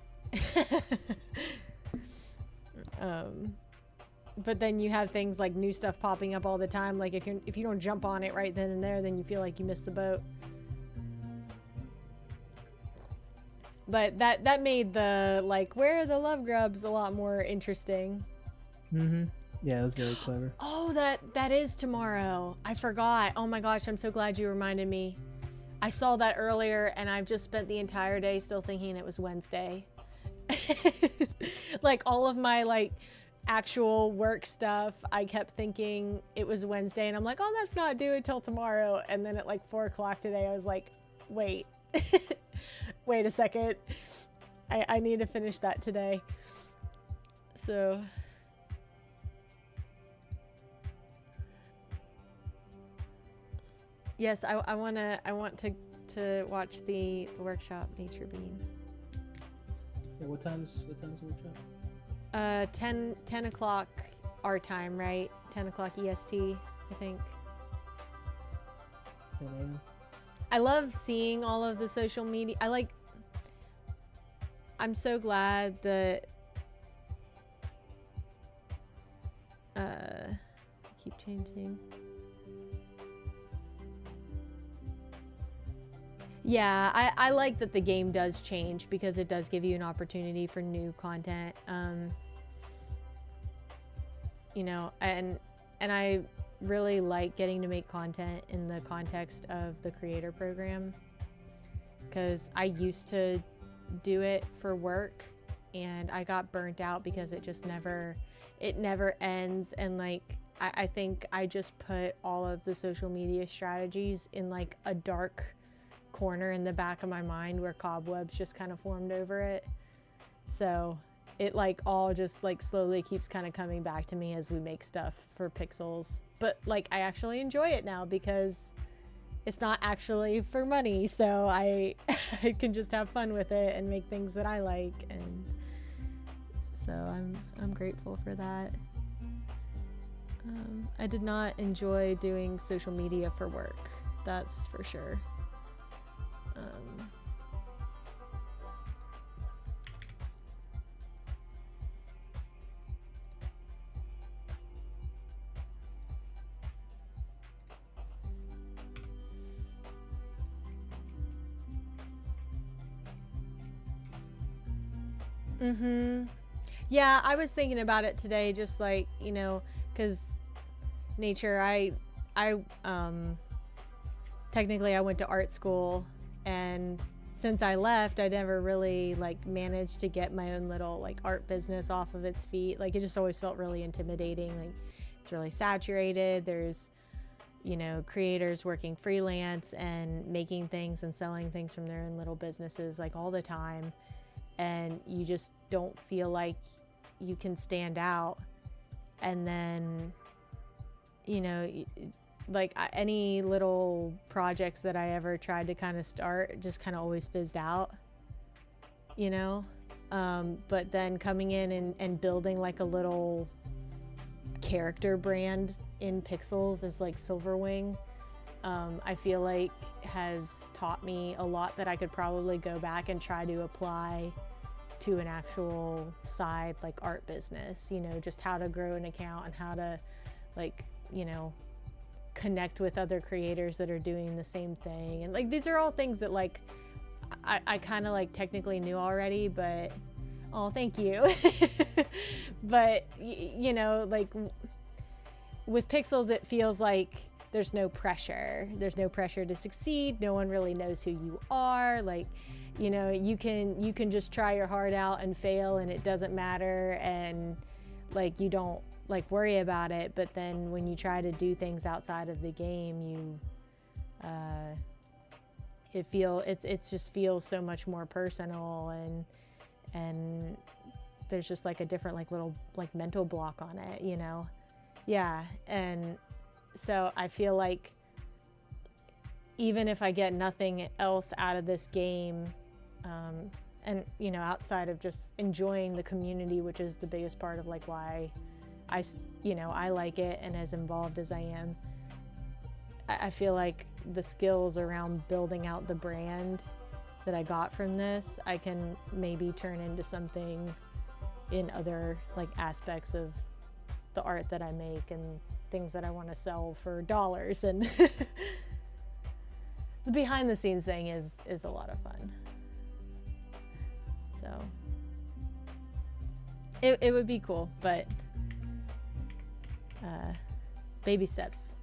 but then you have things like new stuff popping up all the time. Like, if you don't jump on it right then and there, then you feel like you missed the boat. But that made the, like, where are the love grubs a lot more interesting. Yeah, it was very clever. Oh, that is tomorrow. I forgot. Oh my gosh, I'm so glad you reminded me. I saw that earlier, and I've just spent the entire day still thinking it was Wednesday. Like, all of my, like, actual work stuff, I kept thinking it was Wednesday, and I'm like, oh, that's not due until tomorrow. And then at like 4 o'clock today, I was like, wait, wait a second. I need to finish that today. So yes, I want to watch the workshop, Nature Bean. Yeah, what time's the workshop? 10 o'clock our time, right? 10 o'clock EST, I think. 10 a.m. I love seeing all of the social media. I'm so glad that I keep changing. Yeah, I like that the game does change because it does give you an opportunity for new content. You know, and I really like getting to make content in the context of the creator program, because I used to do it for work and I got burnt out because it never ends. And like, I think I just put all of the social media strategies in like a dark corner in the back of my mind where cobwebs just kind of formed over it. So it like all just like slowly keeps kind of coming back to me as we make stuff for Pixels. But like, I actually enjoy it now because it's not actually for money, so I can just have fun with it and make things that I like, and so I'm grateful for that. I did not enjoy doing social media for work, that's for sure. Yeah, I was thinking about it today, just like, you know, because nature, I technically I went to art school, and since I left, I never really like managed to get my own little like art business off of its feet. Like, it just always felt really intimidating. Like, it's really saturated. There's, you know, creators working freelance and making things and selling things from their own little businesses like all the time, and you just don't feel like you can stand out. And then, you know, like any little projects that I ever tried to kind of start just kind of always fizzed out, you know. But then coming in and building like a little character brand in Pixels as like Silverwing, I feel like has taught me a lot that I could probably go back and try to apply to an actual side like art business, you know, just how to grow an account and how to like, you know, connect with other creators that are doing the same thing. And like, these are all things that like I kind of like technically knew already, but oh, thank you. But you know, like with Pixels, it feels like there's no pressure. There's no pressure to succeed. No one really knows who you are. Like, you know, you can just try your heart out and fail, and it doesn't matter, and like you don't like worry about it. But then when you try to do things outside of the game, you it just feels so much more personal, and there's just like a different like little like mental block on it, you know. Yeah. And so I feel like even if I get nothing else out of this game, and you know, outside of just enjoying the community, which is the biggest part of like why I like it and as involved as I am, I feel like the skills around building out the brand that I got from this, I can maybe turn into something in other like aspects of the art that I make and things that I want to sell for dollars. And the behind the scenes thing is a lot of fun. So it would be cool, but baby steps.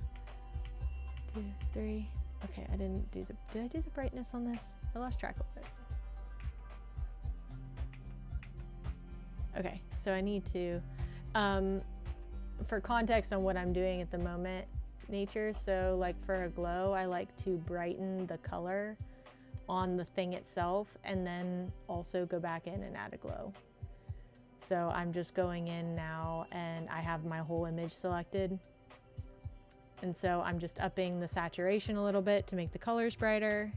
2, 3. Okay, I didn't do did I do the brightness on this? I lost track of what I did. Okay, so I need to, For context on what I'm doing at the moment, nature, so like for a glow, I like to brighten the color on the thing itself and then also go back in and add a glow. So I'm just going in now and I have my whole image selected. And so I'm just upping the saturation a little bit to make the colors brighter.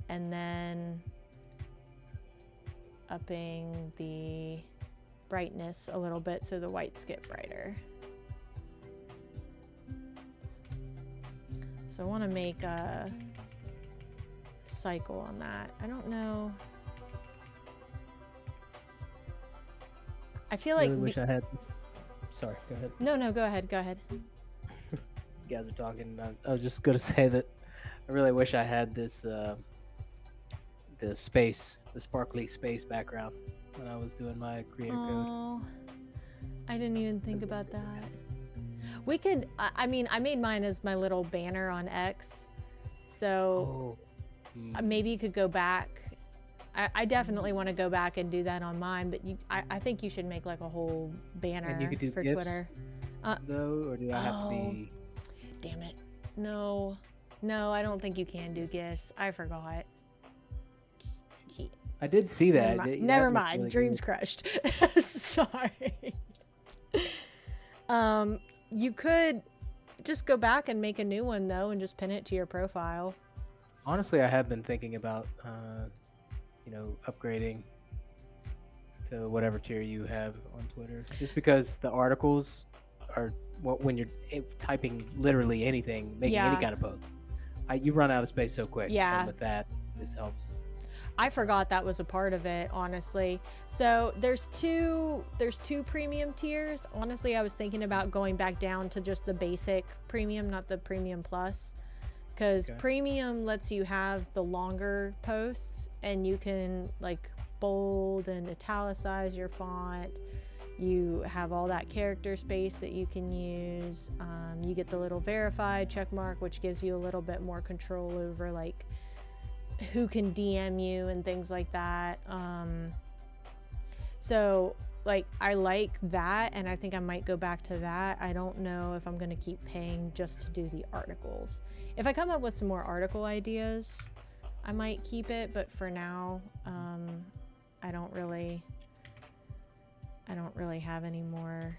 And then upping the brightness a little bit so the whites get brighter. So I want to make a cycle on that. I don't know. I feel I like really wish I had this. Sorry, go ahead. No, go ahead. You guys are talking. I was just gonna say that I really wish I had this the sparkly space background when I was doing my creator code. Oh, I didn't even think about that. We could, I mean, I made mine as my little banner on X. So maybe you could go back. I definitely want to go back and do that on mine, but I think you should make like a whole banner And you could do for GIFs, Twitter. Though, or do I have to be? Damn it. No, I don't think you can do GIFs. I forgot. I did see that. Never mind. Really Dreams crushed. Sorry. You could just go back and make a new one though and just pin it to your profile. Honestly, I have been thinking about upgrading to whatever tier you have on Twitter, just because the articles are when you're typing literally anything, making any kind of post, you run out of space so quick. Yeah. And with that, this helps. I forgot that was a part of it, honestly. So there's two premium tiers. Honestly, I was thinking about going back down to just the basic premium, not the premium plus, because premium lets you have the longer posts and you can like bold and italicize your font. You have all that character space that you can use. You get the little verified check mark, which gives you a little bit more control over like who can DM you and things like that. So like I like that, and I think I might go back to that. I don't know if I'm gonna keep paying just to do the articles. If I come up with some more article ideas, I might keep it, but for now, I don't really have any more.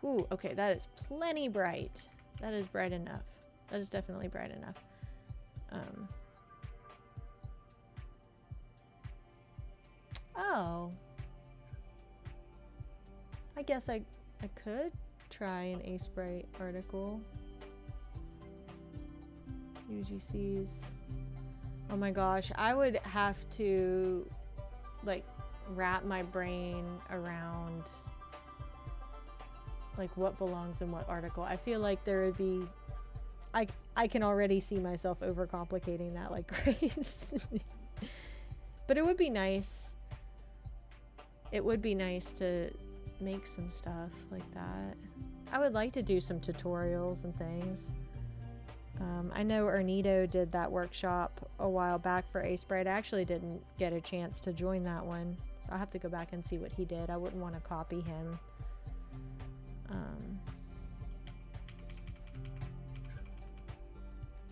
Ooh, okay, that is plenty bright. That is bright enough. That is definitely bright enough. Oh, I guess I could try an Ace Bright article. UGCs. Oh my gosh, I would have to like wrap my brain around like what belongs in what article. I feel like there would be, I can already see myself overcomplicating that like crazy. But it would be nice. It would be nice to make some stuff like that. I would like to do some tutorials and things. I know Ernito did that workshop a while back for Ace Bright. I actually didn't get a chance to join that one. I'll have to go back and see what he did. I wouldn't want to copy him.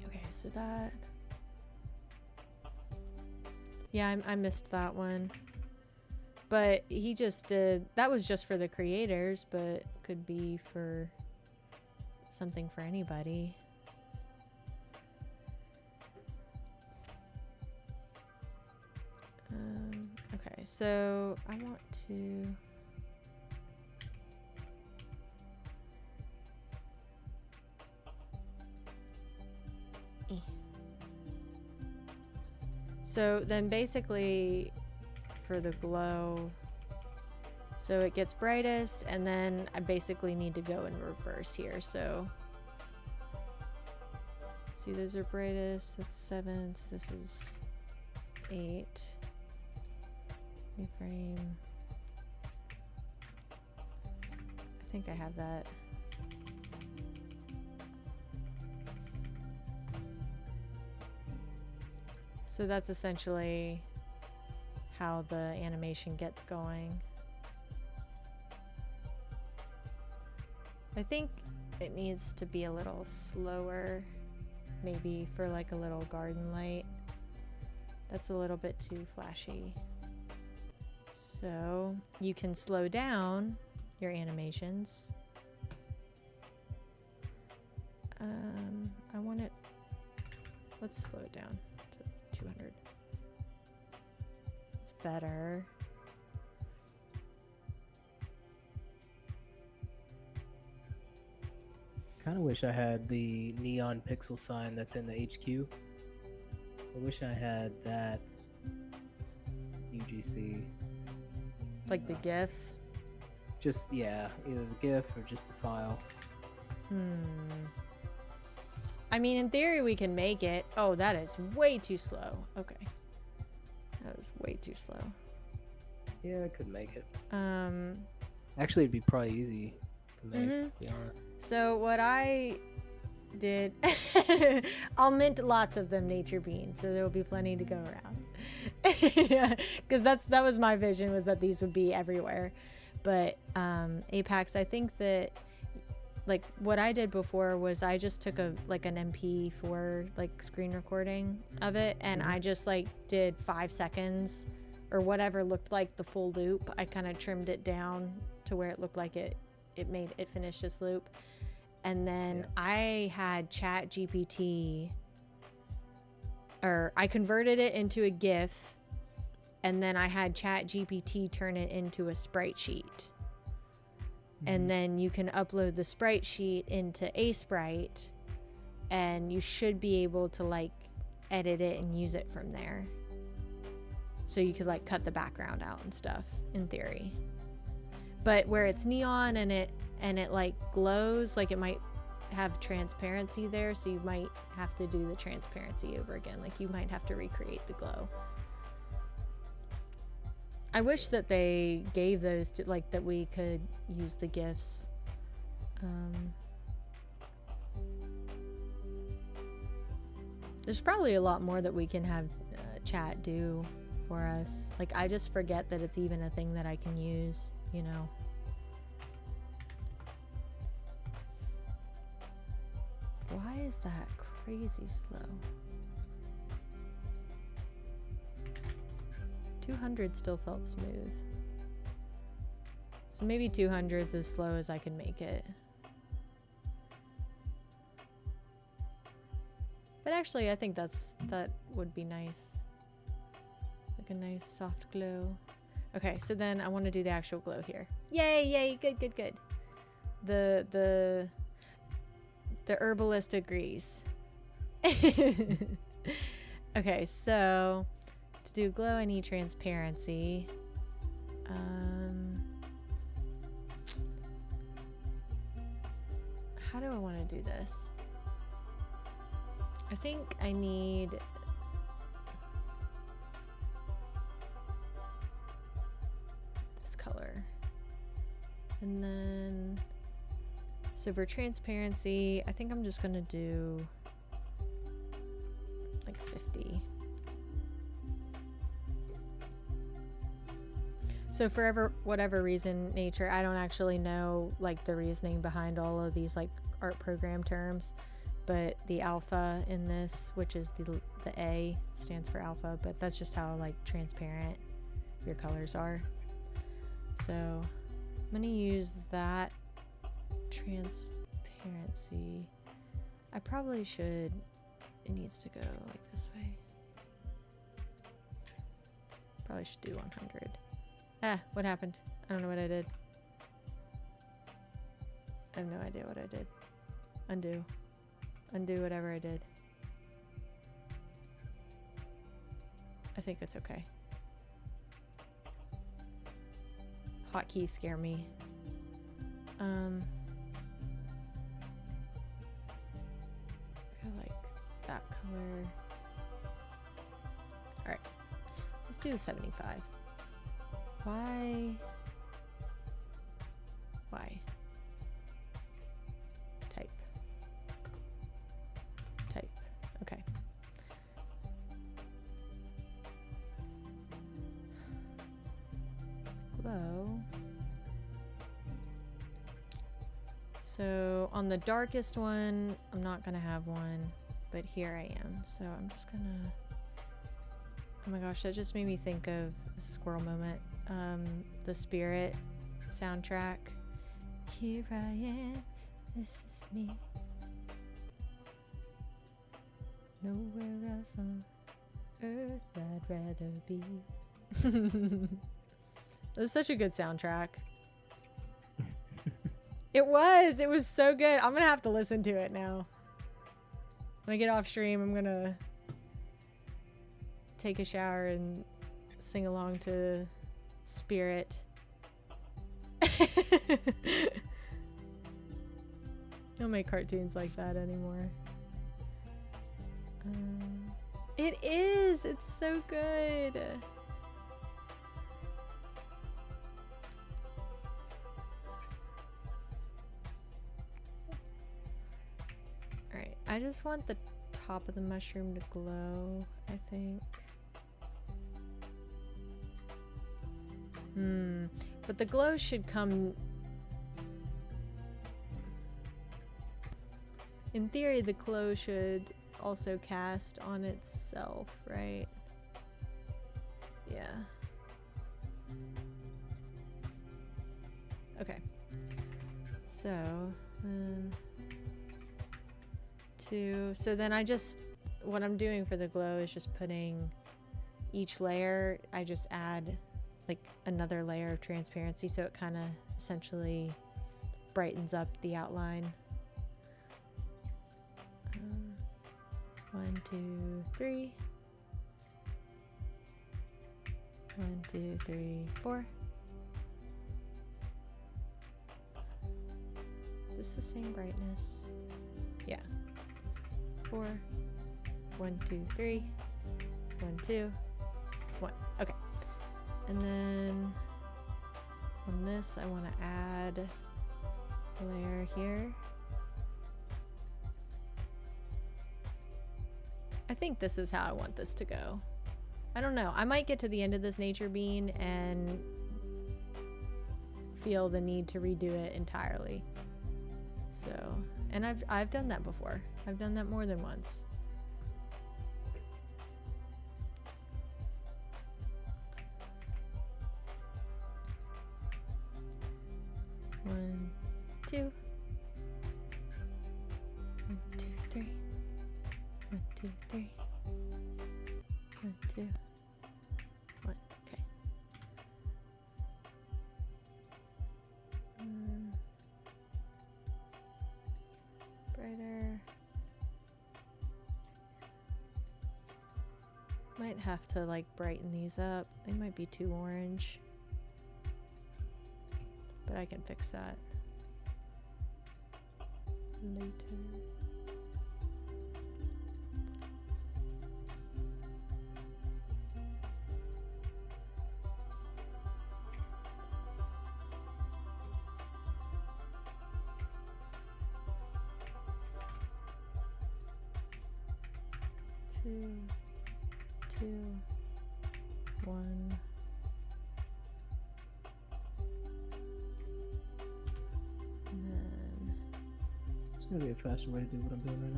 Okay, so that... Yeah, I missed that one. But he just did... That was just for the creators, but could be for something for anybody. Okay, so I want to... So then basically for the glow, so it gets brightest, and then I basically need to go in reverse here. So see, those are brightest, that's 7, so this is 8. New frame. I think I have that. So that's essentially how the animation gets going. I think it needs to be a little slower, maybe for like a little garden light. That's a little bit too flashy. So you can slow down your animations. I want it, let's slow it down to 200. It's better. Kind of wish I had the neon pixel sign that's in the HQ. I wish I had that UGC. Like the GIF? Just, yeah, either the GIF or just the file. I mean, in theory, we can make it. Oh, that is way too slow. Okay. That was way too slow. Yeah, I could make it. Um, Actually, it'd be probably easy to make, to be honest. So what I did, I'll mint lots of them nature beans, so there will be plenty to go around. Yeah, because that was my vision, was that these would be everywhere. But Apax, I think that like what I did before was I just took an MP4 like screen recording of it, and I just like did 5 seconds or whatever looked like the full loop. I kind of trimmed it down to where it looked like it finished this loop. And then I had ChatGPT, or I converted it into a GIF, and then I had ChatGPT turn it into a sprite sheet. And then you can upload the sprite sheet into Sprite, and you should be able to like edit it and use it from there. So you could like cut the background out and stuff in theory. But where it's neon and it like glows, like it might have transparency there, so you might have to do the transparency over again. Like you might have to recreate the glow. I wish that they gave those to like that we could use the GIFs. There's probably a lot more that we can have chat do for us. Like I just forget that it's even a thing that I can use, you know. Why is that crazy slow? 200 still felt smooth. So maybe 200's as slow as I can make it. But actually I think that would be nice. Like a nice soft glow. Okay, so then I want to do the actual glow here. Yay, yay, good, good, good. The herbalist agrees. Okay, so to do glow I need transparency. How do I want to do this? I think I need this color. And then so for transparency, I think I'm just gonna do like 50. So for whatever reason, nature, I don't actually know like the reasoning behind all of these like art program terms, but the alpha in this, which is the A, stands for alpha, but that's just how like transparent your colors are. So I'm gonna use that transparency. I probably should, it needs to go like this way. Probably should do 100. Ah, what happened? I don't know what I did. I have no idea what I did. Undo. Undo whatever I did. I think it's okay. Hotkeys scare me. Go like that color. Alright. Let's do 75. Why? Type. Okay. Glow. So on the darkest one, I'm not gonna have one, but here I am. So I'm just gonna, oh my gosh, that just made me think of the squirrel moment. The Spirit soundtrack. Here I am, this is me. Nowhere else on earth I'd rather be. It was such a good soundtrack. It was so good. I'm gonna have to listen to it now. When I get off stream, I'm gonna take a shower and sing along to Spirit. Don't make cartoons like that anymore. It is! It's so good! Alright, I just want the top of the mushroom to glow, I think. But the glow should come... In theory, the glow should also cast on itself, right? Yeah. Okay. So, so then what I'm doing for the glow is just putting each layer, I just add like another layer of transparency, so it kind of essentially brightens up the outline. 1, 2, 3. 1, 2, 3, 4. Is this the same brightness? Yeah. 4. 1, 2, 3. 1, 2. 1. Okay. And then on this, I want to add a layer here. I think this is how I want this to go. I don't know. I might get to the end of this nature bean and feel the need to redo it entirely. So, and I've done that before. I've done that more than once. One, 2. 1, 2, 3. 1, 2, 3. 1, 2. 1. Okay. Brighter. Might have to like brighten these up. They might be too orange. But I can fix that later. Two, 1. And then There's gonna be a faster way to do what I'm doing right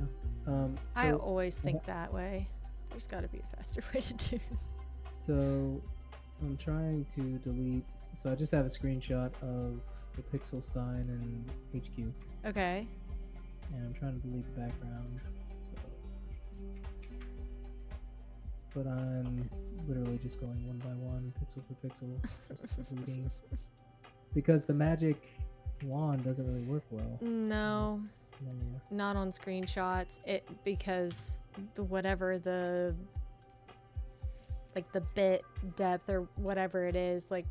now. I always think that way. There's got to be a faster way to do it. So I'm trying to delete. So I just have a screenshot of the pixel sign and HQ, Okay. and I'm trying to delete the background. So, but I'm literally just going one by one, pixel for pixel, just deleting, because the magic wand doesn't really work well. No, Yeah. not on screenshots. Because whatever the bit depth or whatever it is, like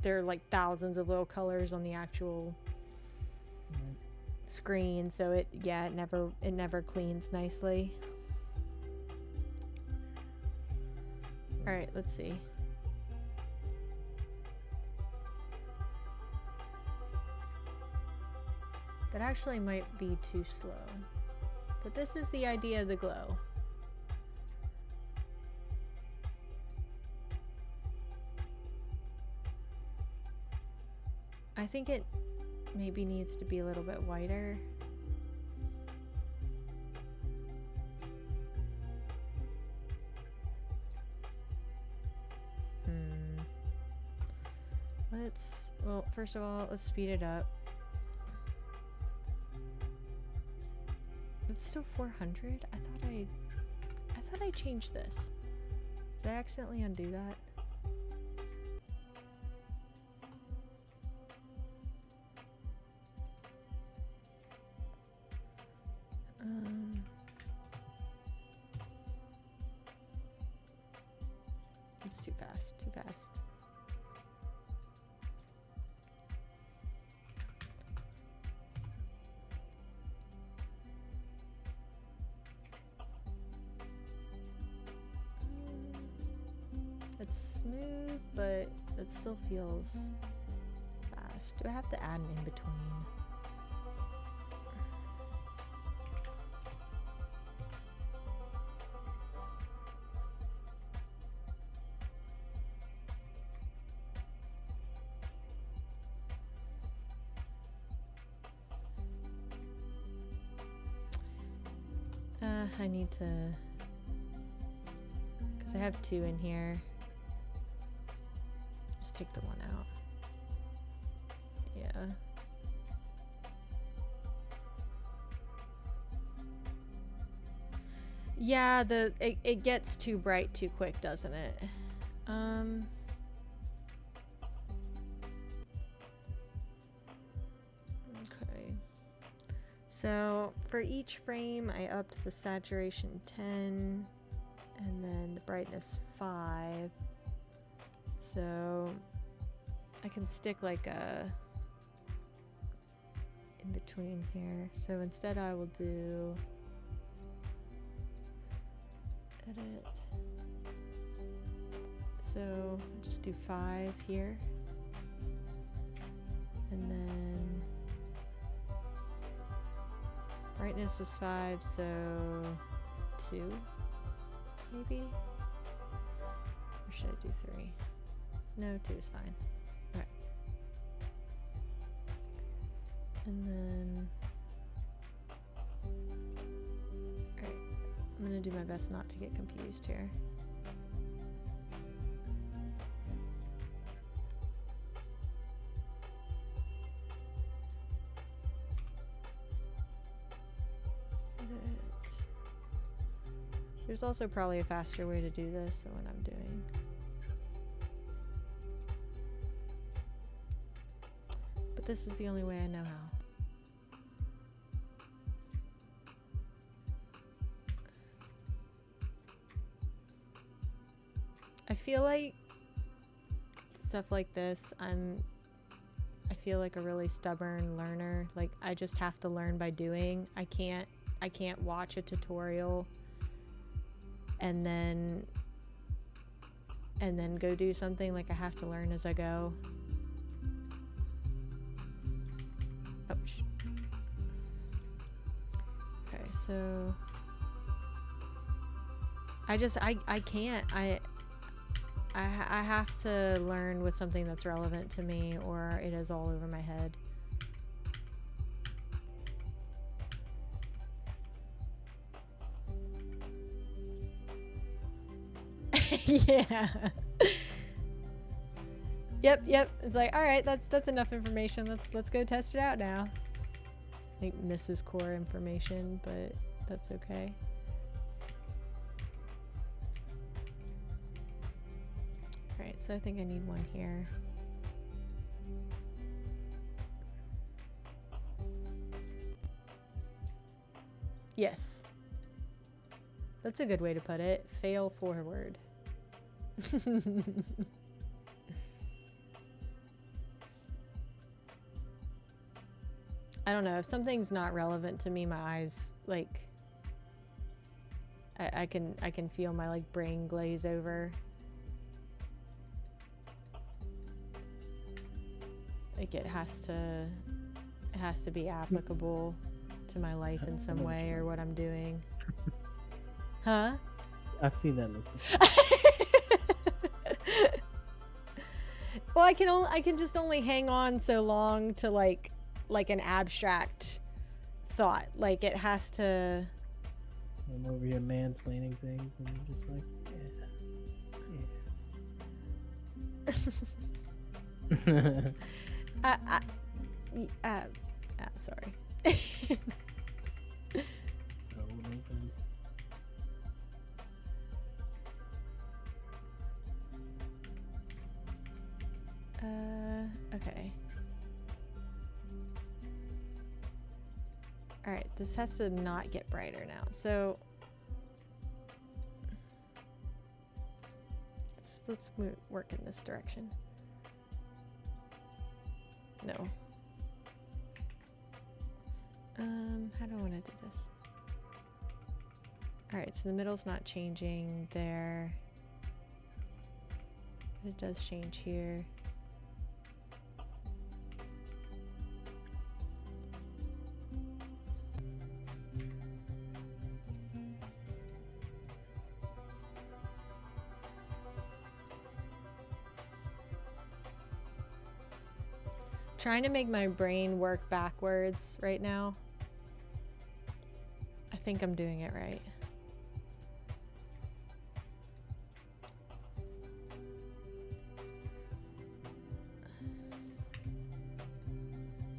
there are like thousands of little colors on the actual Right. screen, so it never cleans nicely. All right, let's see. That actually might be too slow. But this is the idea of the glow. I think it maybe needs to be a little bit whiter. Well, first of all, let's speed it up. It's still 400? I thought I changed this. Did I accidentally undo that? It's too fast, too fast. It's smooth, but it still feels fast. Do I have to add an in-between? I need to, because I have 2 in here. Just take the one out. Yeah. Yeah, it gets too bright too quick, doesn't it? Okay. So for each frame, I upped the saturation 10 and then the brightness 5. So I can stick like a in between here. So instead I will do edit. So just do 5 here. And then brightness was 5, so 2 maybe? Or should I do 3? No, 2 is fine. Alright. And then... Alright. I'm gonna do my best not to get confused here. There's also probably a faster way to do this than what I'm doing. But this is the only way I know how. I feel like stuff like this, I feel like a really stubborn learner. Like I just have to learn by doing. I can't watch a tutorial and then go do something. Like I have to learn as I go. Ouch. Okay, so I can't. I have to learn with something that's relevant to me, or it is all over my head. Yeah. Yep. It's like, all right, that's enough information. Let's go test it out now. I think misses core information, but that's okay. All right, so I think I need one here. Yes. That's a good way to put it. Fail forward. I don't know, if something's not relevant to me, my eyes, like, I can feel my like brain glaze over. Like it has to be applicable to my life in some way or what I'm doing. Huh? I've seen that movie. Well, I can just only hang on so long to like like an abstract thought. Like it has to. I'm over here mansplaining things and I'm just like, Sorry. Oh, no offense. Okay. All right, this has to not get brighter now. So let's work in this direction. No. How do I want to do this? All right, so the middle's not changing there. But it does change here. Trying to make my brain work backwards right now. I think I'm doing it right.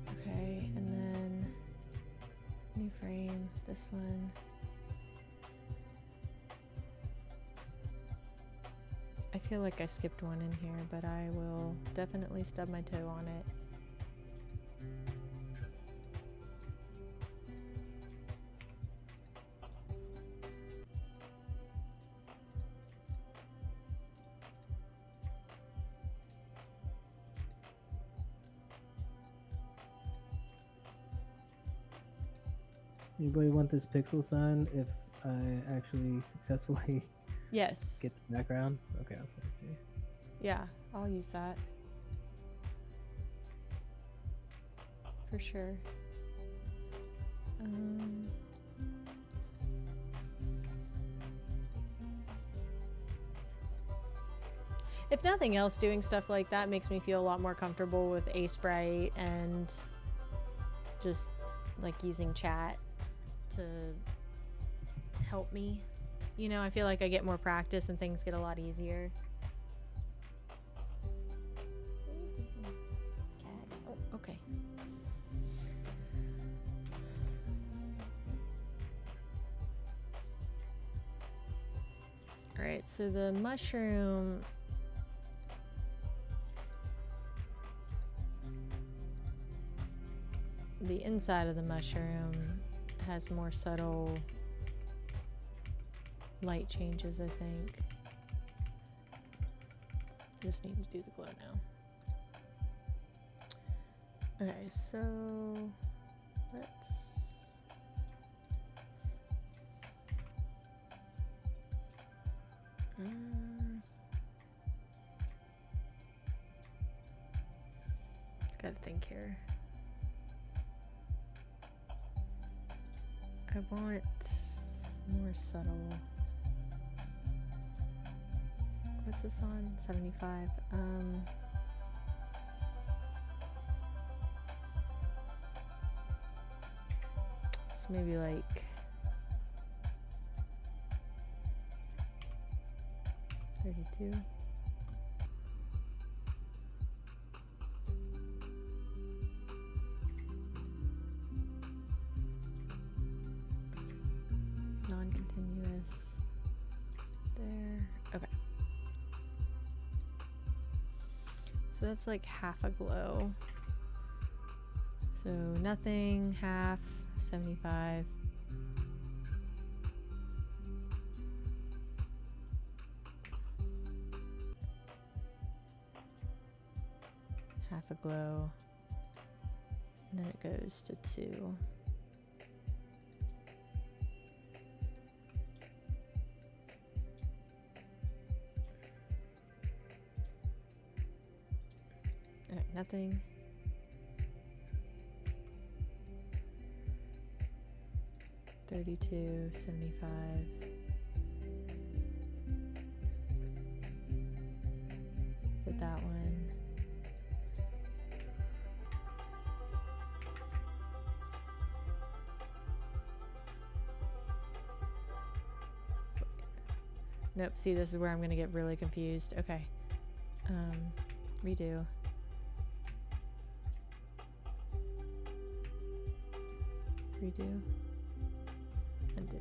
Okay, and then new frame, this one. I feel like I skipped one in here, but I will definitely stub my toe on it. Anybody want this pixel sign if I actually successfully Yes. get the background? Okay, I'll send it to you. Yeah, I'll use that. For sure. If nothing else, doing stuff like that makes me feel a lot more comfortable with Sprite and just like using chat to help me. You know, I feel like I get more practice and things get a lot easier. Oh, okay. All right, so the mushroom. The inside of the mushroom has more subtle light changes, I think. Just need to do the glow now. Okay, so let's gotta think here. I want more subtle. What's this on? 75. So maybe like 32. Non-continuous. There. Okay. So that's like half a glow. So nothing, half, 75. Half a glow. And then it goes to 2. Alright, nothing. $32, $75. Did that one. Nope, see, this is where I'm going to get really confused. Okay. Redo. Redo. Undo.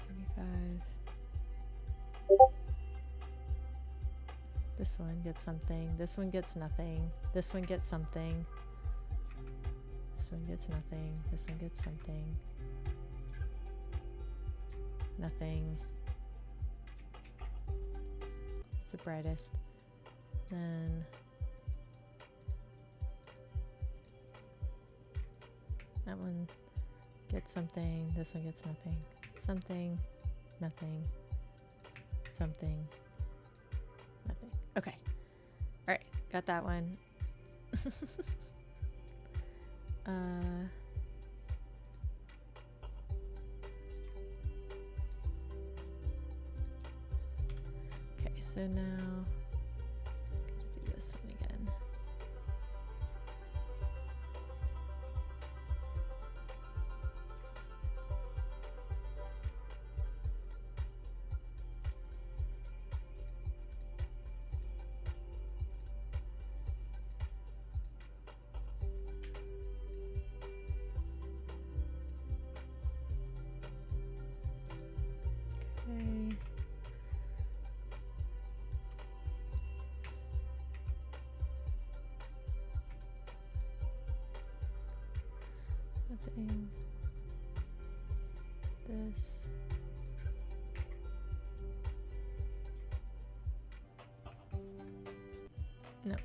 75. This one gets something. This one gets nothing. This one gets something. This one gets nothing. This one gets something. Nothing. It's the brightest. Then that one gets something. This one gets nothing. Something. Nothing. Something. Nothing. Okay. Alright. Got that one. Okay, so now I'm gonna do this one again. Okay. Nothing. This. No.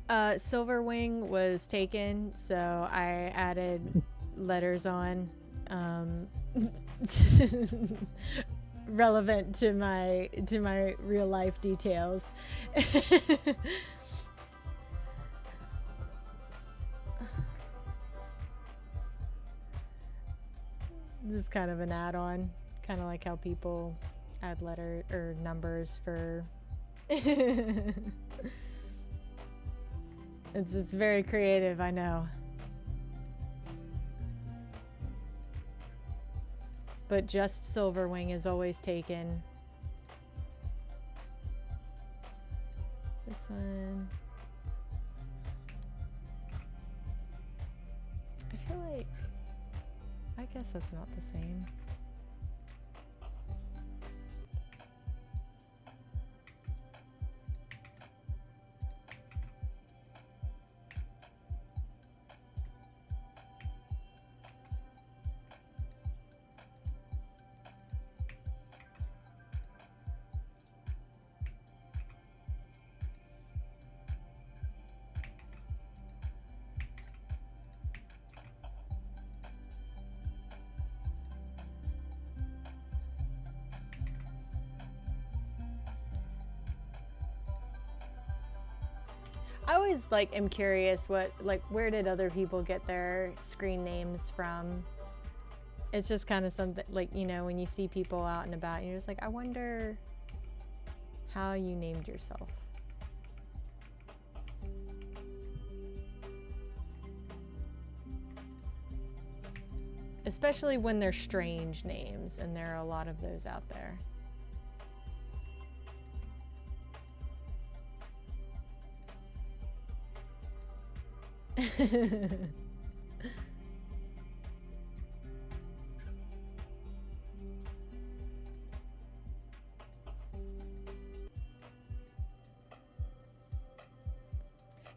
Silverwing was taken, so I added letters on, relevant to my real life details. This is kind of an add-on, kind of like how people add letter or numbers for. It's very creative, I know. But just Silverwing is always taken. This one. I feel like, I guess that's not the same. I always am curious where did other people get their screen names from? It's just kind of something when you see people out and about, you're just like, I wonder how you named yourself. Especially when they're strange names, and there are a lot of those out there.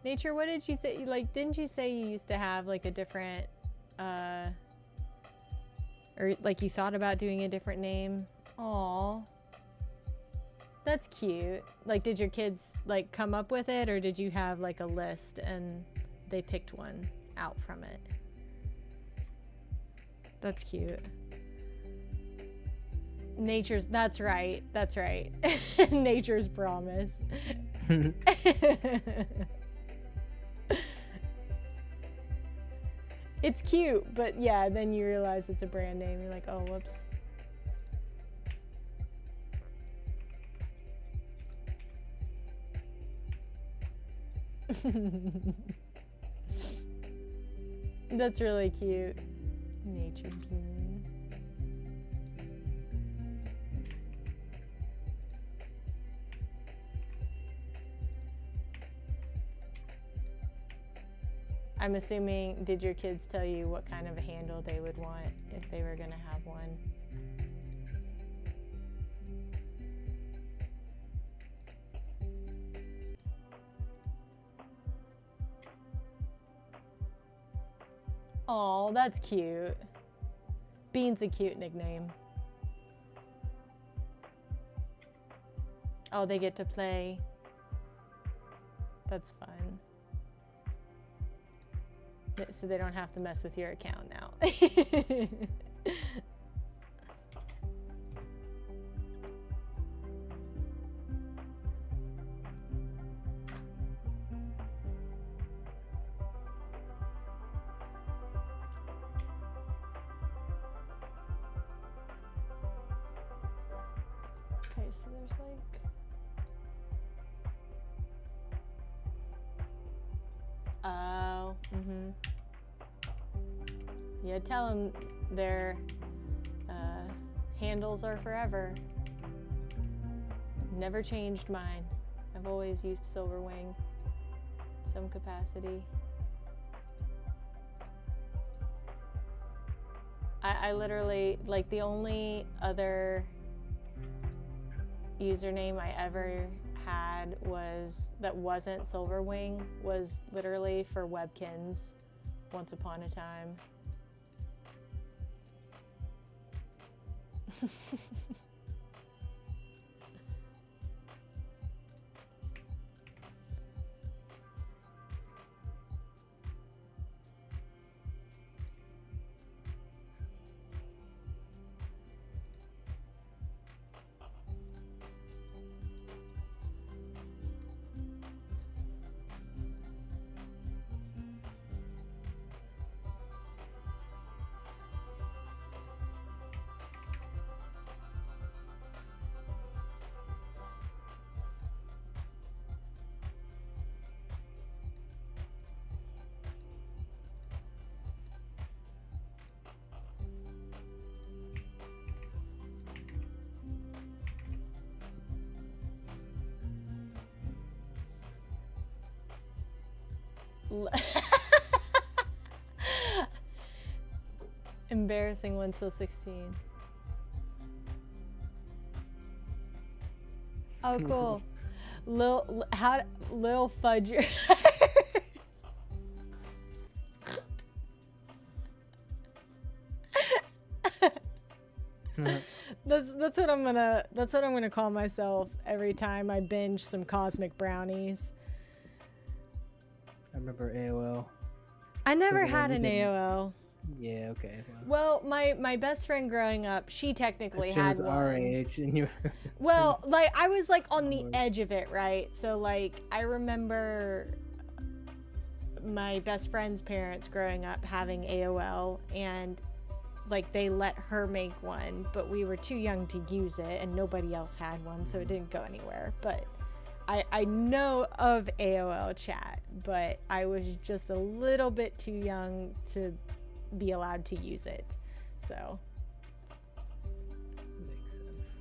Nature, what did you say? Didn't you say you used to have a different, or you thought about doing a different name? Aw. That's cute. Did your kids come up with it, or did you have a list and they picked one out from it? That's cute. Nature's, that's right. Nature's Promise. It's cute, but yeah, then you realize it's a brand name. You're like, oh, whoops. That's really cute. Nature Bean. I'm assuming, did your kids tell you what kind of a handle they would want if they were going to have one? Oh, that's cute. Bean's a cute nickname. Oh, they get to play. That's fun. So they don't have to mess with your account now. Okay, so there's like... Oh, yeah, tell them their handles are forever. Never changed mine. I've always used Silverwing in some capacity. I literally, like, the only other username I ever had that wasn't Silverwing was literally for Webkins once upon a time. Embarrassing one till 16. Oh, cool. Lil Fudger. That's what I'm gonna call myself every time I binge some cosmic brownies. I remember AOL. I never had an AOL. Yeah, okay. Well, my best friend growing up, she technically had one. Our age, and you. Well, like I was like on the edge of it, right? So like I remember my best friend's parents growing up having AOL, and like they let her make one, but we were too young to use it, and nobody else had one, so it didn't go anywhere. But I know of AOL chat, but I was just a little bit too young to be allowed to use it. So makes sense.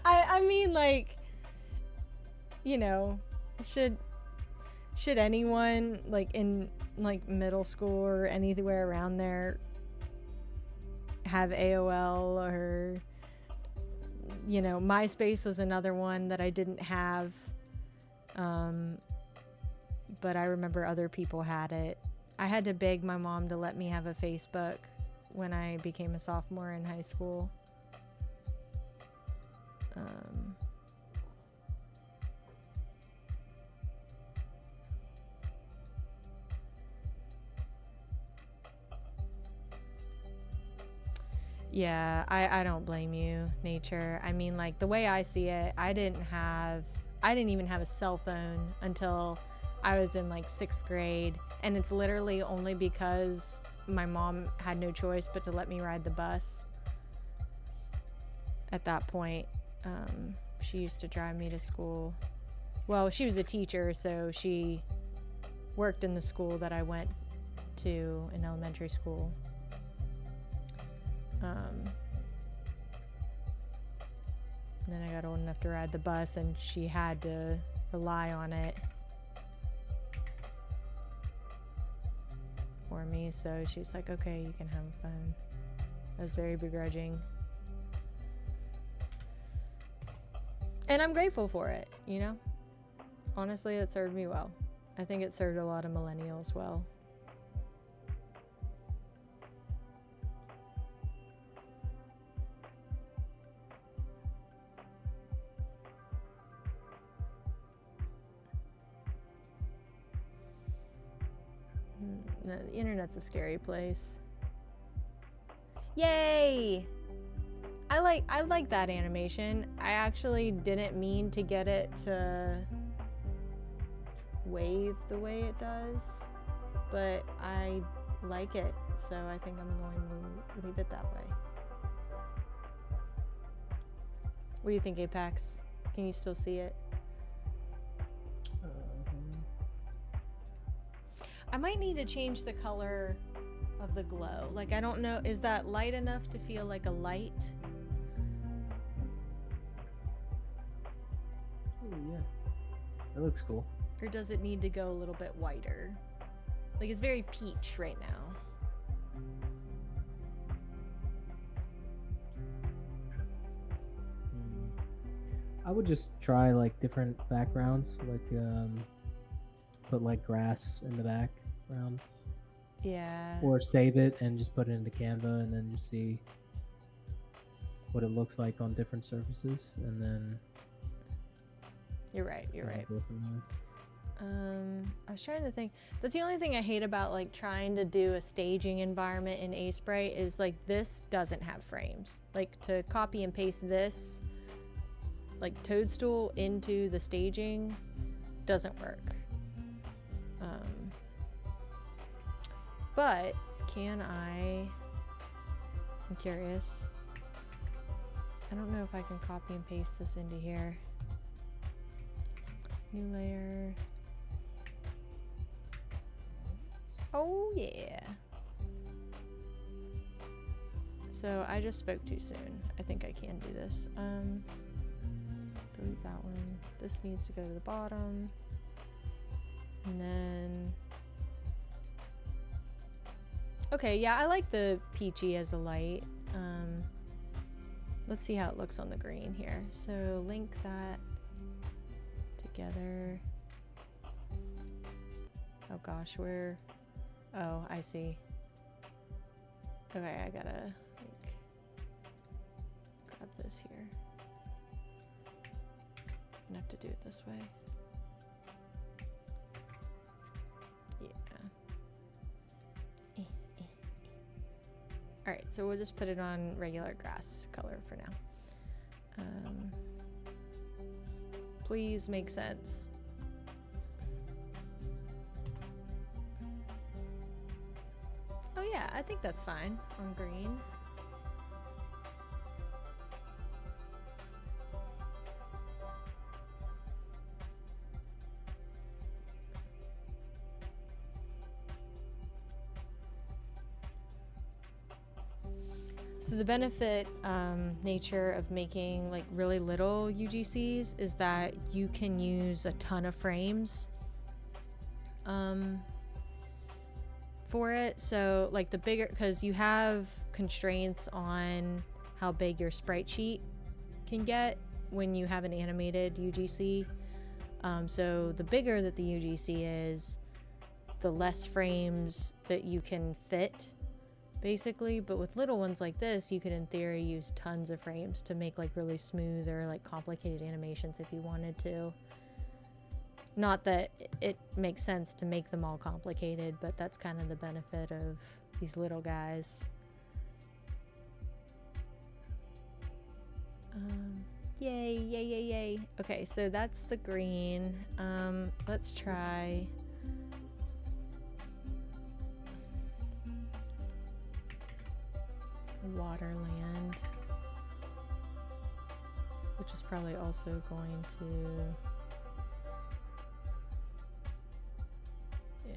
I mean, like, you know, should anyone like in like middle school or anywhere around there have AOL? Or, you know, MySpace was another one that I didn't have, but I remember other people had it. I had to beg my mom to let me have a Facebook when I became a sophomore in high school. Yeah, I don't blame you, nature. I mean, like, the way I see it, I didn't even have a cell phone until I was in like 6th grade, and it's literally only because my mom had no choice but to let me ride the bus. At that point, she used to drive me to school. Well, she was a teacher, so she worked in the school that I went to in elementary school. And then I got old enough to ride the bus, and she had to rely on it for me. So she's like, okay, you can have a phone. I was very begrudging. And I'm grateful for it, you know? Honestly, it served me well. I think it served a lot of millennials well. The internet's a scary place. Yay! I like that animation. I actually didn't mean to get it to wave the way it does, but I like it, so I think I'm going to leave it that way. What do you think, Apax? Can you still see it? I might need to change the color of the glow. Like, I don't know, is that light enough to feel like a light? Oh, yeah. That looks cool. Or does it need to go a little bit whiter? Like, it's very peach right now. I would just try like different backgrounds, like put like grass in the background. Yeah. Or save it and just put it into Canva and then just see what it looks like on different surfaces, and then You're right. go from there. I was trying to think. That's the only thing I hate about like trying to do a staging environment in Aspray is like this doesn't have frames. Like to copy and paste this like toadstool into the staging doesn't work. But can I'm curious. I don't know if I can copy and paste this into here. New layer. Oh yeah. So I just spoke too soon. I think I can do this. Delete that one. This needs to go to the bottom. And then okay, yeah, I like the peachy as a light. Let's see how it looks on the green here. So link that together. Oh gosh, where? Oh, I see. Okay, I gotta like grab this here. I'm gonna have to do it this way. All right, so we'll just put it on regular grass color for now. Please make sense. Oh yeah, I think that's fine on green. So the benefit nature of making like really little UGCs is that you can use a ton of frames for it. So like the bigger, because you have constraints on how big your sprite sheet can get when you have an animated UGC. So the bigger that the UGC is, the less frames that you can fit, basically. But with little ones like this, you could in theory use tons of frames to make like really smooth or like complicated animations if you wanted to. Not that it makes sense to make them all complicated, but that's kind of the benefit of these little guys. Yay, yay, yay, yay. Okay, so that's the green. Let's try Waterland, which is probably also going to, yeah.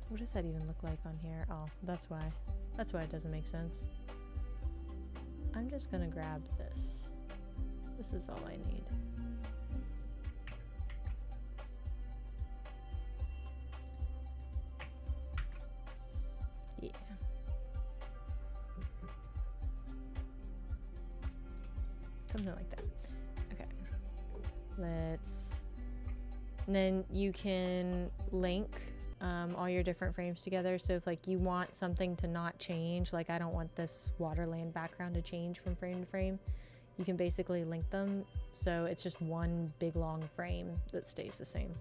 What does that even look like on here? Oh, that's why it doesn't make sense. I'm just gonna grab this. This is all I need. Yeah. Something like that. Okay. And then you can link all your different frames together. So if like you want something to not change, like I don't want this Waterland background to change from frame to frame, you can basically link them. So it's just one big long frame that stays the same.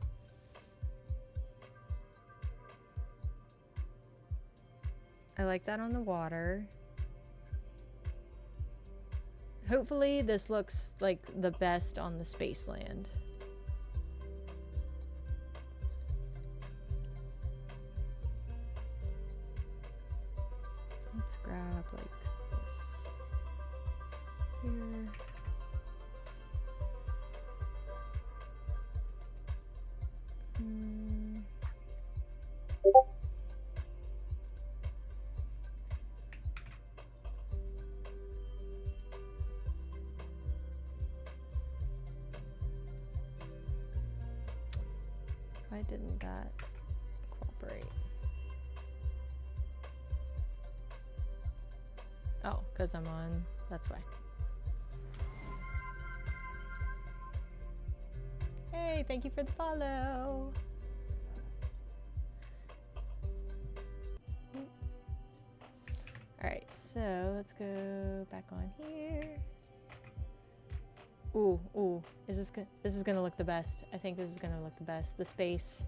I like that on the water. Hopefully this looks like the best on the Spaceland. Let's grab like this here. Why didn't that cooperate? Oh, because I'm on, that's why. Hey, thank you for the follow. All right, so let's go back on here. Ooh, this is gonna look the best. I think this is gonna look the best. The space.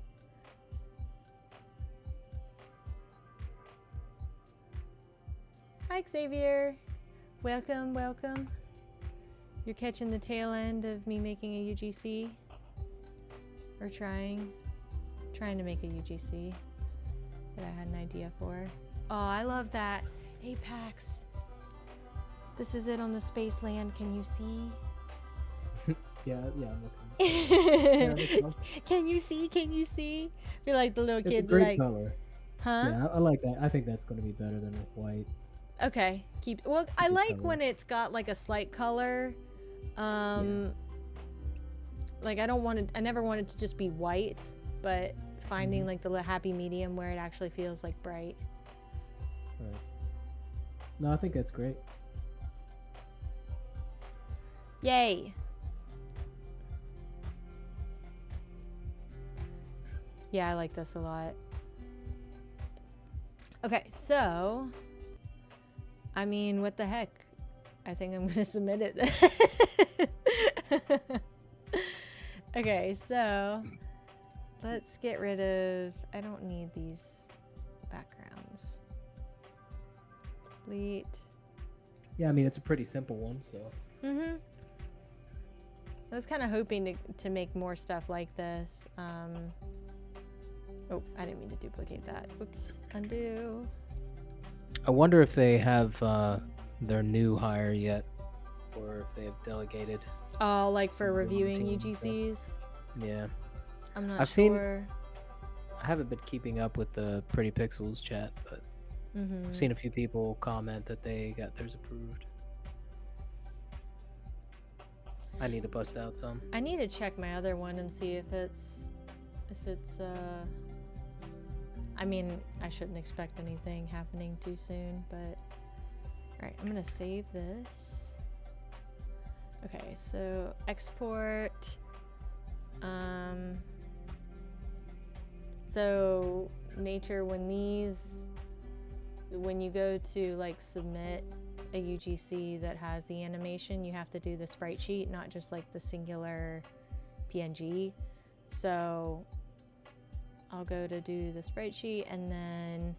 Hi, Xavier. Welcome, welcome. You're catching the tail end of me making a UGC. Or trying to make a UGC that I had an idea for. Oh, I love that. Apax. This is it on the Spaceland. Can you see? Yeah, I'm looking. Yeah, Can you see? Can you see? I feel like the little it's kid, a great like, color. huh? Yeah, I like that. I think that's going to be better than with white. Okay, well, I Good like color. when it's got like a slight color. Like I never wanted to just be white, but finding like the happy medium where it actually feels like bright. Right. No, I think that's great. Yay. Yeah, I like this a lot. Okay, so I mean, what the heck? I think I'm gonna submit it. Okay, so let's get rid of, I don't need these backgrounds. Delete. Yeah, I mean, it's a pretty simple one, so. I was kind of hoping to make more stuff like this. Oh, I didn't mean to duplicate that. Oops, undo. I wonder if they have their new hire yet, or if they have delegated. Oh, like for Some reviewing routine stuff. UGCs? Yeah. I'm not I've sure. I haven't been keeping up with the Pretty Pixels chat, but I've seen a few people comment that they got theirs approved. I need to bust out some. I need to check my other one and see if it's I mean, I shouldn't expect anything happening too soon, but all right, I'm gonna save this. Okay, so export. So nature, when you go to like submit a UGC that has the animation, you have to do the sprite sheet, not just like the singular PNG. So I'll go to do the sprite sheet, and then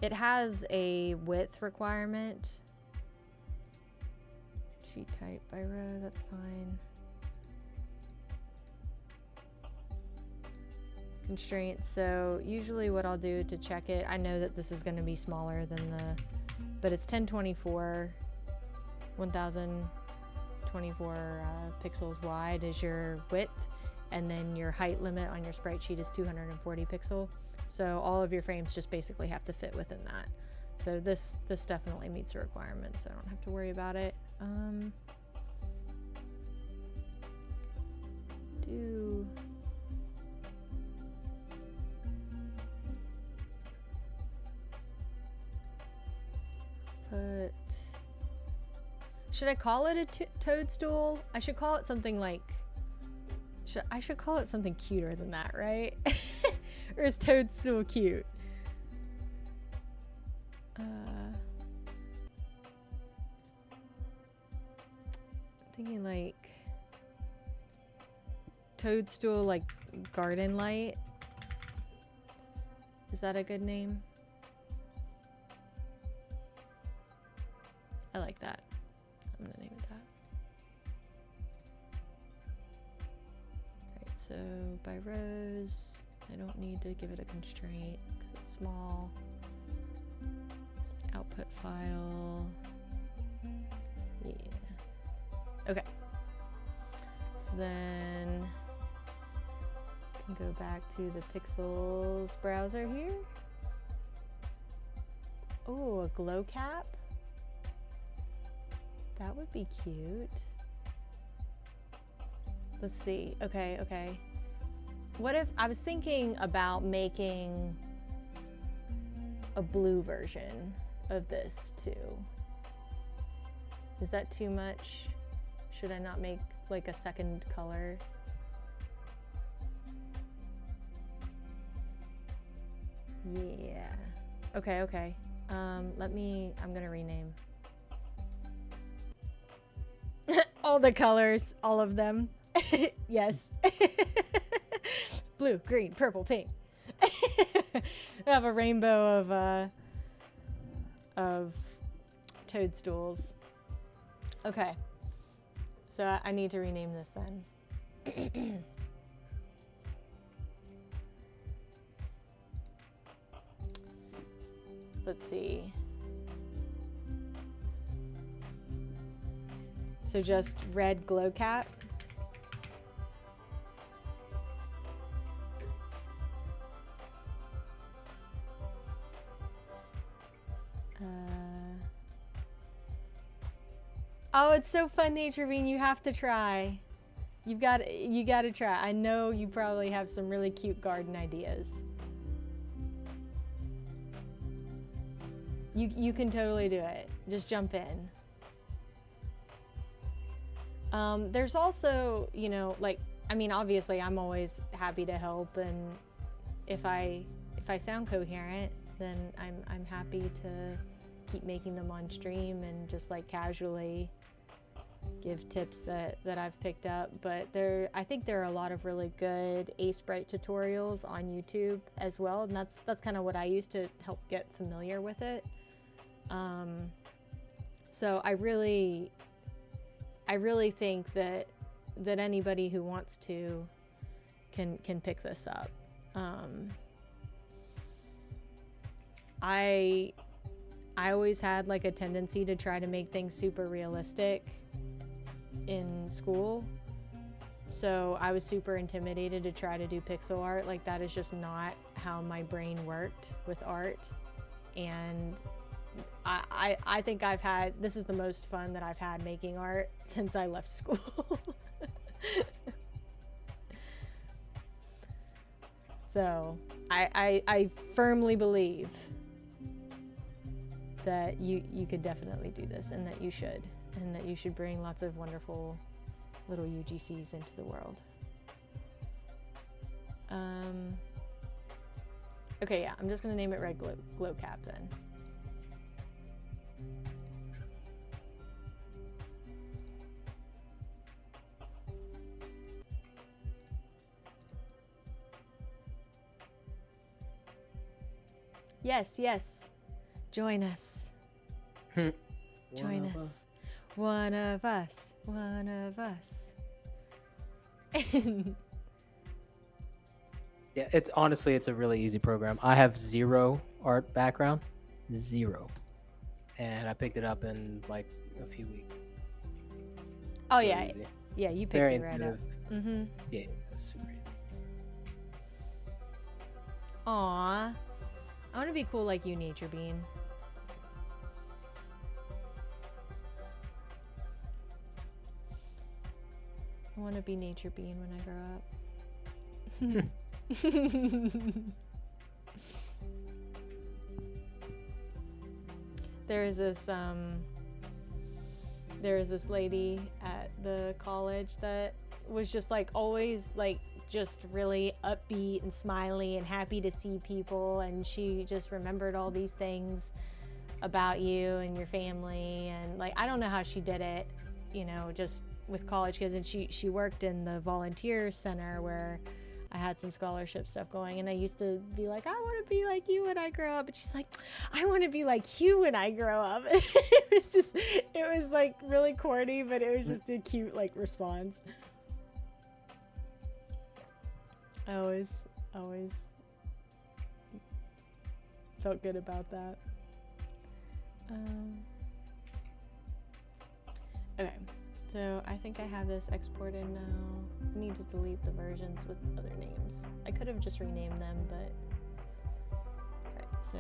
it has a width requirement. Sheet type by row, that's fine. Constraints, so usually what I'll do to check it, I know that this is going to be smaller than but it's 1024, 1024 pixels wide is your width, and then your height limit on your sprite sheet is 240 pixel. So all of your frames just basically have to fit within that. So this definitely meets the requirements, so I don't have to worry about it. Should I call it a toadstool? I should call it something like, I should call it something cuter than that, right? Or is toadstool cute? Thinking like toadstool, like garden light. Is that a good name? I like that. I'm gonna name it that. Alright, so by rows, I don't need to give it a constraint because it's small. Output file. Yeah. Okay. So then I can go back to the Pixels browser here. Oh, a glow cap. That would be cute. Let's see. Okay, okay. What if I was thinking about making a blue version of this too? Is that too much? Should I not make like a second color? Yeah. Okay, okay. I'm gonna rename. All the colors, all of them. Yes. Blue, green, purple, pink. I have a rainbow of toadstools. Okay. So I need to rename this then. Let's see. So just red glow cap. Oh, it's so fun, Nature Bean. You have to try. You got to try. I know you probably have some really cute garden ideas. You can totally do it. Just jump in. There's also, you know, like, I mean, obviously I'm always happy to help, and if I sound coherent, then I'm happy to keep making them on stream and just like casually give tips that I've picked up. But I think there are a lot of really good Sprite tutorials on YouTube as well, and that's kind of what I use to help get familiar with it. So I really think that anybody who wants to can pick this up. I always had like a tendency to try to make things super realistic in school. So I was super intimidated to try to do pixel art. Like, that is just not how my brain worked with art. And I think this is the most fun that I've had making art since I left school. So I firmly believe that you could definitely do this, and that you should bring lots of wonderful little UGCs into the world. Okay, yeah, I'm just gonna name it Red Glow Cap then. Yes, yes. Join us. One Join of us. One of us. One of us. Yeah, it's honestly, it's a really easy program. I have 0 art background, 0, and I picked it up in like a few weeks. Oh Really yeah, easy. yeah. You picked Very it right up. intuitive. Yeah, it's super easy. Aw, I want to be cool like you, Nature Bean. I want to be Nature Bean when I grow up. There is this lady at the college that was just like always like just really upbeat and smiley and happy to see people, and she just remembered all these things about you and your family, and like I don't know how she did it, you know, just with college kids. And she worked in the volunteer center where I had some scholarship stuff going, and I used to be like, I want to be like you when I grow up. And she's like, I want to be like you when I grow up. It was like really corny, but it was just a cute like response. I always felt good about that. Okay. So I think I have this exported now. I need to delete the versions with other names. I could have just renamed them, but... Alright, so...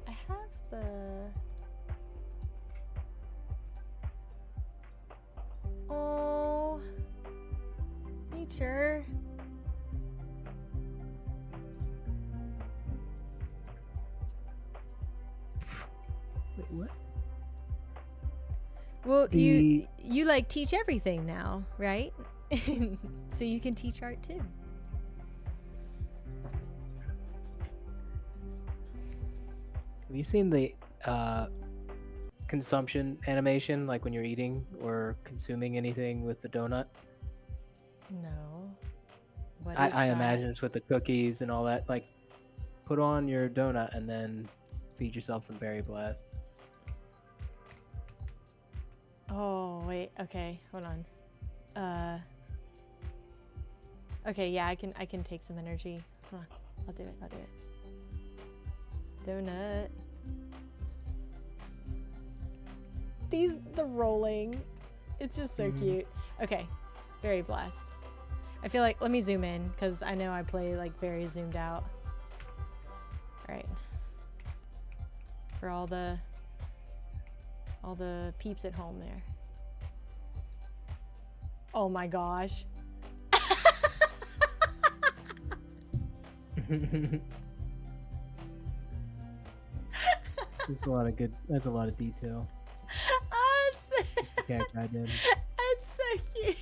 I have the... Oh... Nature... Wait, what? Well, you like teach everything now, right? So you can teach art too. Have you seen the consumption animation, like when you're eating or consuming anything with the donut? No. What is I that? imagine it's with the cookies and all that. Like, put on your donut and then feed yourself some berry blast. Oh, wait. Okay, hold on. Okay, yeah, I can take some energy. Hold on. I'll do it. Donut. The rolling. It's just so cute. Okay. Berry blast. I feel like, let me zoom in because I know I play like very zoomed out. All right. For all the peeps at home there. Oh my gosh. That's a lot of detail. Oh, I did. it's so cute.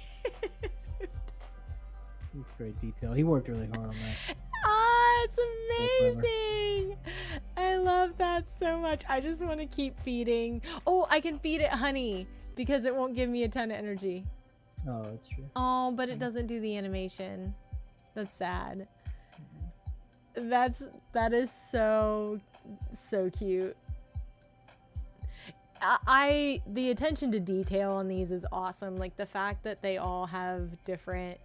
It's great detail. He worked really hard on that. Oh, it's amazing. I love that so much. I just want to keep feeding. Oh, I can feed it honey because it won't give me a ton of energy. Oh, that's true. Oh, but it doesn't do the animation. That's sad. That is so cute. The attention to detail on these is awesome. Like the fact that they all have different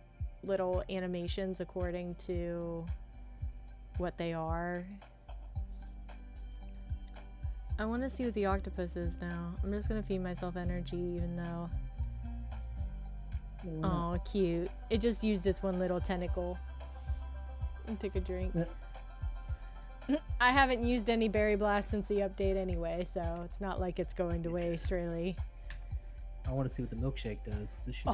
little animations according to what they are. I want to see what the octopus is now. I'm just gonna feed myself energy even though... Oh, cute. It just used its one little tentacle. And took a drink. I haven't used any berry blast since the update anyway, so it's not like it's going to waste, really. I want to see what the milkshake does. This should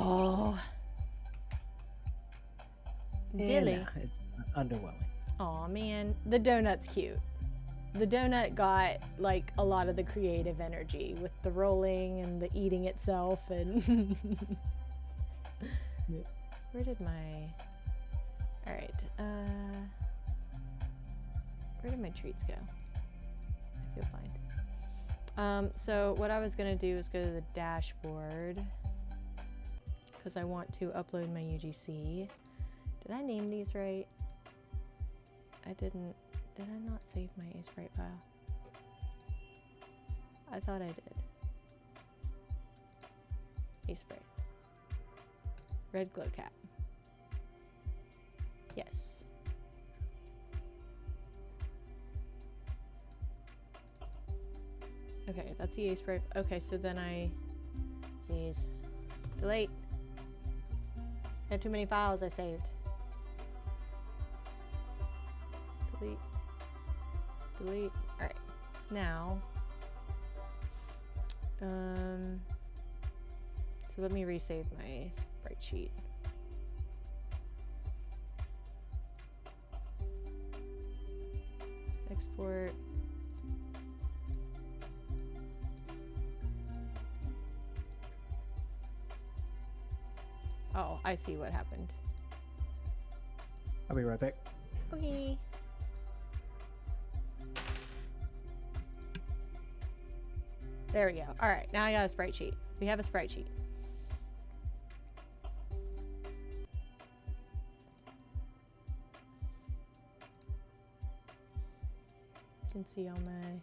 Dilly. Nah, it's underwhelming. Aw, man. The donut's cute. The donut got, like, a lot of the creative energy with the rolling and the eating itself and... Yep. Where did my... Alright, where did my treats go? I feel fine. So what I was gonna do is go to the dashboard. because I want to upload my UGC. Did I name these right? I didn't. Did I not save my Sprite file? I thought I did. Sprite. Red glow cap. Yes. Okay, that's the Sprite. Okay, so then jeez. Delete. I had too many files I saved. Delete. Delete. Alright. Now. So let me resave my sprite sheet. Export. Oh, I see what happened. I'll be right back. Okay. There we go. All right, now I got a sprite sheet. We have a sprite sheet. You can see all my...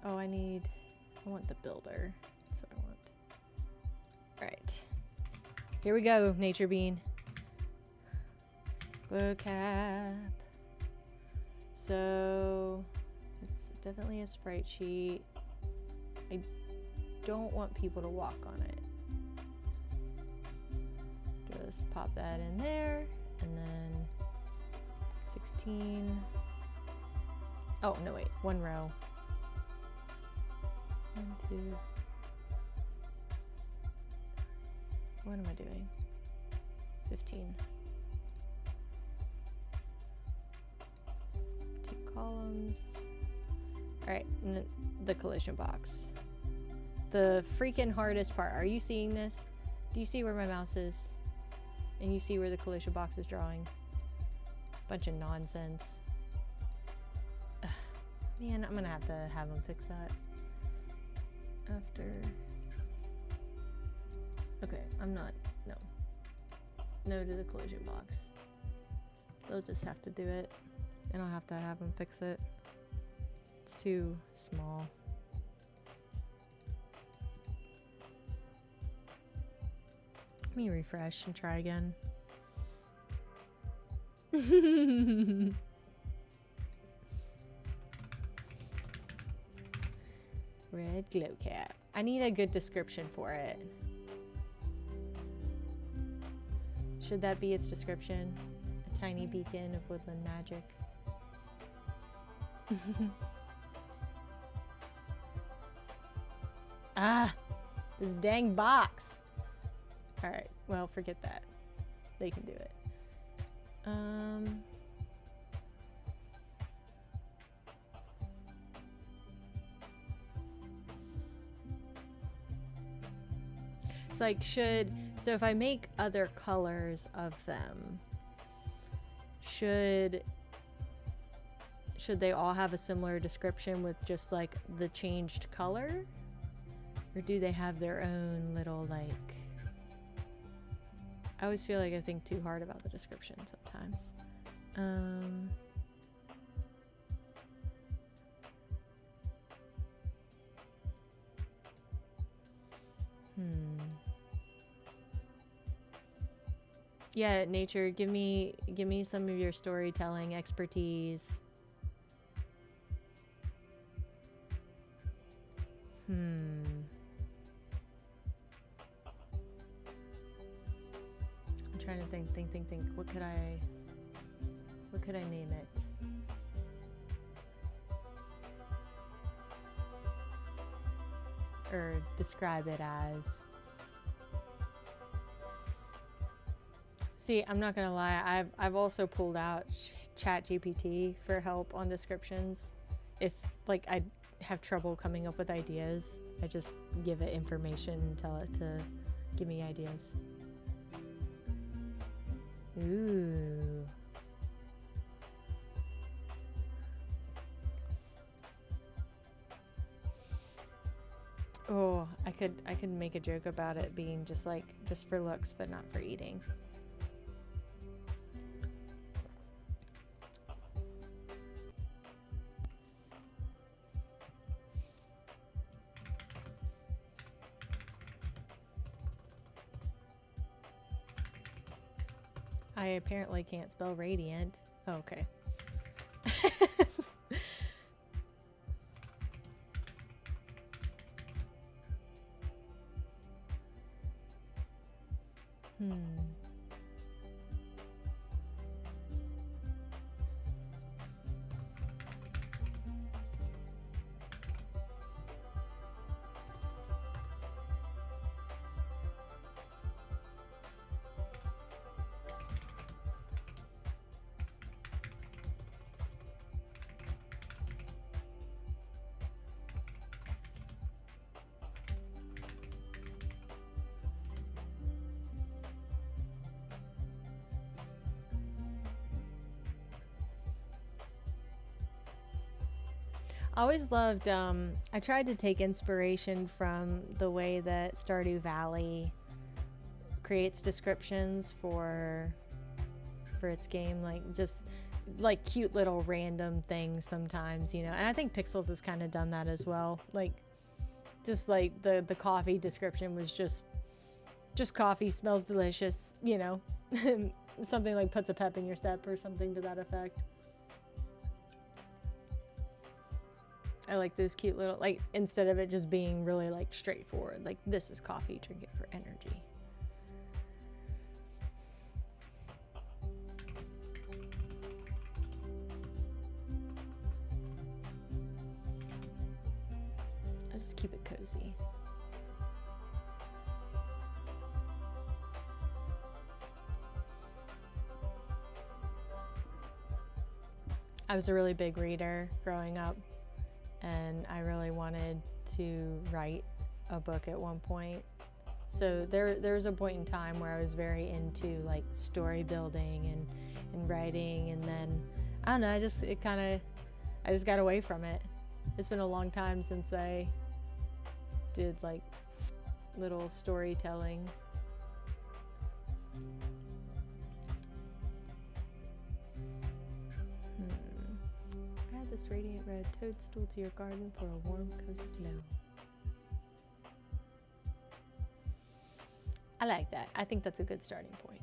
Oh, I want the builder. That's what I want. All right. Here we go, Nature Bean. Glow cap. So it's definitely a sprite sheet. I don't want people to walk on it. Just pop that in there, and then 16. Oh, no, wait, one row. 1, 2. What am I doing? 15. 2 columns. All right, and the collision box. The freaking hardest part. Are you seeing this? Do you see where my mouse is? And you see where the collision box is drawing? Bunch of nonsense. Ugh. Man, I'm gonna have to have them fix that after. Okay, I'm not. No to the collision box. They'll just have to do it. I don't have to have them fix it. It's too small. Let me refresh and try again. Red glow cap. I need a good description for it. Should that be its description? A tiny beacon of woodland magic. Ah, this dang box. All right, well, forget that. They can do it. It's like, so if I make other colors of them, should they all have a similar description with just like the changed color? Or do they have their own little, like... I always feel like I think too hard about the description sometimes. Yeah, Nature, give me some of your storytelling expertise. I'm trying to think. What could I name it? Or describe it as. See, I'm not gonna lie, I've also pulled out ChatGPT for help on descriptions. If like I have trouble coming up with ideas, I just give it information and tell it to give me ideas. Ooh. Oh, I I could make a joke about it being just for looks, but not for eating. I apparently can't spell radiant. Oh, okay. I always loved, I tried to take inspiration from the way that Stardew Valley creates descriptions for its game, like just like cute little random things sometimes, you know. And I think Pixels has kind of done that as well. Like just like the coffee description was just coffee, smells delicious, you know. Something like puts a pep in your step or something to that effect. I like those cute little, like, instead of it just being really like straightforward, like this is coffee, drink it for energy. I'll just keep it cozy. I was a really big reader growing up, and I really wanted to write a book at one point. So there was a point in time where I was very into like story building and writing, and then I don't know, I just got away from it. It's been a long time since I did like little storytelling. Add this radiant red toadstool to your garden for a warm, cozy glow. I like that. I think that's a good starting point.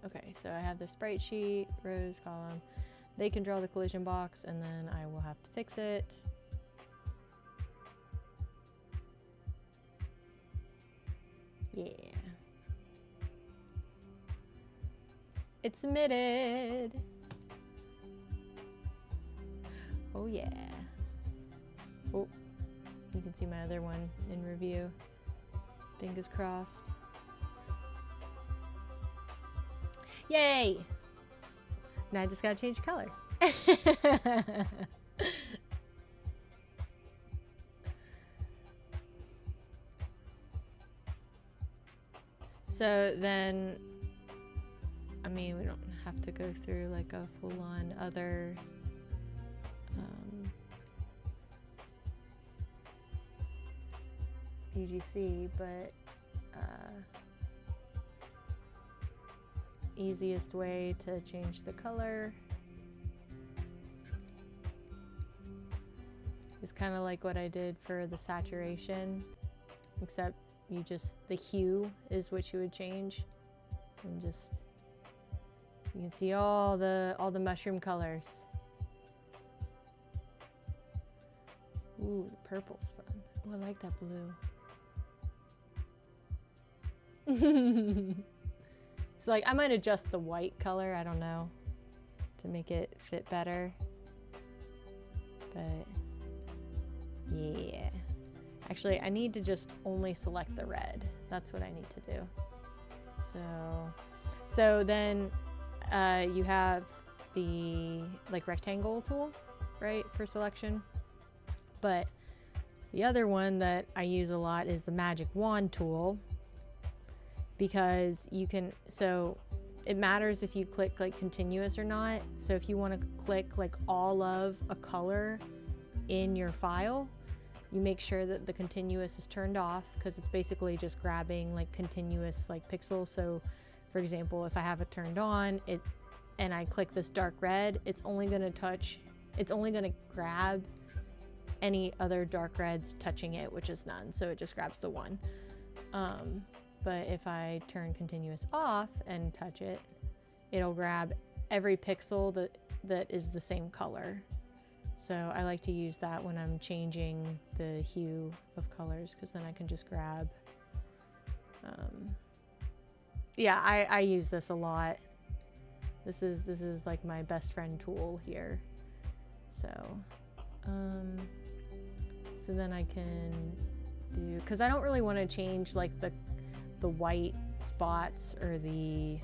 Okay, so I have the sprite sheet, rows, column. They can draw the collision box, and then I will have to fix it. Yeah. It's submitted. Oh yeah. Oh, you can see my other one in review. Fingers crossed. Yay! Now I just gotta change color. So then, I mean, we don't have to go through like a full-on other UGC, but easiest way to change the color is kind of like what I did for the saturation, except you just, the hue is what you would change, and just, you can see all the mushroom colors. Ooh, the purple's fun. Oh, I like that blue. So like I might adjust the white color, I don't know, to make it fit better. But yeah. Actually, I need to just only select the red. That's what I need to do. So then you have the like rectangle tool, right, for selection. But the other one that I use a lot is the magic wand tool, because you can, so it matters if you click like continuous or not. So if you want to click like all of a color in your file, you make sure that the continuous is turned off, because it's basically just grabbing like continuous like pixels. So for example, if I have it turned on, and I click this dark red, it's only going to grab any other dark reds touching it, which is none. So it just grabs the one. But if I turn continuous off and touch it, it'll grab every pixel that is the same color. So I like to use that when I'm changing the hue of colors, because then I can just grab. Yeah, I use this a lot. This is like my best friend tool here. So then I can do, because I don't really want to change like the white spots or the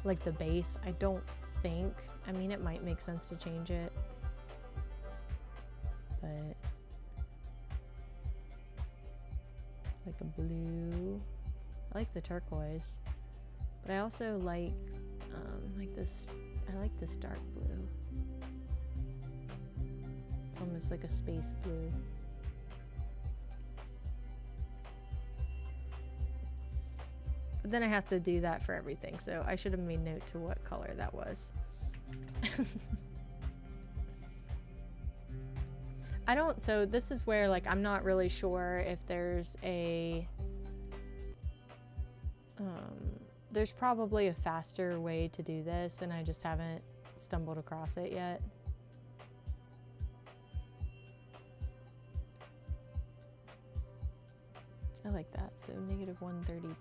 like the base. I don't think. I mean, it might make sense to change it, but like a blue. I like the turquoise, but I also like this. I like this dark blue. It's almost like a space blue. But then I have to do that for everything, so I should have made note to what color that was. So this is where like I'm not really sure if there's there's probably a faster way to do this, and I just haven't stumbled across it yet. I like that, so -132.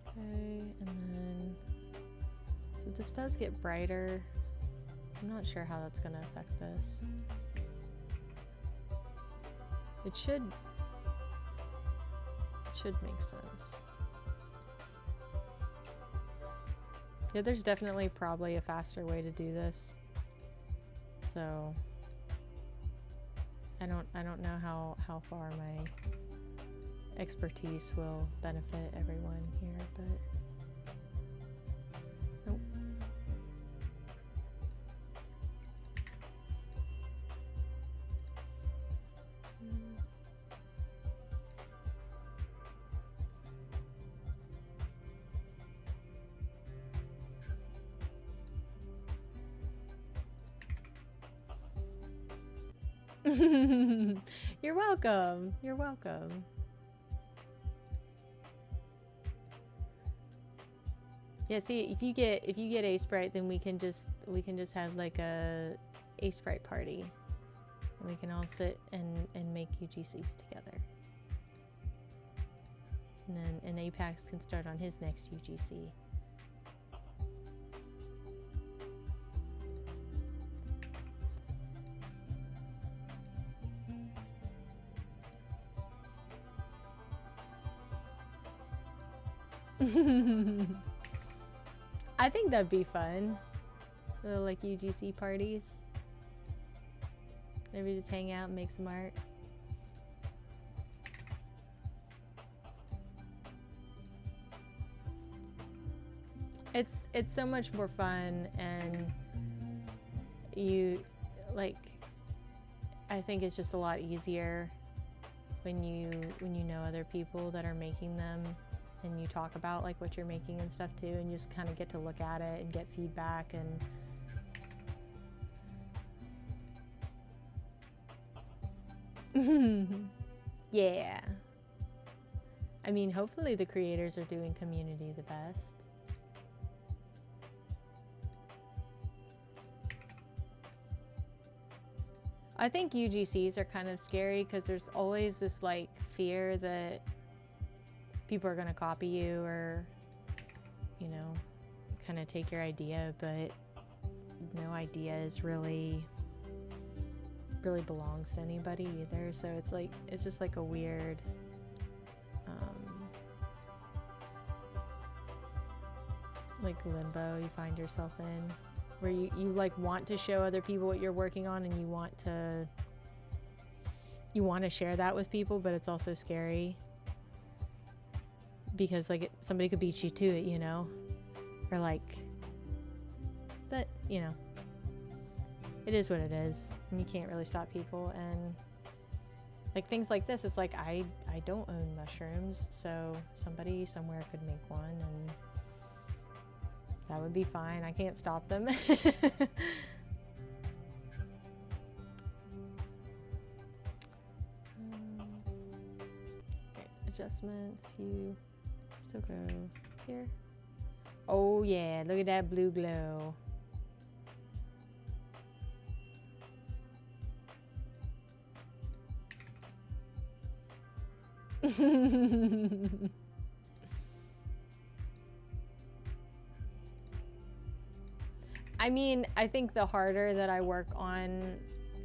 Okay, and then, so this does get brighter. I'm not sure how that's gonna affect this. It should make sense. Yeah, there's definitely probably a faster way to do this. So I don't know how far my expertise will benefit everyone here, but nope. You're welcome. You're welcome. Yeah, see, if you get A Sprite, then we can just have like a Sprite party, and we can all sit and make UGCs together. And then Apax can start on his next UGC. I think that'd be fun. Little like UGC parties. Maybe just hang out and make some art. It's so much more fun, and I think it's just a lot easier when you know other people that are making them, and you talk about like what you're making and stuff too, and you just kind of get to look at it and get feedback. And yeah, I mean, hopefully the creators are doing community the best. I think UGCs are kind of scary because there's always this like fear that people are going to copy you, or, you know, kind of take your idea, but no idea is really belongs to anybody either. So it's just like a weird like limbo you find yourself in, where you like want to show other people what you're working on, and you want to share that with people, but it's also scary because like somebody could beat you to it, you know, or like, but you know, it is what it is, and you can't really stop people. And like things like this, it's like I don't own mushrooms, so somebody somewhere could make one, and that would be fine. I can't stop them. Okay, adjustments, you still go here. Oh yeah, look at that blue glow. I mean, I think the harder that I work on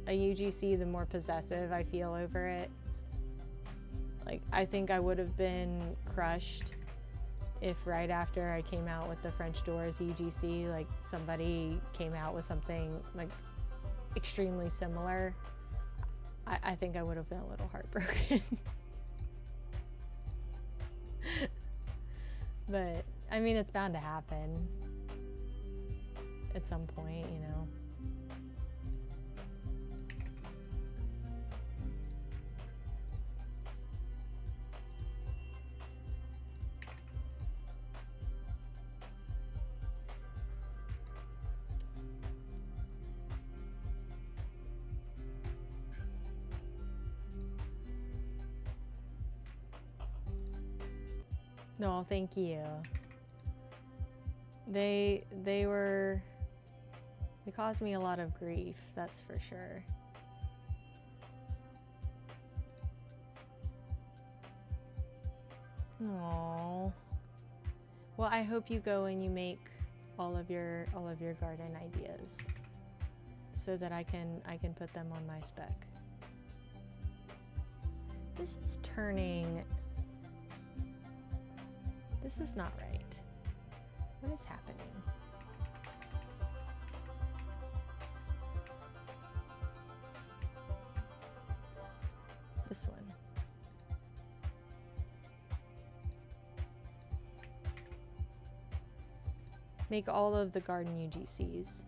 a UGC, the more possessive I feel over it. Like, I think I would have been crushed if right after I came out with the French doors UGC, like somebody came out with something like extremely similar. I think I would have been a little heartbroken. But I mean, it's bound to happen at some point, you know. No, thank you. They caused me a lot of grief, that's for sure. Aww. Well, I hope you go and you make all of your garden ideas so that I can put them on my spec. This is turning. This is not right. What is happening? This one. Make all of the garden UGCs,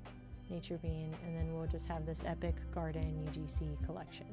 Nature Bean, and then we'll just have this epic garden UGC collection.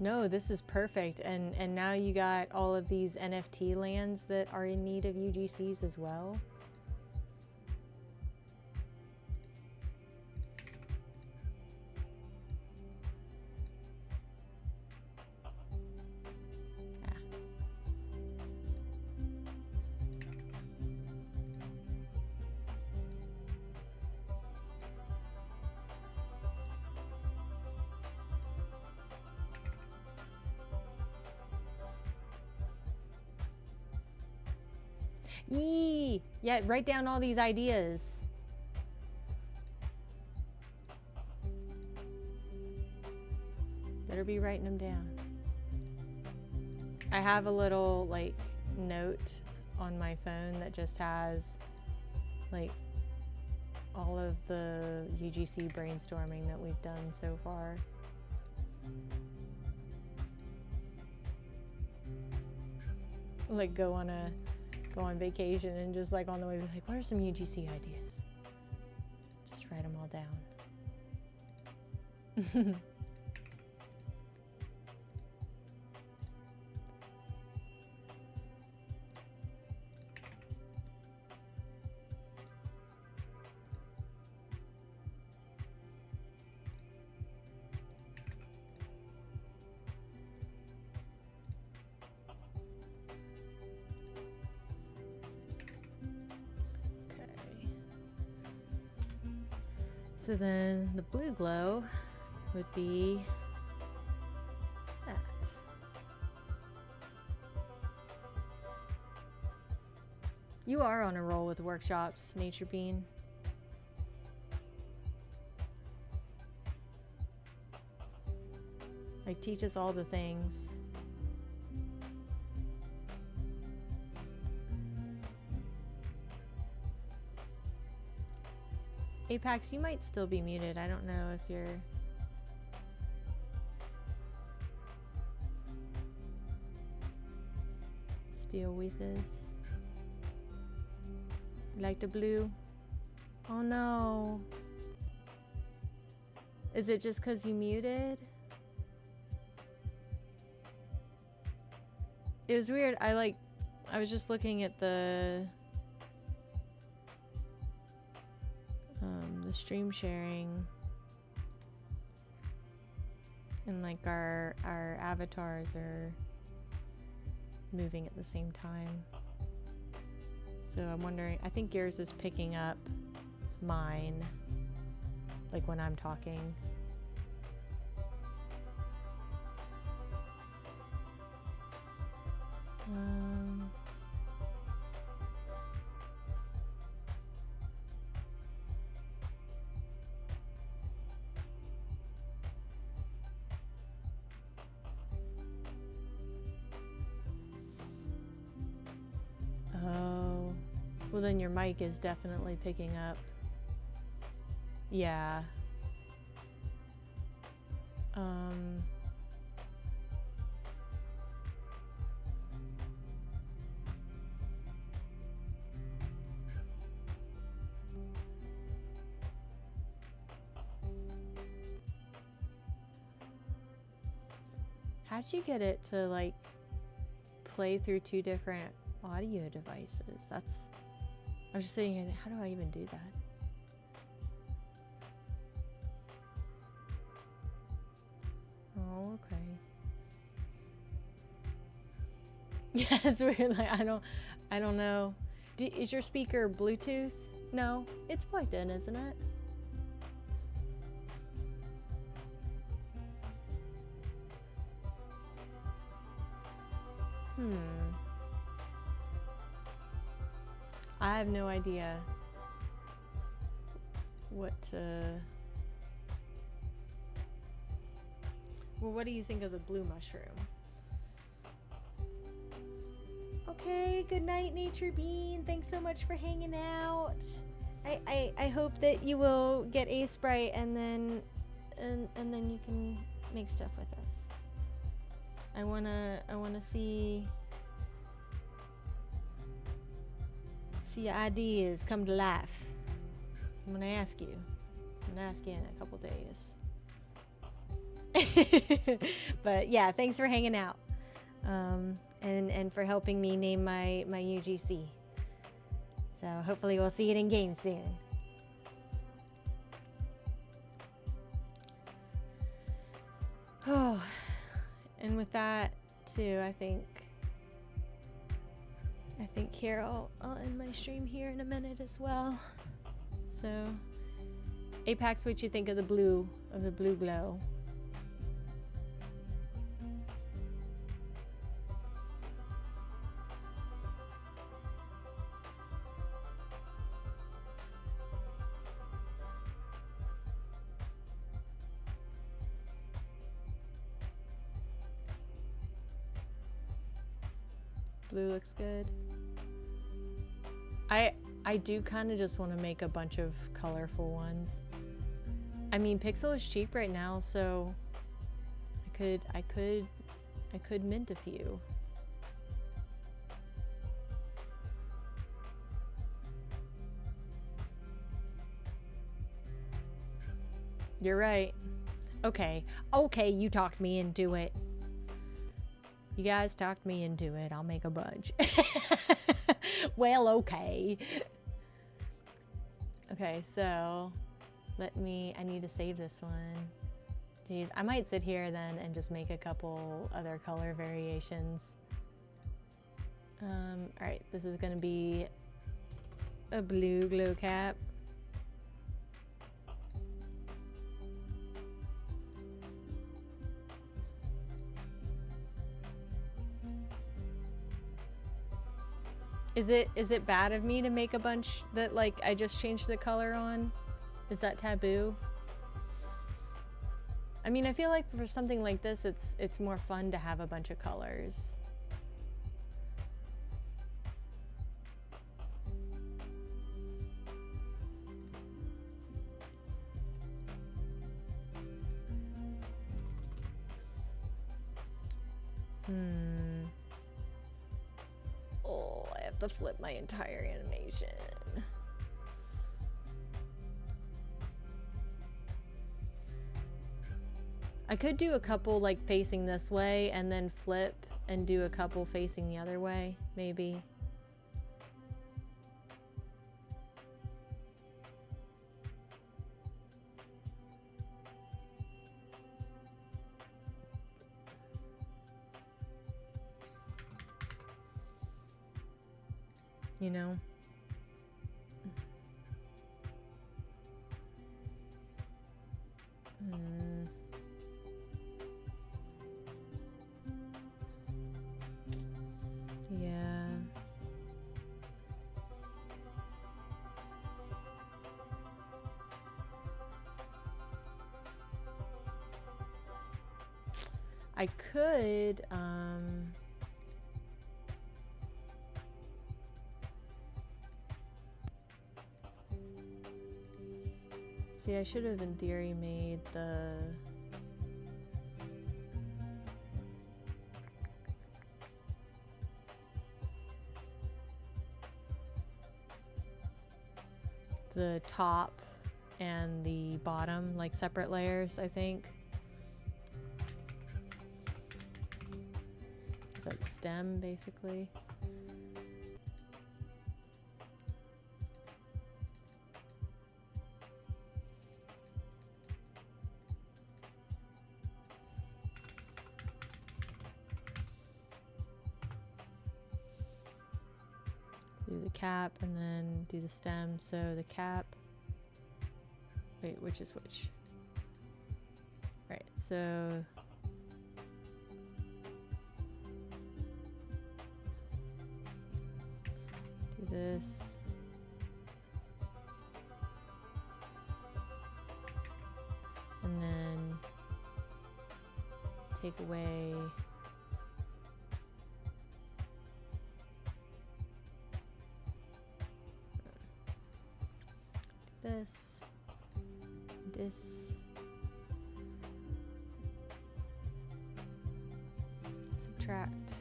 No, this is perfect. And now you got all of these NFT lands that are in need of UGCs as well. Yee! Yeah, write down all these ideas. Better be writing them down. I have a little like note on my phone that just has like all of the UGC brainstorming that we've done so far. Like go on vacation and just like on the way be like, what are some UGC ideas? Just write them all down. So then the blue glow would be that. You are on a roll with workshops, Nature Bean. Like, teach us all the things. Apax, you might still be muted. I don't know if you're... Steel with us. You like the blue? Oh no. Is it just because you muted? It was weird. I was just looking at the stream sharing, and like our avatars are moving at the same time. So I'm wondering, I think yours is picking up mine, like when I'm talking. Oh, well then your mic is definitely picking up. Yeah. How'd you get it to like play through two different audio devices? That's, I was just sitting here, how do I even do that? Oh, okay. Yeah, it's weird. Like, I don't know. Is your speaker Bluetooth? No, it's plugged in, isn't it? I have no idea what well, what do you think of the blue mushroom? Okay, good night, Nature Bean. Thanks so much for hanging out. I hope that you will get a Sprite and then you can make stuff with us. I wanna see your ideas come to life. I'm gonna ask you. I'm gonna ask you in a couple days. But yeah, thanks for hanging out. And for helping me name my UGC. So hopefully we'll see it in game soon. Oh, and with that too, I think here I'll end my stream here in a minute as well. So, Apax, what you think of the blue glow? Blue looks good. I do kind of just want to make a bunch of colorful ones. I mean, Pixel is cheap right now, so I could mint a few. You're right. Okay, you talked me into it. You guys talked me into it. I'll make a bunch. Well, okay. Okay, so I need to save this one. Jeez, I might sit here then and just make a couple other color variations. All right, this is gonna be a blue glow cap. Is it bad of me to make a bunch that like I just changed the color on? Is that taboo? I mean, I feel like for something like this, it's more fun to have a bunch of colors. Oh, I have to flip my entire animation. I could do a couple like facing this way and then flip and do a couple facing the other way, maybe. You know? Yeah. I could, see, I should have in theory made the top and the bottom like separate layers, I think. It's like stem basically. Do the cap and then do the stem. So the cap, wait, which is which? Right, so do this. And then take away this, subtract,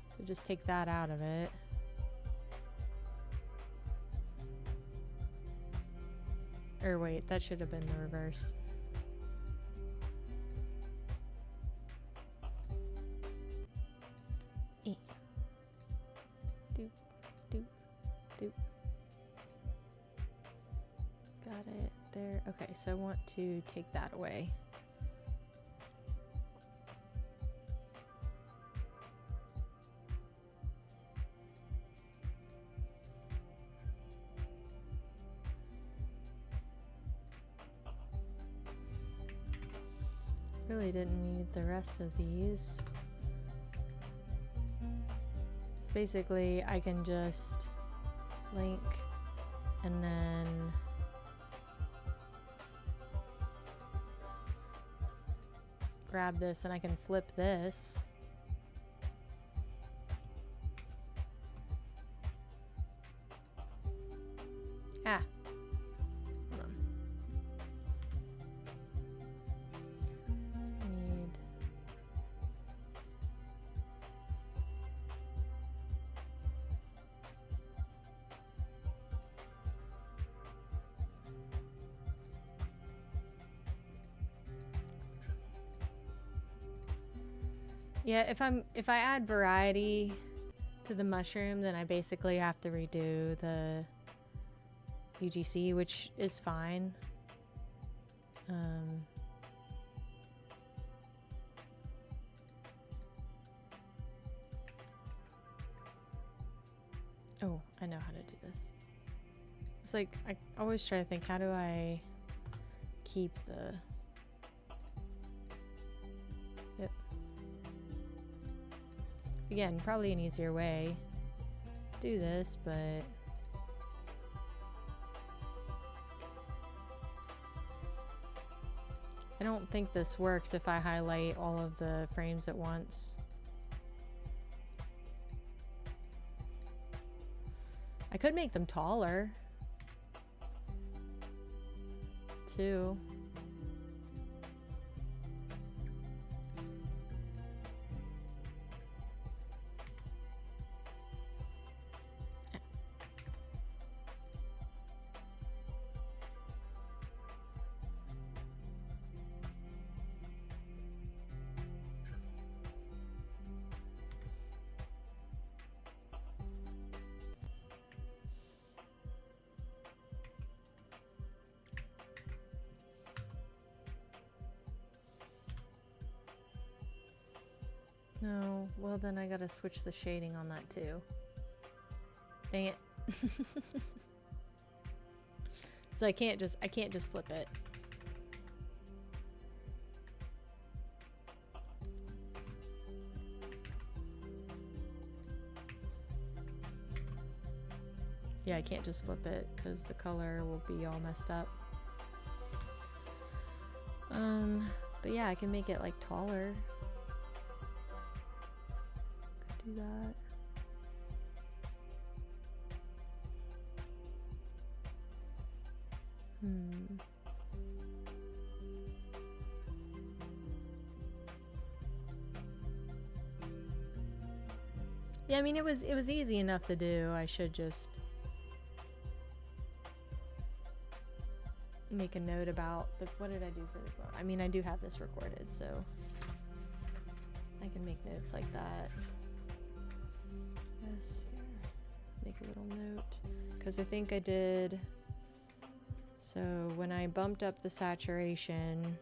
so just take that out of it. Or wait, that should have been the reverse. Got it there. Okay, so I want to take that away. Really didn't need the rest of these. So basically I can just link and then grab this and I can flip this. Ah. Hold on. Need yeah, if I add variety to the mushroom, then I basically have to redo the UGC, which is fine. Oh, I know how to do this. It's like, I always try to think, how do I keep the... Yep. Again, probably an easier way to do this, but I don't think this works if I highlight all of the frames at once. I could make them taller, too. No, well then I gotta switch the shading on that too. Dang it. So I can't just flip it. Yeah, I can't just flip it because the color will be all messed up. But yeah, I can make it like taller. Could do that. Yeah, I mean it was easy enough to do. I should just make a note about what did I do for the quote? I mean, I do have this recorded, so I can make notes like that. Yes, make a little note because I think I did. So when I bumped up the saturation,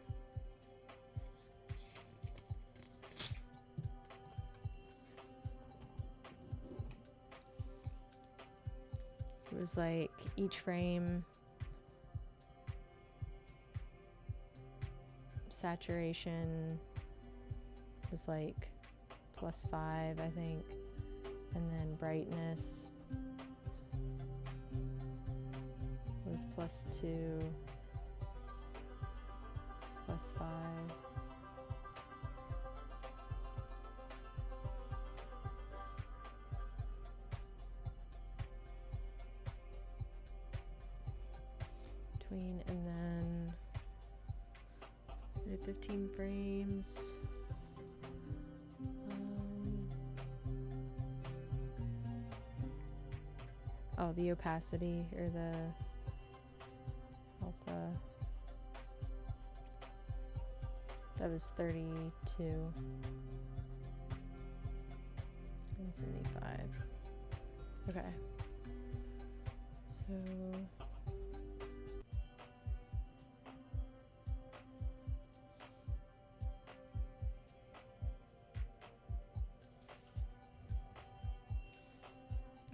it was like each frame saturation was like +5, I think, and then brightness was +2, +5. Between, and then I did 15 frames. Oh, the opacity or the alpha. That was 32 and 75. Okay. So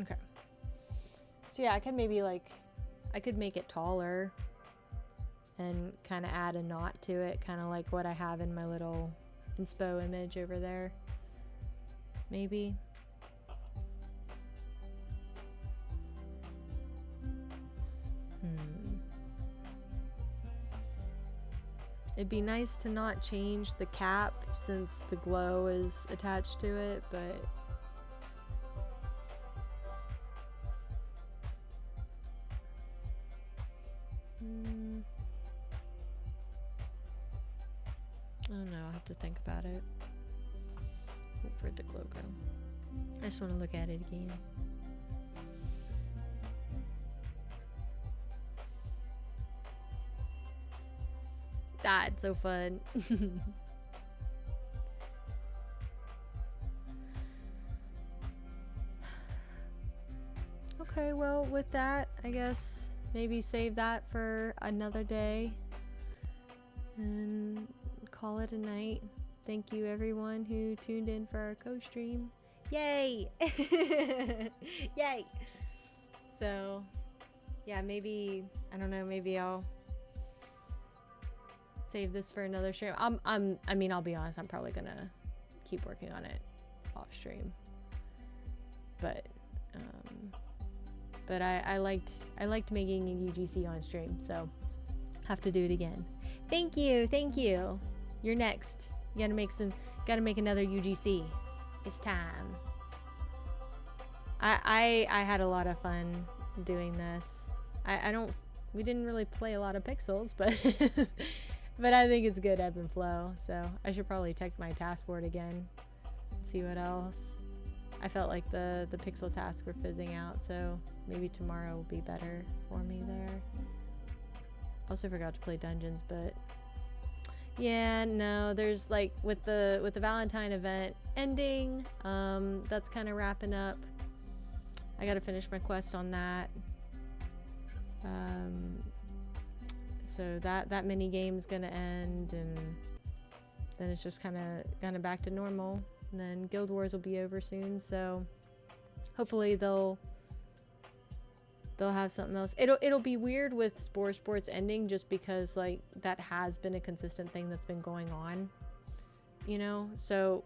okay. So yeah, I could maybe I could make it taller and kind of add a knot to it, kind of like what I have in my little inspo image over there. Maybe. It'd be nice to not change the cap since the glow is attached to it, but I don't know, I'll have to think about it. Where'd the glow go? I just want to look at it again. That's so fun. Okay, well, with that, I guess maybe save that for another day and call it a night. Thank you everyone who tuned in for our co-stream. Yay! Yay! So, yeah, maybe, I don't know, maybe I'll save this for another stream. I mean, I'll be honest, I'm probably gonna keep working on it off stream. but I liked making a UGC on stream, so have to do it again. Thank you. You're next. You gotta make another UGC. It's time. I had a lot of fun doing this. We didn't really play a lot of pixels, but but I think it's good ebb and flow. So I should probably check my task board again, see what else. I felt like the pixel tasks were fizzing out, so maybe tomorrow will be better for me there. Also forgot to play dungeons, but yeah, no, there's like with the Valentine event ending, that's kind of wrapping up. I gotta finish my quest on that. So that mini game's gonna end, and then it's just kind of back to normal. And then Guild Wars will be over soon, so hopefully they'll have something else. It'll be weird with Spore Sports ending, just because like that has been a consistent thing that's been going on, you know. So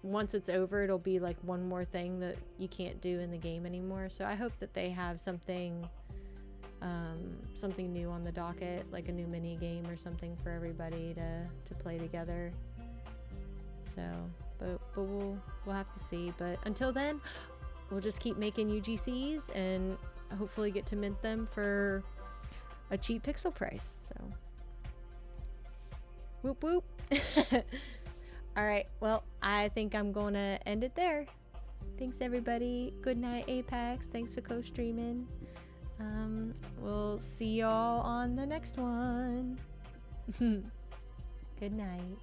once it's over, it'll be like one more thing that you can't do in the game anymore. So I hope that they have something new on the docket, like a new mini game or something for everybody to play together. So, but we'll have to see. But until then, we'll just keep making UGCs and hopefully get to mint them for a cheap pixel price. So, whoop whoop. All right, well, I think I'm gonna end it there. Thanks everybody. Good night, Apex. Thanks for co-streaming. We'll see y'all on the next one. Good night.